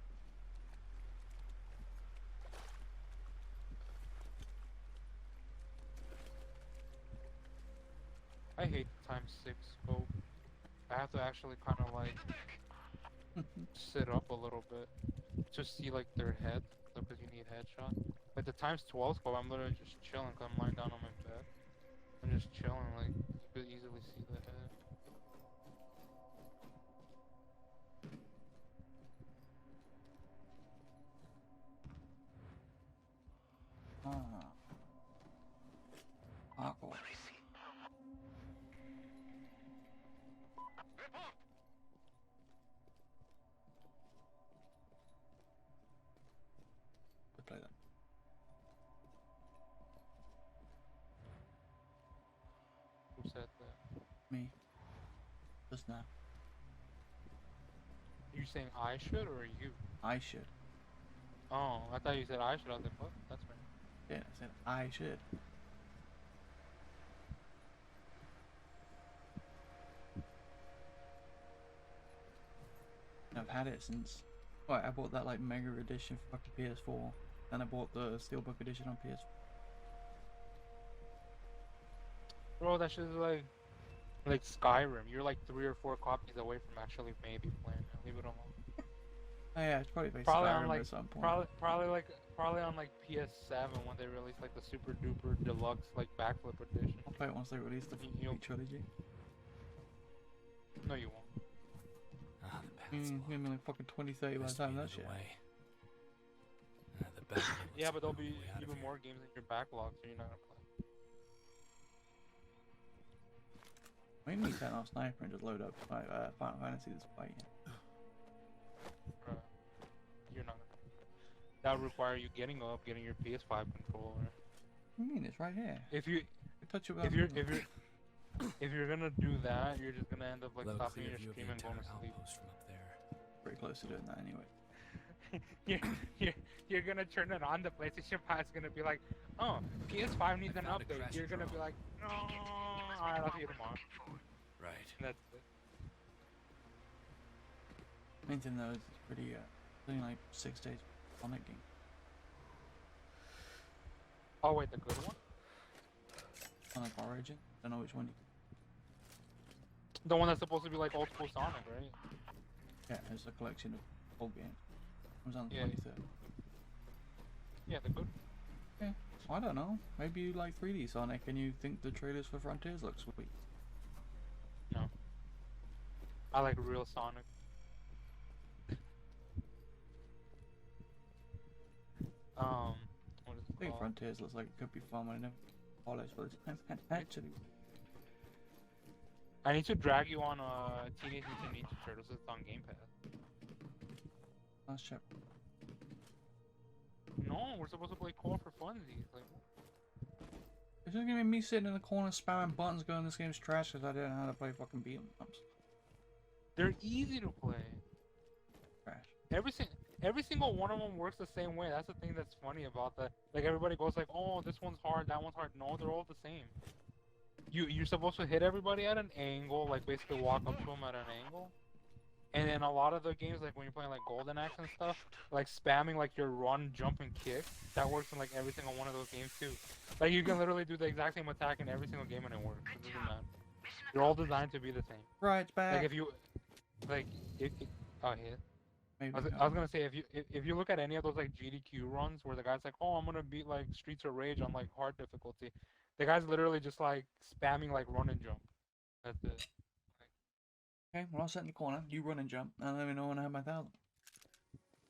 I hate ×6 scope. I have to actually kind of like sit up a little bit to see like their head, because you need headshot. Like the ×12 scope, I'm literally just chilling because I'm lying down on my bed. I'm just chilling, like you could easily see the head. Awkward. Play that. Who said that? Me. Just now. You saying I should or you? I should. Oh, I thought you said I should. I was like, what? That's right. Yeah, I said I should. I've had it since. Right, I bought that like Mega Edition for fucking PS4. Then I bought the Steelbook Edition on PS4. Bro, that shit is like Skyrim. You're like 3 or 4 copies away from actually maybe playing it. Leave it alone. Oh yeah, it's probably based Probably Skyrim on like at some point. probably on like PS7 when they release like the super duper deluxe like backflip edition. I'll play it once they release the You'll- trilogy. No, you won't. Ah, the path's Give me like fucking 20, 30 by the Must time be that another shit. way. The back end Yeah, looks but there'll like be the way out of even here. more games in your backlog, so you're not gonna play. We need to turn off Sniper and just load up Final Fantasy this fight. You're not gonna. That would require you getting up, getting your PS5 controller. What do you mean? It's right here. If you touch it if you're gonna do that, you're just gonna end up like We'll have a stopping clear your view of the stream and going to entire sleep. outpost from up there. Pretty close to doing that anyway. You're gonna turn it on. The PlayStation 5 is gonna be like, oh, PS5 needs an found a update. crash You're gonna be drone. like, no. Alright, I'll see you tomorrow. Right. And that's it. Main thing though is it's pretty it's only like 6 days on that game. Oh wait, the good one? On like Origin. Don't know which one. The one that's supposed to be like old school Sonic, right? Yeah, it's a collection of old games. Comes on the Yeah. 23rd. Yeah, the good. Yeah, I don't know. Maybe you like 3D Sonic and you think the trailers for Frontiers look sweet. No. I like real Sonic. What is I it think called? Frontiers looks like it could be fun when I never polished, but it's actually. I need to drag you on Teenage Mutant Ninja Turtles. It's on Game Pass. Last check. No, we're supposed to play Core for funsies. Like, It's just gonna be me sitting in the corner spamming buttons going this game's trash because I didn't know how to play fucking beat 'em ups. they're easy to play. Trash. Every single one of them works the same way. That's the thing that's funny about that. Like everybody goes like, oh, this one's hard, that one's hard. No, they're all the same. You're supposed to hit everybody at an angle, like basically walk up to them at an angle. And in a lot of the games, like when you're playing like Golden Axe and stuff, like spamming like your run, jump, and kick, that works in like every single one of those games too. Like you can literally do the exact same attack in every single game and it works. It doesn't matter. They're all designed to be the same. Right, it's back. Like if you, like, oh yeah. Maybe. I was gonna say if you look at any of those like GDQ runs where the guy's like, oh, I'm gonna beat like Streets of Rage on like hard difficulty, the guy's literally just like spamming like run and jump. That's it. Okay, well I'll sit in the corner, you run and jump, and let me know when I have my 1,000.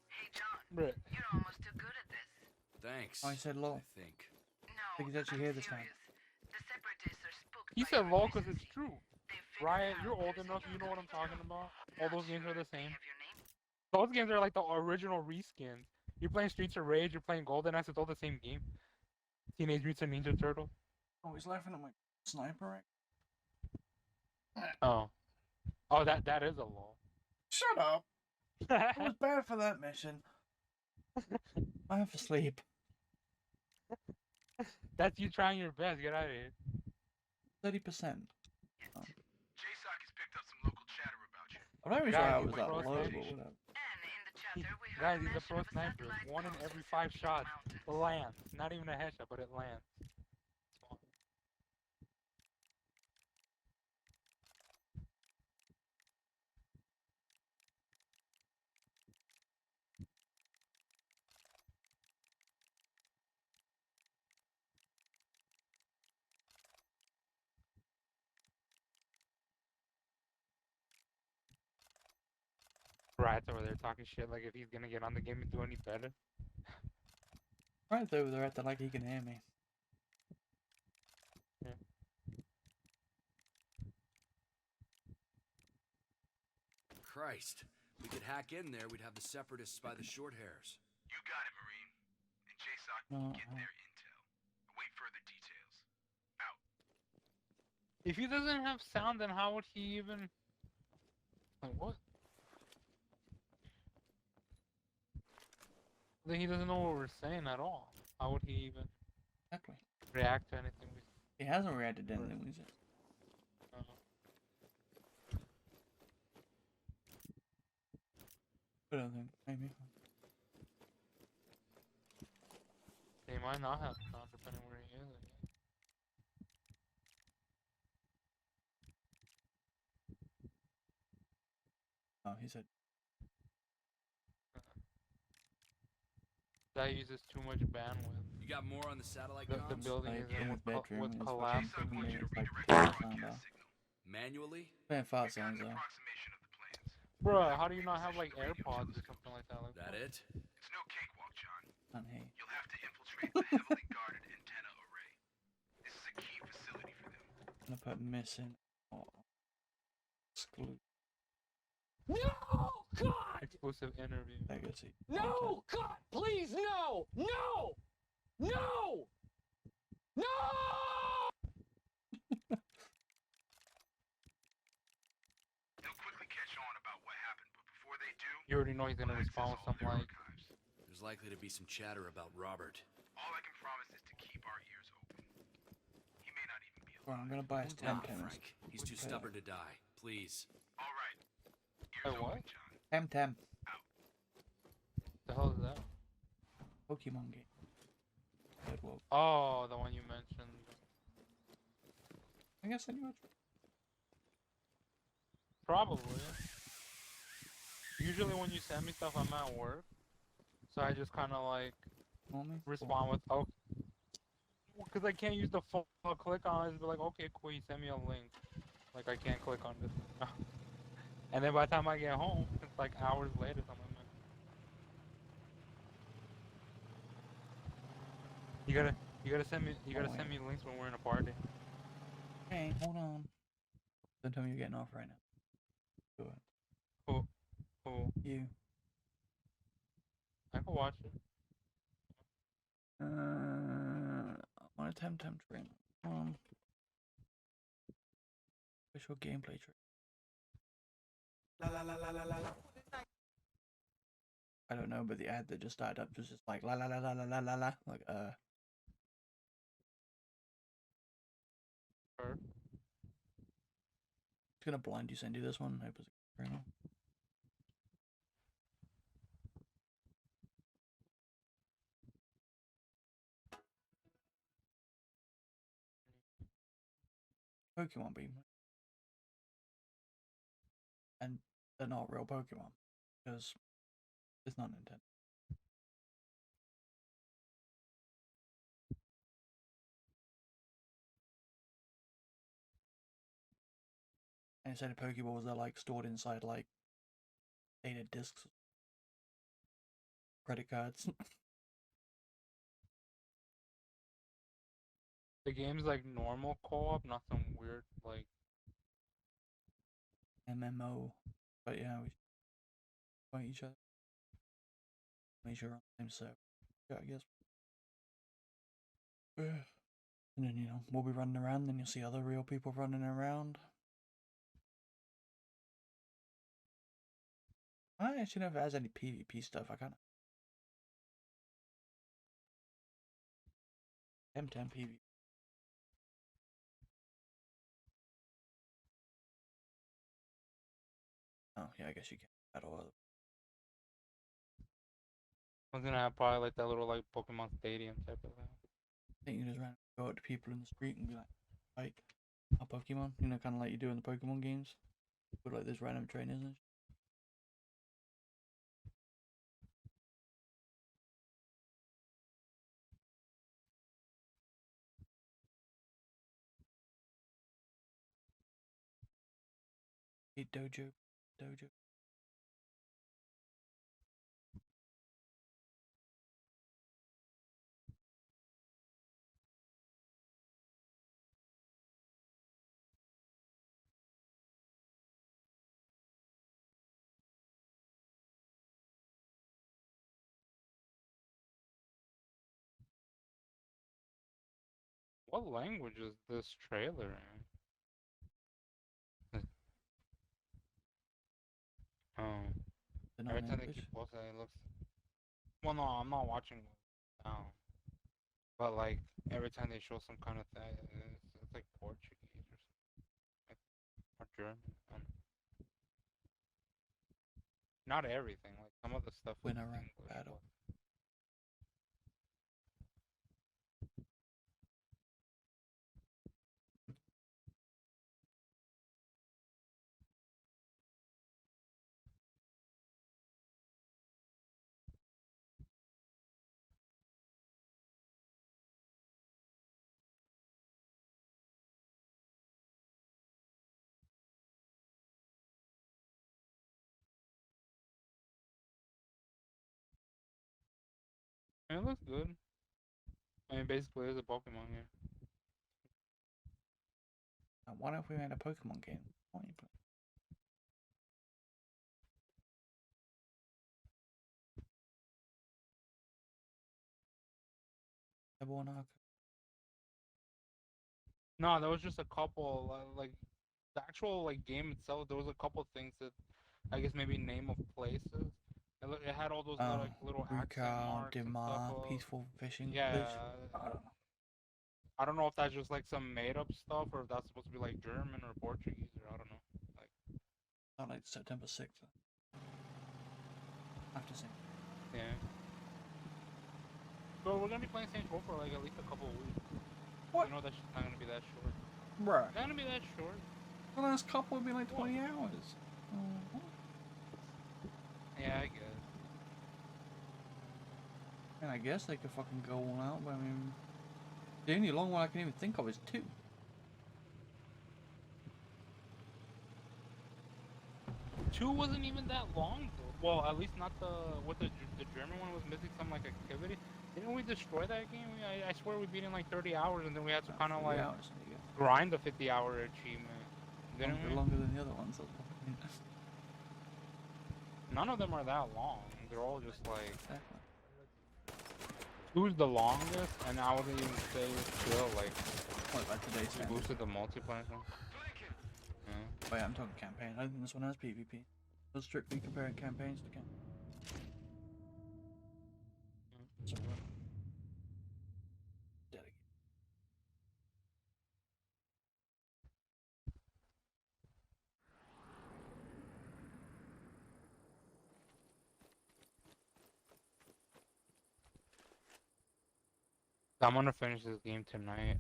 Hey, John. Right. You're almost too good at this. Thanks. I said low. I think. No, I think he's actually I'm here this time. serious. The separatists are spooked He by said your lol because efficiency. it's true. They figured Riot, out you're old there's a enough, you know what I'm talking about. All those games are the They same. have your name. Those games are like the original reskins. You're playing Streets of Rage, you're playing Golden Axe, it's all the same game. Teenage Mutant Ninja Turtle. Oh, he's laughing at my sniper right? Oh. Oh, that is a lol. Shut up! I was bad for that mission. I have to sleep. That's you trying your best, get out of here. 30%. JSOC has picked up some local chatter about you. I'm not even sure Guys, I he's was a that pro low, but sniper. whatever. And in the chatter, we heard Guys, he's a mention pro of sniper. satellite 1 in post every in 5 Central shots Mountains. lands. Not even a headshot, but it lands. Riot's over there talking shit like if he's gonna get on the game and do any better. Right over there acting like he can hear me. Christ. We could hack in there, we'd have the separatists by the short hairs. You got it, Marine. And JSOC No, will get their intel. Await further details. Out. If he doesn't have sound, then how would he even... Like, what? Then he doesn't know what we're saying at all. How would he even Exactly. react to anything we say? He hasn't reacted to anything we said. I don't think. Maybe. He might not have sound depending where he is. Oh, he said. That uses too much bandwidth. You got more on the satellite The comms? building Like is in in his bedroom, with it's collapse. fucking want you to it's like redirect your sound broadcast out. signal. Manually? Playing fart We've got sounds an though. approximation of the plans. Bruh, how do you not have like Reposition the radio AirPods or telescope. something like that? Like, That it? It's no cakewalk, John. Can't hear. You'll have to infiltrate the heavily guarded antenna array. This is a key facility for them. I'm gonna put missing or exclude No! God! exclusive interview. legacy. No! God! Please, no! No! No! No! They'll quickly catch on about what happened, but before they do, You already know he's gonna we'll respond with access all something their like, archives. There's likely to be some chatter about Robert. All I can promise is to keep our ears open. He may not even be Well, alive. I'm gonna buy his Nah, Temtems. Frank. He's too stubborn to die. Please. All right. Ears Wait, what? open, John. Temtem. the hell is that? Pokemon game. Good world. Oh, the one you mentioned. I guess I knew it. Probably. Usually when you send me stuff, I'm at work. So I just kind of like Normally. respond with, oh. Because I can't use the phone. I'll click on it and be like, okay, cool, you send me a link. Like, I can't click on this. And then by the time I get home, it's like hours later. So I'm like, man. You gotta send me links when we're in a party. Hey, hold on. Don't tell me you're getting off right now. Do it. Cool. You. I can watch it. I'm on a Temtem train. Visual gameplay train. I don't know, but the ad that just started up was just like la la la la la la la la. Like Sure. It's gonna blind you send you this one. I hope it's right now. Pokemon Beam. And they're not real Pokemon because it's not Nintendo. And instead of Pokeballs, they're like stored inside like data discs, credit cards. The game's like normal co-op, not some weird like MMO. But yeah, we fight each other. Make sure we're on the same server. Yeah, I guess. And then, we'll be running around, then you'll see other real people running around. I actually know if it has any PvP stuff. I kind of M10 PvP. Oh, yeah, I guess you can battle other. I was gonna have probably like that little like Pokemon Stadium type of thing. I think you just go up to people in the street and be like a Pokemon, kind of like you do in the Pokemon games, but like there's random trainers and shit. Hey, dojo. What language is this trailer in? Every time they keep posting, it looks. Well, no, I'm not watching it now. But like every time they show some kind of thing, it's like Portuguese or something, or German. Not everything. Like Some of the stuff Win was a in rank English, battle. I mean, it looks good. I mean, basically, it's a Pokemon game. Now, what if we made a Pokemon game? Why don't you play? Everyone Arc. No, there was just a couple, like, the actual, like, game itself, there was a couple things that, I guess maybe name of places. It had all those like little accent Ruka, marks and stuff. Dimar, Peaceful Fishing Yeah, Village. I don't know. I don't know if that's just like some made up stuff or if that's supposed to be like German or Portuguese or I don't know. Like, Not like September 6th. After saying. yeah. Bro, we're gonna be playing Saints Row for like at least a couple of weeks. What? You know that's not gonna be that short. Bruh. It's not gonna be that short. The last couple would be like 20 hours. Yeah, I guess. And I guess they could fucking go all out, but I mean, the only long one I can even think of is 2. Two wasn't even that long though. Well, at least not the German one was missing some like activity. Didn't we destroy that game? I swear we beat it in like 30 hours and then we had to kind of like grind the 50-hour achievement. Didn't we? Longer than the other ones. None of them are that long. They're all just like. Who's the longest? And I wouldn't even say still like. What about today's we boosted the multiplayer thing? Yeah. Oh yeah, I'm talking campaign. I think this one has PvP. So strictly comparing campaigns to campaigns. So, dedicated. I'm gonna finish this game tonight.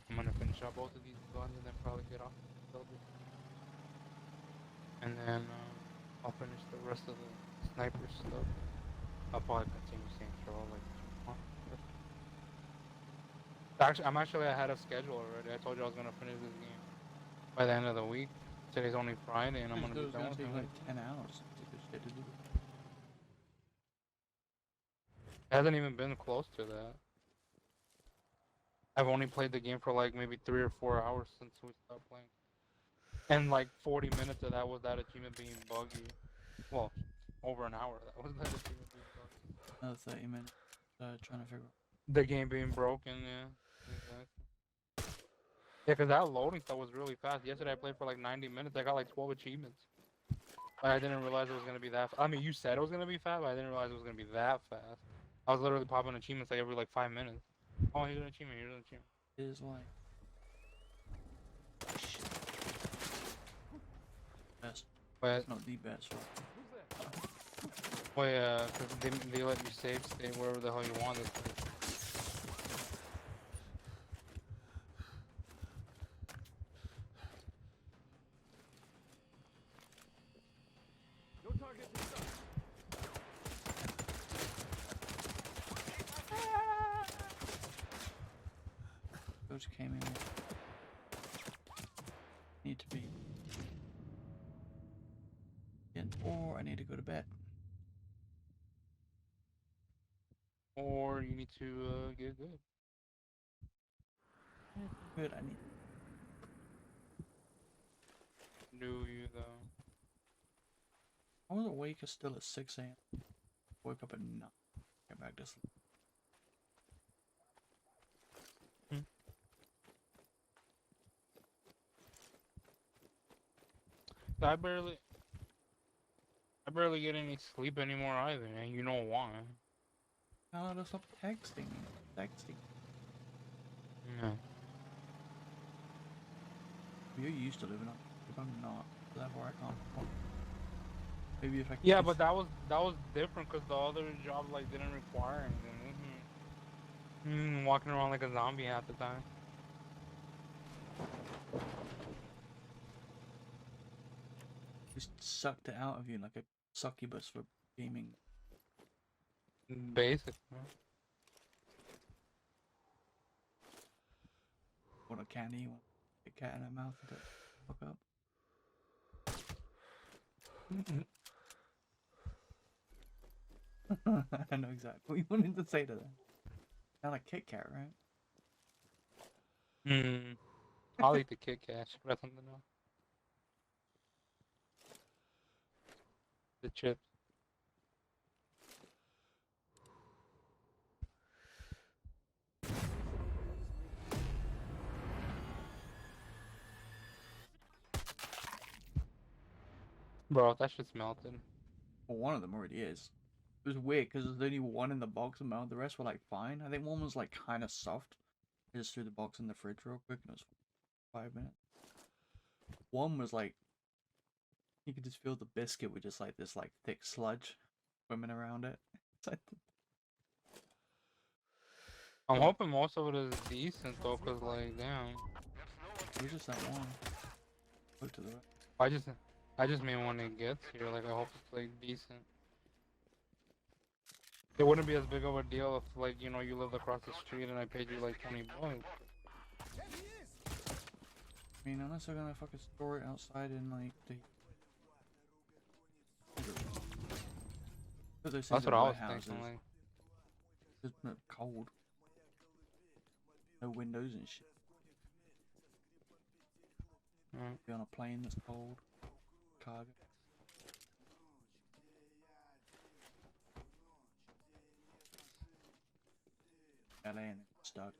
I'm gonna finish up both of these guns and then probably get off the building. And then I'll finish the rest of the sniper stuff. I'll probably continue Saints Row like tomorrow. Actually, I'm actually ahead of schedule already. I told you I was gonna finish this game by the end of the week. Today's only Friday, and I'm gonna be done with it. Like 10 hours. Shit to do. It hasn't even been close to that. I've only played the game for like maybe 3 or 4 hours since we started playing. And like 40 minutes of that was that achievement being buggy. Well, over an hour that was that achievement being buggy. Another 30 minutes trying to figure out. The game being broken, yeah. Exactly. Yeah, because that loading stuff was really fast. Yesterday I played for like 90 minutes. I got like 12 achievements. But I didn't realize it was going to be that fast. I mean, you said it was going to be fast, but I didn't realize it was going to be that fast. I was literally popping achievements like every like 5 minutes. Oh, here's an achievement, here's an achievement. It is why. Best. But not the best. Well, yeah, because they let you save state wherever the hell you want it. No target in sight. Coach came in. Need to be. Or I need to go to bed. Or you need to get good. Good, I need. Do you though? I was awake still at 6 a.m. Woke up at 9. Get back to sleep. I barely get any sleep anymore either, and you know why. No, to stop texting. Texting. No. You're used to living on. If I'm not, therefore I can't. Maybe if I could Yeah, just- but that was different because the other job like didn't require anything. Walking around like a zombie half the time. just sucked it out of you like a succubus for gaming. Basic. Want a candy? You want a cat in her mouth and fuck up? I don't know exactly what you wanted to say to that. Not a Kit Kat, right? I'll eat the Kit Kat. Should have something else. The chips. Bro, that shit's melted. Well, one of them already is. It was weird because there's only one in the box and the rest were like fine. I think one was like kind of soft. I just threw the box in the fridge real quick and it was 5 minutes. One was like, you could just feel the biscuit with just like this like thick sludge swimming around it. It's like, I'm hoping most of it is decent though, cause like, damn. it was just that one. Look to the right. I just mean when it gets here, like I hope it's like decent. It wouldn't be as big of a deal if like, you know, you lived across the street and I paid you like 20 bucks. I mean, unless they're gonna fucking store it outside in like the. Put those things That's in what I was warehouses. thinking, like. It's not cold. No windows and shit. Be on a plane that's cold. Cargo. LA and stuck.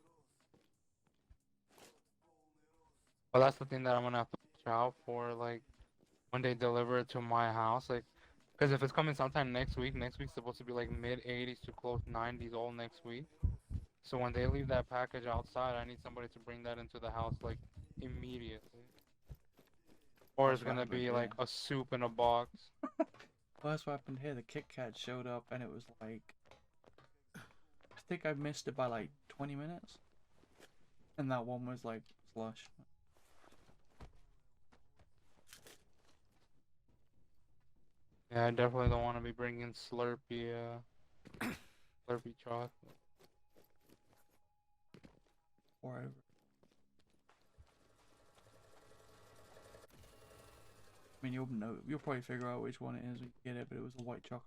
Well, that's the thing that I'm gonna have to watch out for, like, when they deliver it to my house, like, because if it's coming sometime next week's supposed to be like mid 80s to close 90s all next week. So when they leave that package outside, I need somebody to bring that into the house like immediately. Or it's gonna be like a soup in a box. Well, that's what happened here. The Kit Kat showed up and it was like, I think I missed it by like 20 minutes. And that one was like slush. Yeah, I definitely don't want to be bringing Slurpee, Slurpee chocolate. Wherever. I mean, you'll probably figure out which one it is when you get it, but it was a white chocolate.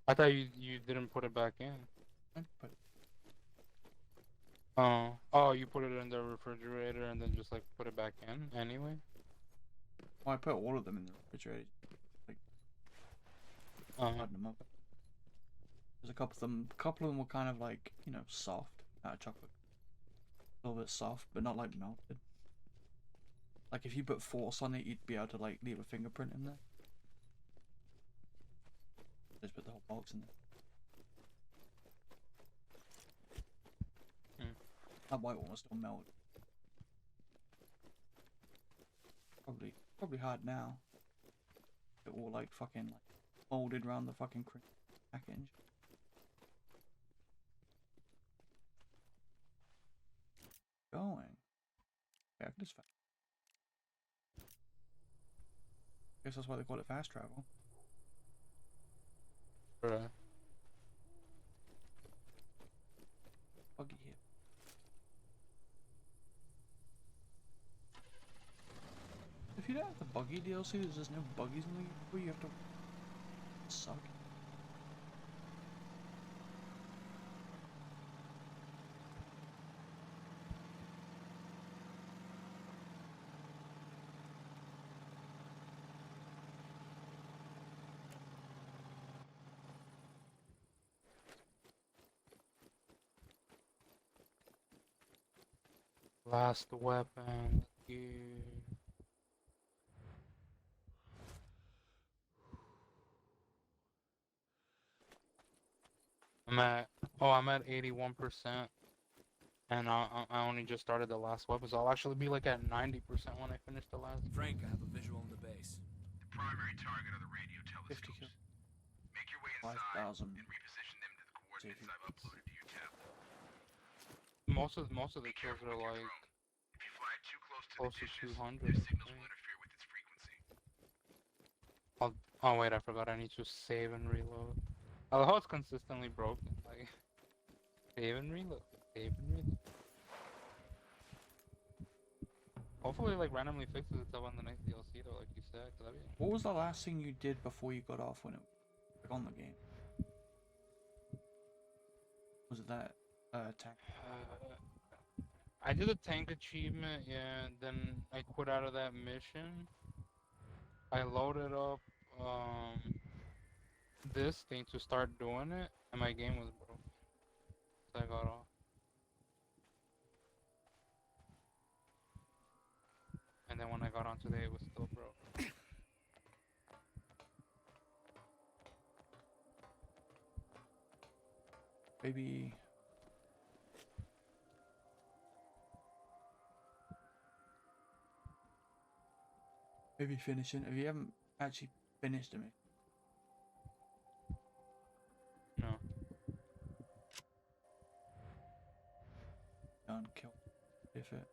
I thought you didn't put it back in. But Oh, you put it in the refrigerator and then just like put it back in anyway? well, I put all of them in the refrigerator. Like, harden them up. There's a couple of them were kind of like, you know, soft, chocolate. A little bit soft, but not like melted. Like if you put force on it, you'd be able to like leave a fingerprint in there. Just put the whole box in there. That white one was still melted. Probably hard now. It all like fucking like molded around the fucking package. Going. Yeah, I can just. Guess that's why they call it fast travel. Right. Buggy here. If you don't have the buggy DLC, there's just no buggies in the where you have to suck. Last weapon. Gear. I'm at 81%. And I only just started the last weapon, so I'll actually be like at 90% when I finish the last. Frank, I have a visual on the base. The primary target are the radio 50 telescopes. kills. Make your way inside 5,000. and reposition them to the coordinates Saving I've bits. uploaded to your tablet. Most of the Be kills careful are with your like drone. If you fly it too close to close the to dishes, 200. their signals will right? interfere with its frequency. Oh wait, I forgot. I need to save and reload. I love how it's consistently broken. Like save and reload, save and reload. Hopefully, like randomly fixes itself on the next DLC, though, like you said. 'Cause that'd be... What was the last thing you did before you got off when it like on the game? Was it that attack? I did a tank achievement, yeah. Then I quit out of that mission. I loaded up this thing to start doing it, and my game was broken, so I got off. And then when I got on today, it was still broken. Maybe. Maybe finishing. If you haven't actually finished it, No. done kill. If it.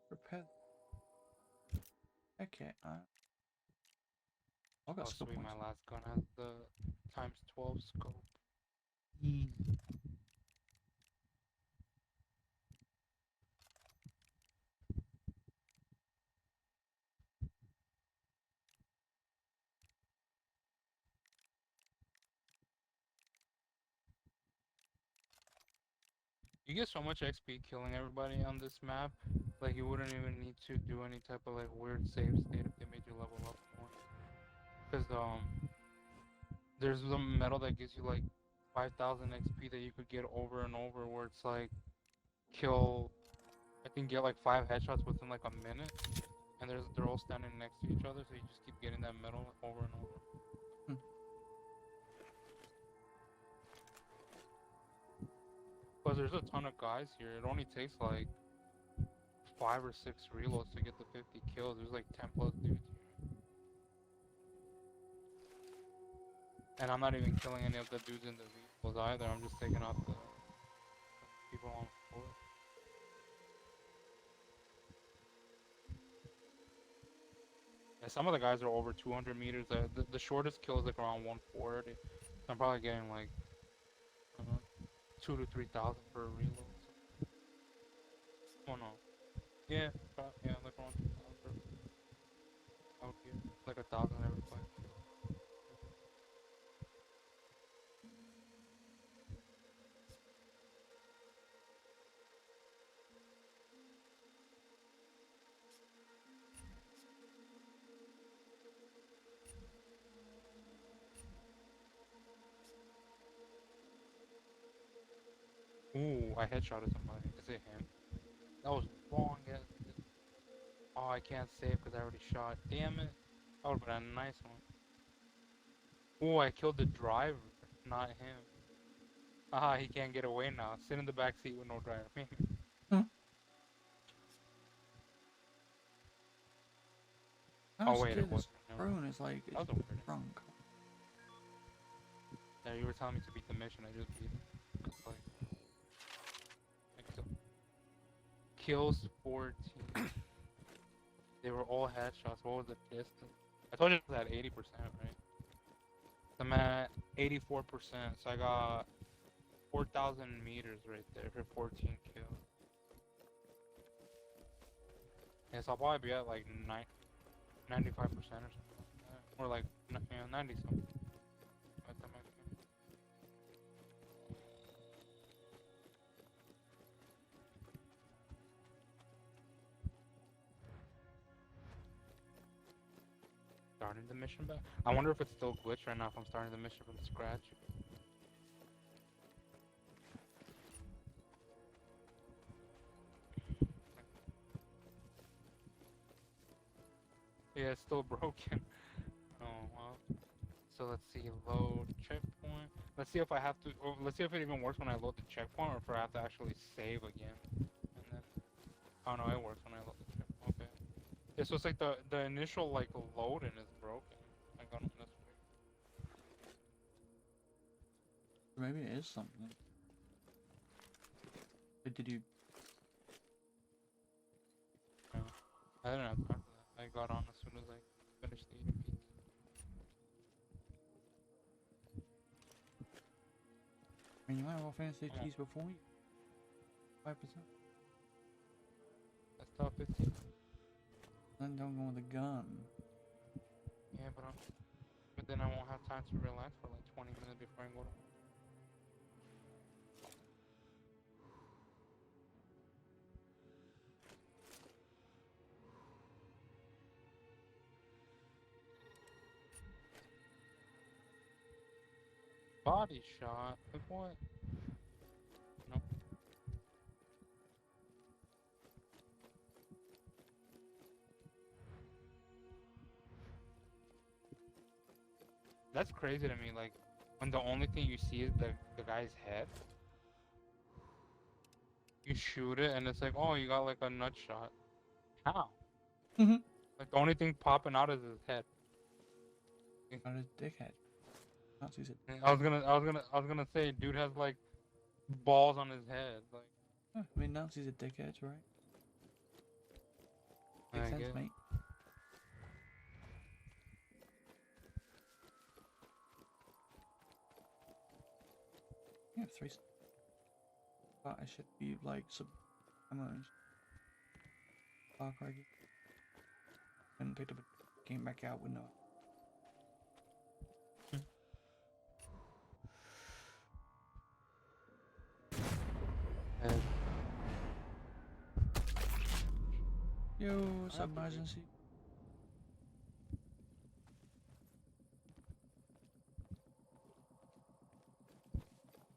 Repair. Okay. I've got Oh, skill sweet, points. my last gun has the ×12 scope. You get so much XP killing everybody on this map, like you wouldn't even need to do any type of like weird save state if they made you level up more. Cause there's a medal that gives you like 5,000 XP that you could get over and over, where it's like kill, I think get like 5 headshots within like a minute, and they're all standing next to each other, so you just keep getting that medal over and over. Plus, there's a ton of guys here. It only takes like 5 or 6 reloads to get the 50 kills. There's like 10 plus dudes here. And I'm not even killing any of the dudes in the vehicles either. I'm just taking out the people on foot. Yeah, some of the guys are over 200 meters. The shortest kill is like around 140. So I'm probably getting like, I don't know, 2,000 to 3,000 for a reload. So. Oh no. Yeah, like around 2,000 per. Out here, like 1,000 every fight. Ooh, I headshotted somebody. Is it him? That was wrong. Oh, I can't save because I already shot. Damn it. That would have been a nice one. Ooh, I killed the driver, not him. Ah, he can't get away now. Sit in the back seat with no driver. Oh wait, it was. Drone is like That was a weird. drunk. Yeah, you were telling me to beat the mission. I just beat it. It's like so. Kills 14. They were all headshots. What was the distance? I told you it was at 80%, right? I'm at 84%, so I got 4,000 meters right there for 14 kills. Yeah, so I'll probably be at like 95% or something like that. Or like, 90 something. By the time I finish. Starting the mission back? I wonder if it's still glitched right now if I'm starting the mission from scratch. Yeah, it's still broken. Oh, well. So let's see, load checkpoint. Let's see if I have to, or let's see if it even works when I load the checkpoint, or if I have to actually save again. And then, oh no, it works when I load the checkpoint. Okay. Yeah, so it's like the initial like loading is broken. I got on this way. Maybe it is something. But did you? No, I didn't have time for that. I got on as soon as I finished the eating pizza. I mean, you might well finish the cheese before you. 5%. That's top 15. Then don't go with a gun. Yeah, but then I won't have time to relax for like 20 minutes before I go to. Body shot? Like what? Nope. That's crazy to me, like, when the only thing you see is the guy's head. You shoot it and it's like, oh, you got like a nut shot. How? Like the only thing popping out is his head. Not his dickhead. Nazis it. I was gonna say, dude has like balls on his head, like. I mean, Nazis are dickheads, right? Makes sense, guess. mate. Yeah, 3. But I should be like some. Far Cry. And picked up a came back out with no. Yo, what's up, emergency?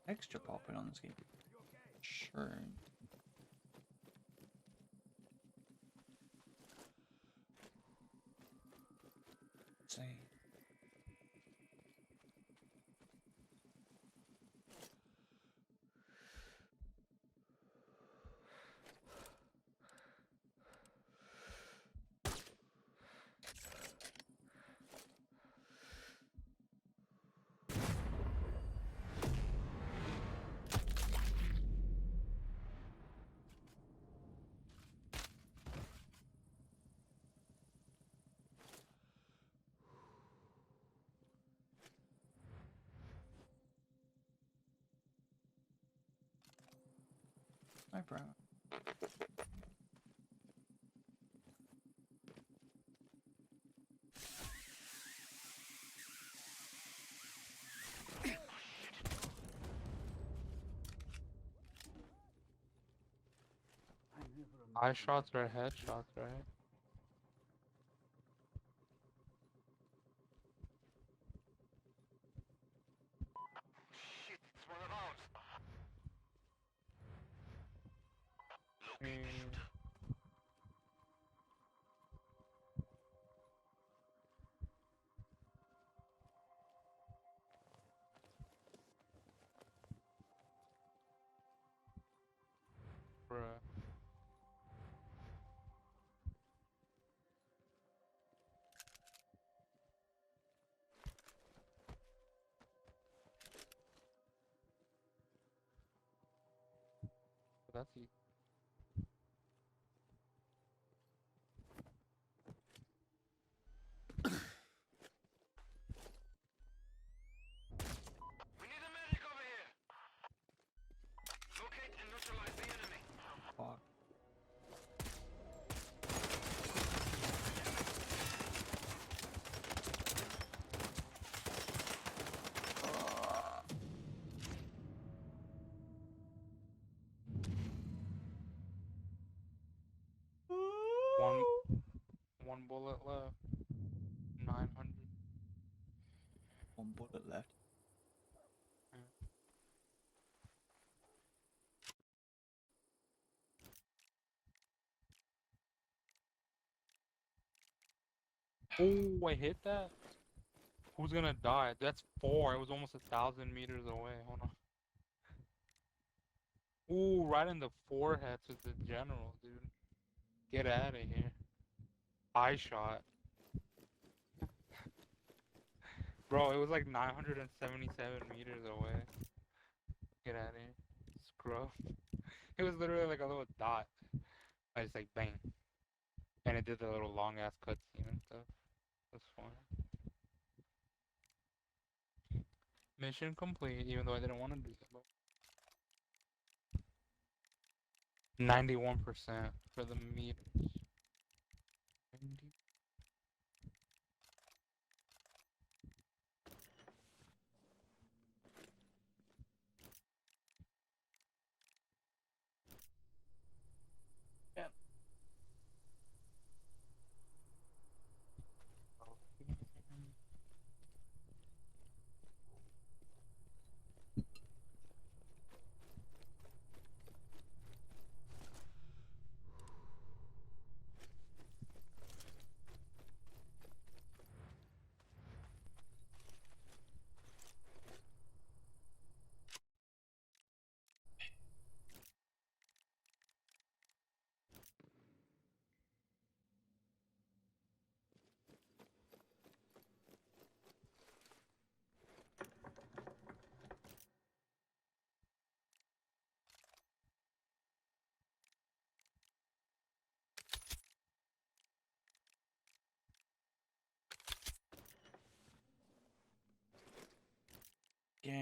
Extra popping on this game. Sure. Say. Hi, bro. Eye shots or headshots, right? Shit, it's one of ours. Bruh. That's easy. We need a medic over here. Locate and neutralize the enemy. Fuck. One bullet left. 900. One bullet left. Oh, I hit that. Who's gonna die? That's 4. It was almost 1,000 meters away. Hold on. Ooh, right in the forehead to the general, dude. Get out of here. Eye shot. Bro, it was like 977 meters away. Get out of here. Scrub. It was literally like a little dot. I just like bang. And it did the little long ass cutscene and stuff. That's fun. Mission complete, even though I didn't want to do that. 91% for the meters. 90. Yeah.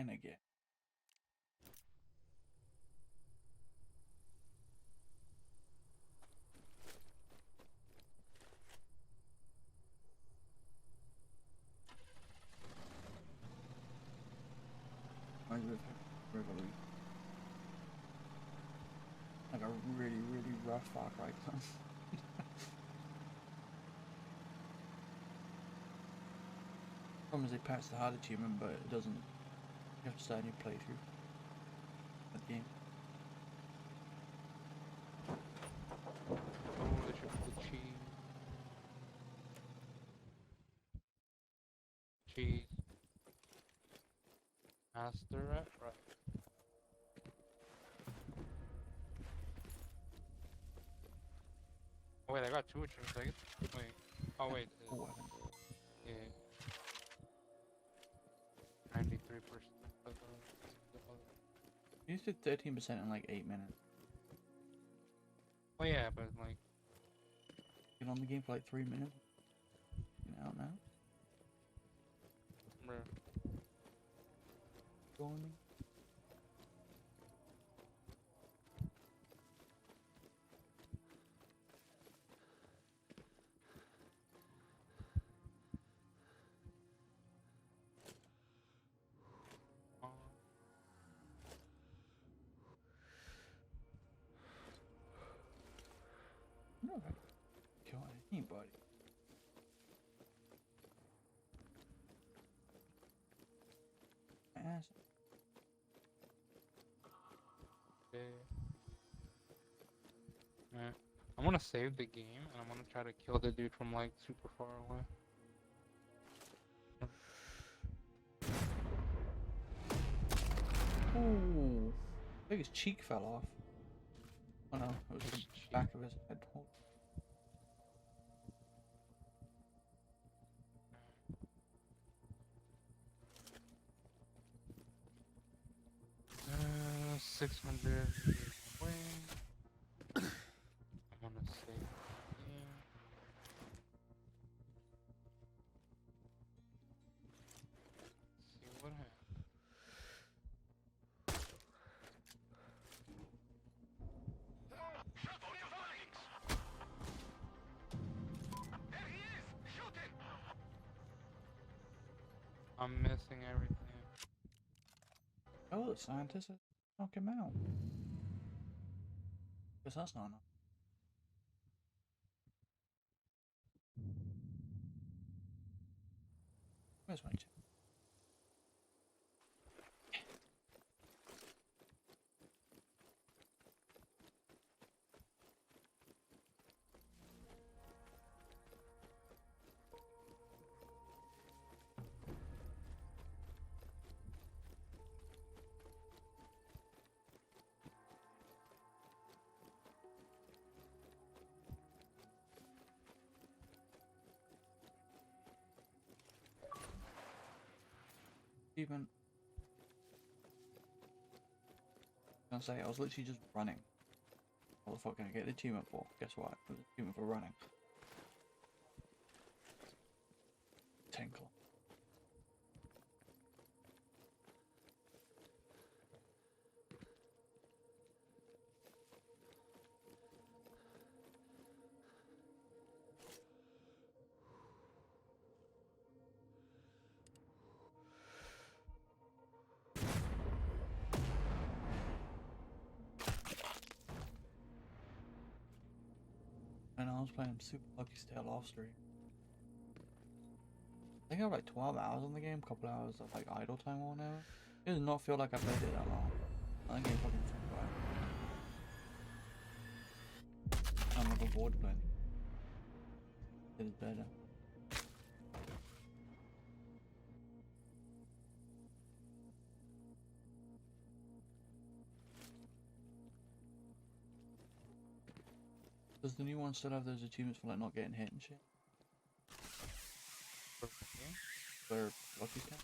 Again. I live Reveille. Like a really, really rough Far Cry clone. Problem is they patched the hard achievement, but it doesn't. You have to start a new playthrough. That game. Oh, they should put cheese. Cheese. Master right? Oh wait, I got 2 achievements, I guess. Wait. Oh wait. Yeah. 93% of the You did 13% in like 8 minutes. Oh yeah, but like. Been on the game for like 3 minutes. You know now. Bruh. Go on. No, I kill anybody. Ass. Okay. Yeah. I'm gonna save the game and I'm gonna try to kill the dude from like super far away. Ooh. I think his cheek fell off. Oh no, it was the back of his head. Hold. Uh, 600 away. I'm gonna save the game. See what happens. I'm missing everything. Oh, the scientist knock him out. Guess that's not enough. Where's my check? Even. I was gonna say, I was literally just running. What the fuck can I get the achievement for? Guess what? It was the achievement for running. Tinkle. And I was playing Super Lucky Stale off stream. I think I have like 12 hours on the game, a couple hours of like idle time or whatever. It does not feel like I played it that long. I think it's fucking fun, I'm looking forward to playing it. It is better. Does the new one still have those achievements for like not getting hit and shit? For Lucky Stale?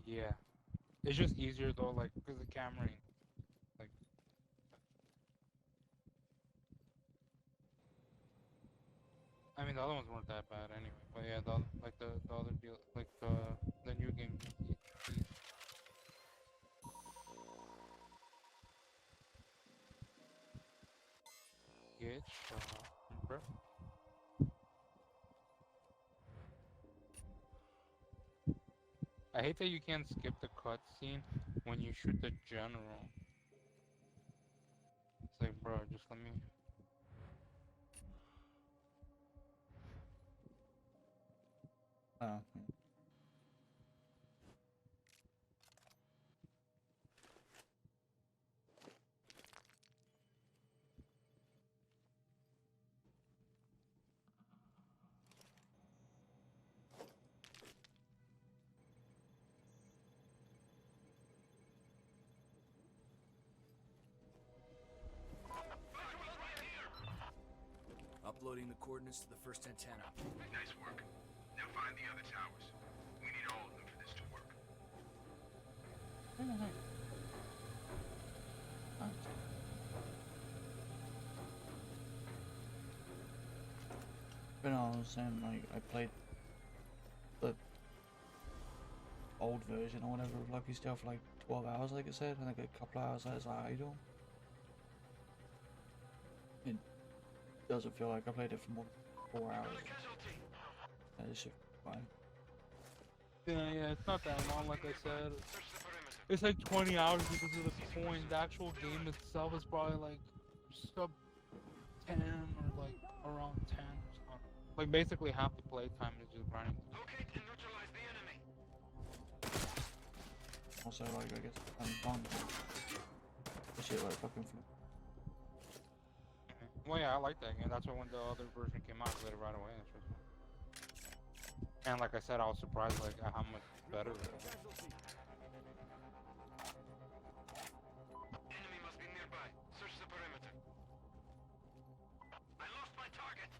Yeah. It's just easier though, like, because the camera, like. I mean, the other ones weren't that bad anyway, but yeah, the other deal, like the new game. Get shot, bro. I hate that you can't skip the cutscene when you shoot the general. It's like, bro, just let me. Oh. Uploading the coordinates to the first antenna. Nice work. Now find the other towers. We need all of them for this to work. But no, I was saying, like, I played the old version or whatever of Lucky Stale for like 12 hours, like I said, and like a couple hours as idle. It doesn't feel like I played it for more than 4 hours. It's just fine. Yeah, it's not that long, like I said. It's like 20 hours because of the point. The actual game itself is probably like sub 10 or like around 10 or something. Like basically half the playtime is just grinding. Locate and neutralize the enemy. Also, like, I guess I'm fun. This shit like fucking fun. Well, yeah, I like that game. That's why when the other version came out, I played it right away. And like I said, I was surprised like at how much better it was. Enemy must be nearby. Search the perimeter. I lost my target.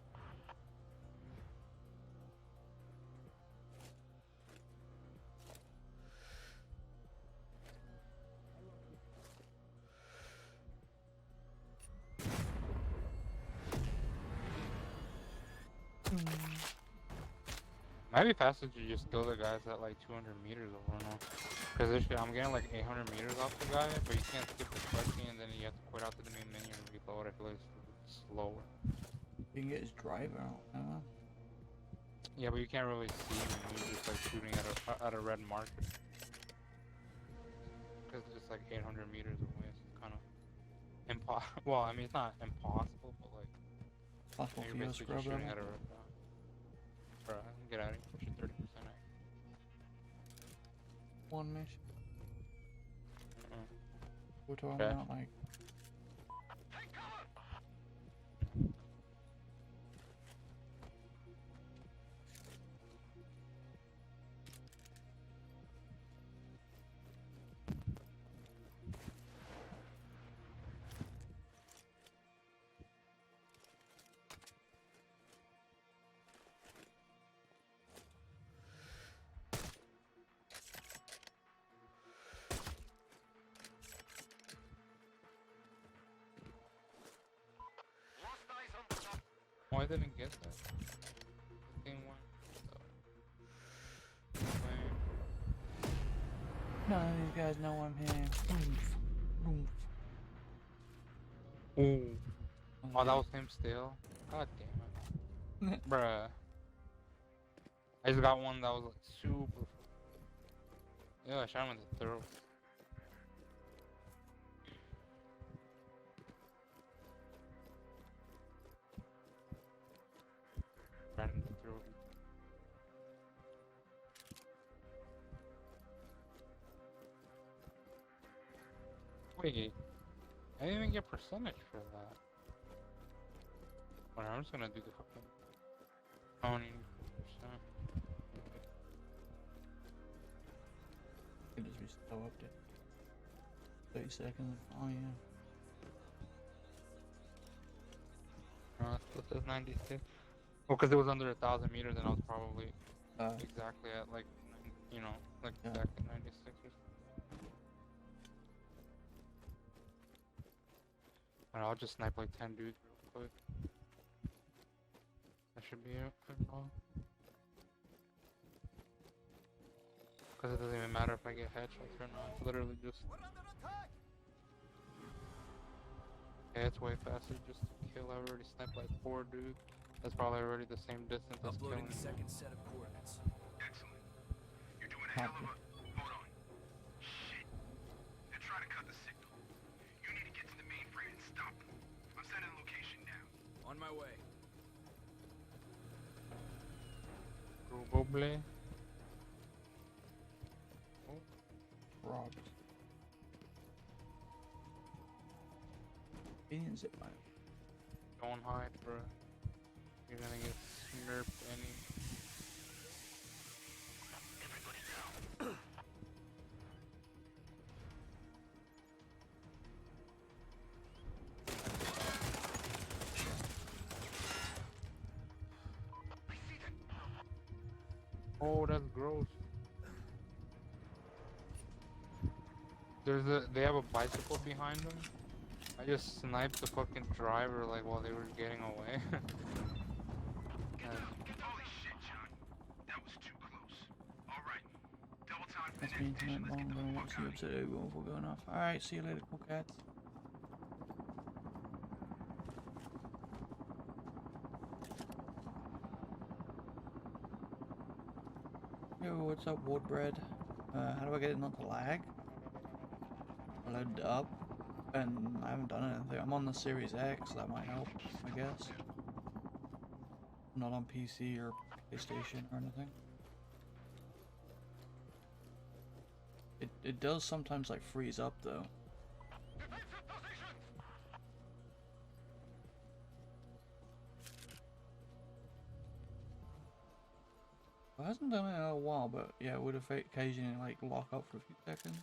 Might be faster to just kill the guys at like 200 meters over and on. Because I'm getting like 800 meters off the guy, but you can't skip the cutscene and then you have to quit out to the main menu and reload. I feel like it's slower. You can get his driver out, Yeah, but you can't really see him. You're just like shooting at a red marker. Because it's like 800 meters away, so it's kind of impossible. Well, I mean, it's not impossible, but like possible you're for you to basically scrub just shooting out. at a red. Bro, get out of here. Pushing 30% out. One mission. We're talking Okay. about like I didn't get that. The thing went. None of these guys know I'm here. Oomph. Oomph. Ooh. Oh, that was him still? God damn it. Bruh. I just got one that was like super. Yeah, I shot him in the throat. Right in the throat. Wait, I didn't even get percentage for that. Well, I'm just gonna do the fucking. I don't need percent. It just be slow update. 30 seconds. Oh yeah. It says 96. Well, because it was under 1,000 meters, and I was probably exactly at like, you know, like exactly 96 or something. And I'll just snipe like 10 dudes real quick. That should be it for now. Because it doesn't even matter if I get headshots or not. It's literally just. Yeah, it's way faster just to kill. I've already sniped like 4 dudes. That's probably already the same distance as killing. Uploading the second set of coordinates. Excellent. You're doing a hell of a... Hold on. Shit. They're trying to cut the signal. You need to get to the mainframe and stop them. I'm sending location now. On my way. Probably. Oh. Robbed. Indian zip line. Don't hide, bro. You're gonna get snurped any. Everybody down. Oh, that's gross. They have a bicycle behind them. I just sniped the fucking driver like while they were getting away. Holy shit, John. That was too close. Alright. Double time for the That's next me station. tonight Let's get long. the Gonna fuck watch out you of here. episode everyone before going off. Alright, see you later, cool cats. Yo, what's up, Woodbread? How do I get it not to lag? I loaded it up, and I haven't done anything. I'm on the Series X, that might help, I guess. I'm not on PC or PlayStation or anything. It does sometimes like freeze up though. It hasn't done it in a while, but yeah, it would occasionally like lock up for a few seconds.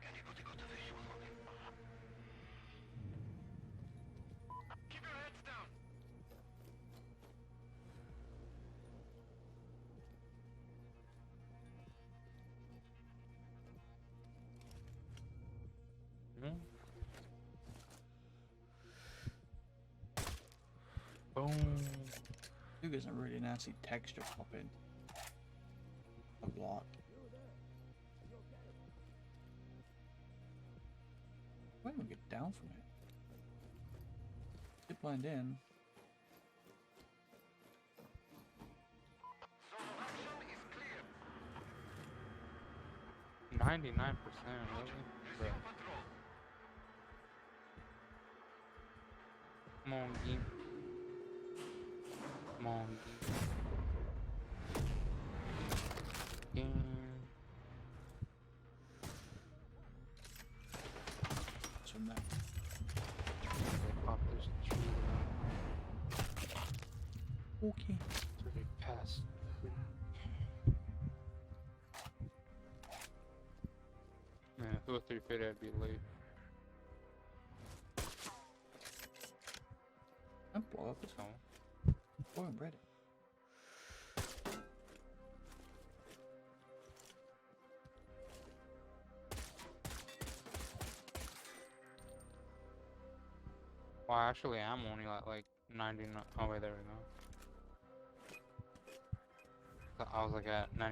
Anybody got a visual on him? Keep your heads down. Boom. Dude, there's a really nasty texture pop in. A lot. Why don't we get down from it? Did blend in. Zone of action is clear. 99%, really? Bro. Resume patrol. Come on, game. Come on, game. It's from that. Pop this tree. Okay. So they pass. Man, if it was 350, I'd be late. And blow hope so. Oh, I'm ready. Well, actually, I'm only at like 99. Oh wait, there we go. So I was like at 99.5.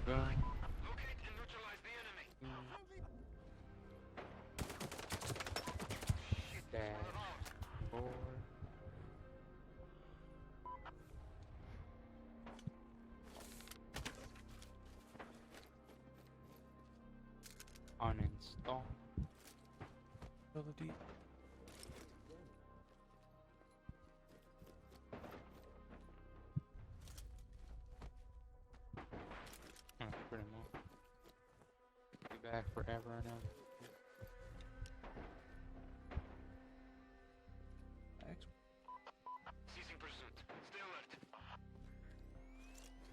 Locate and neutralize the enemy. Dash 4. Uninstall. Ability. Pretty much. Be back forever and ever. Ceasing pursuit. Stay alert.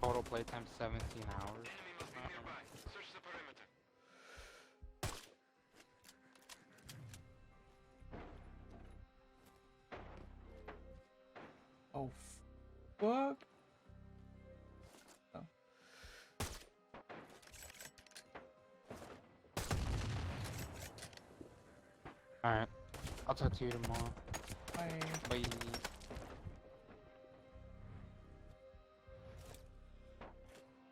Total playtime 17 hours. Enemy must be nearby. Search the perimeter. Oh, fuck. Oh. Alright. I'll talk to you tomorrow. Bye. Bye.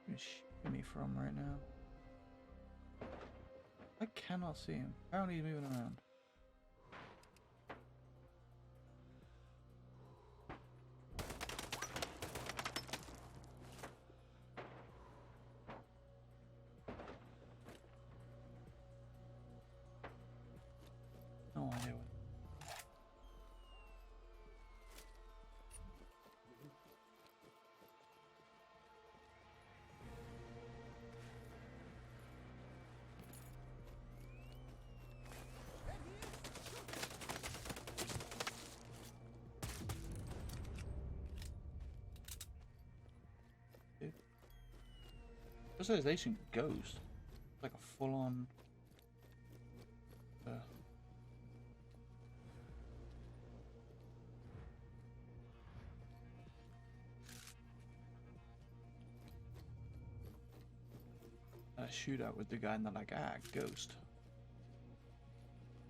Where's Shimmy from right now? I cannot see him. Apparently he's moving around. No idea what. Specialization Ghost. Like a full on. A shootout with the guy and they're like, ah, Ghost.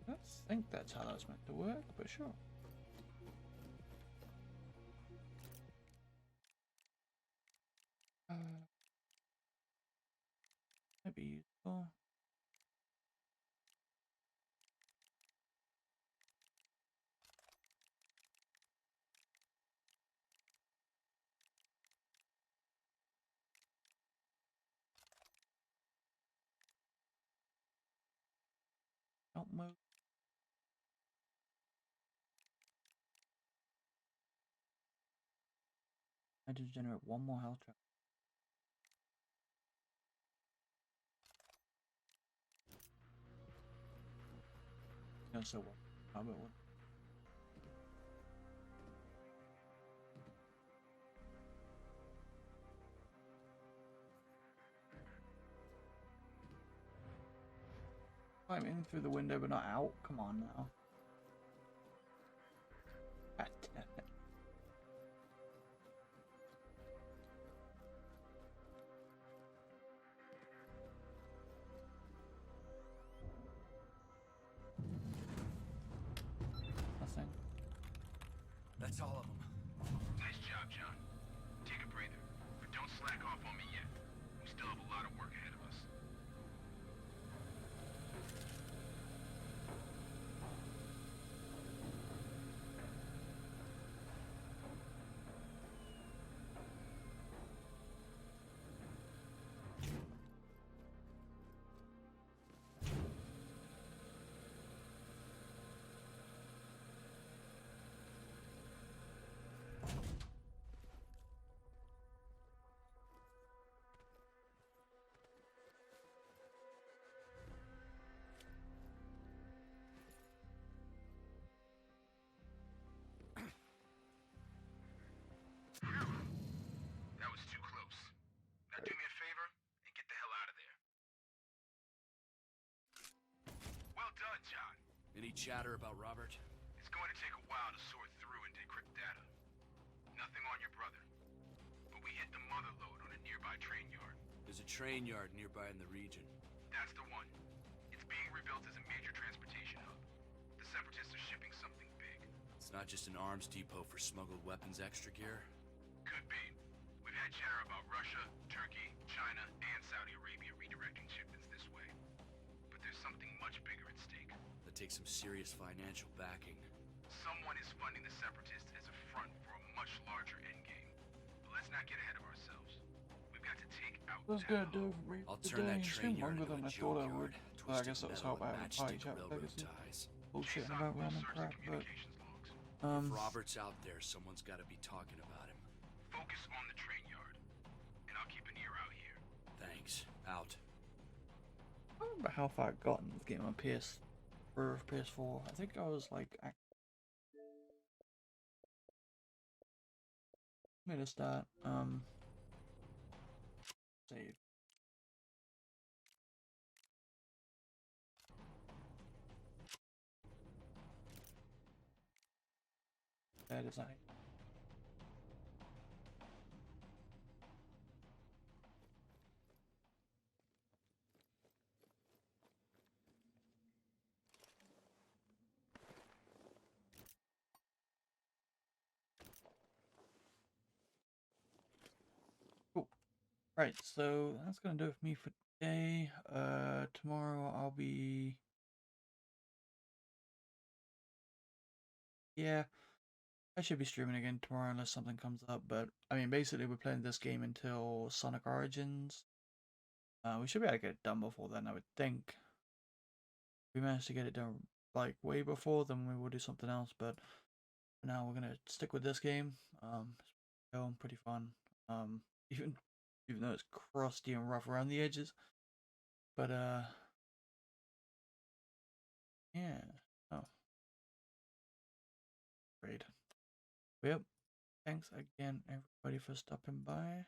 I don't think that's how that's meant to work, but sure. Might be useful. Help mode. I just generate one more health trap. No, so what? How about what? I'm in through the window but not out? Come on now. God damn it. Nothing. That's all of them. Nice job, John. Take a breather, but don't slack off on me yet. We still have a lot of work ahead of us. That was too close. Now do me a favor and get the hell out of there. Well done, John. Any chatter about Robert? Nothing on your brother. But we hit the mother lode on a nearby train yard. There's a train yard nearby in the region. That's the one. It's being rebuilt as a major transportation hub. The Separatists are shipping something big. It's not just an arms depot for smuggled weapons extra gear. Could be. We've had chatter about Russia, Turkey, China, and Saudi Arabia redirecting shipments this way. But there's something much bigger at stake. That takes some serious financial backing. Someone is funding the Separatists as a front for a much larger endgame. But let's not get ahead of ourselves. We've got to take out That's that good, hub. dude. I'll turn that train yard longer into than a I thought I would. junkyard, But I guess twisted that was metal how I and had matchstick Chapter railroad Legacy. ties. Bullshit Jason about will random search crap, the but communications logs. If Robert's out there, someone's got to be talking about him. Focus on the train yard. And I'll keep an ear out here. Thanks. Out. I don't remember how far I got in this game on PS3 or PS4. I think I was like made a start. Save. Bad design. Cool. Right, so that's gonna do it for me for today. Tomorrow I'll be I should be streaming again tomorrow unless something comes up, but I mean basically we're playing this game until Sonic Origins. We should be able to get it done before then, I would think. If we managed to get it done like way before, then we will do something else, but for now we're gonna stick with this game. It's going pretty fun. Even though it's crusty and rough around the edges. But yeah. Oh. Great. Yep. Thanks again everybody for stopping by.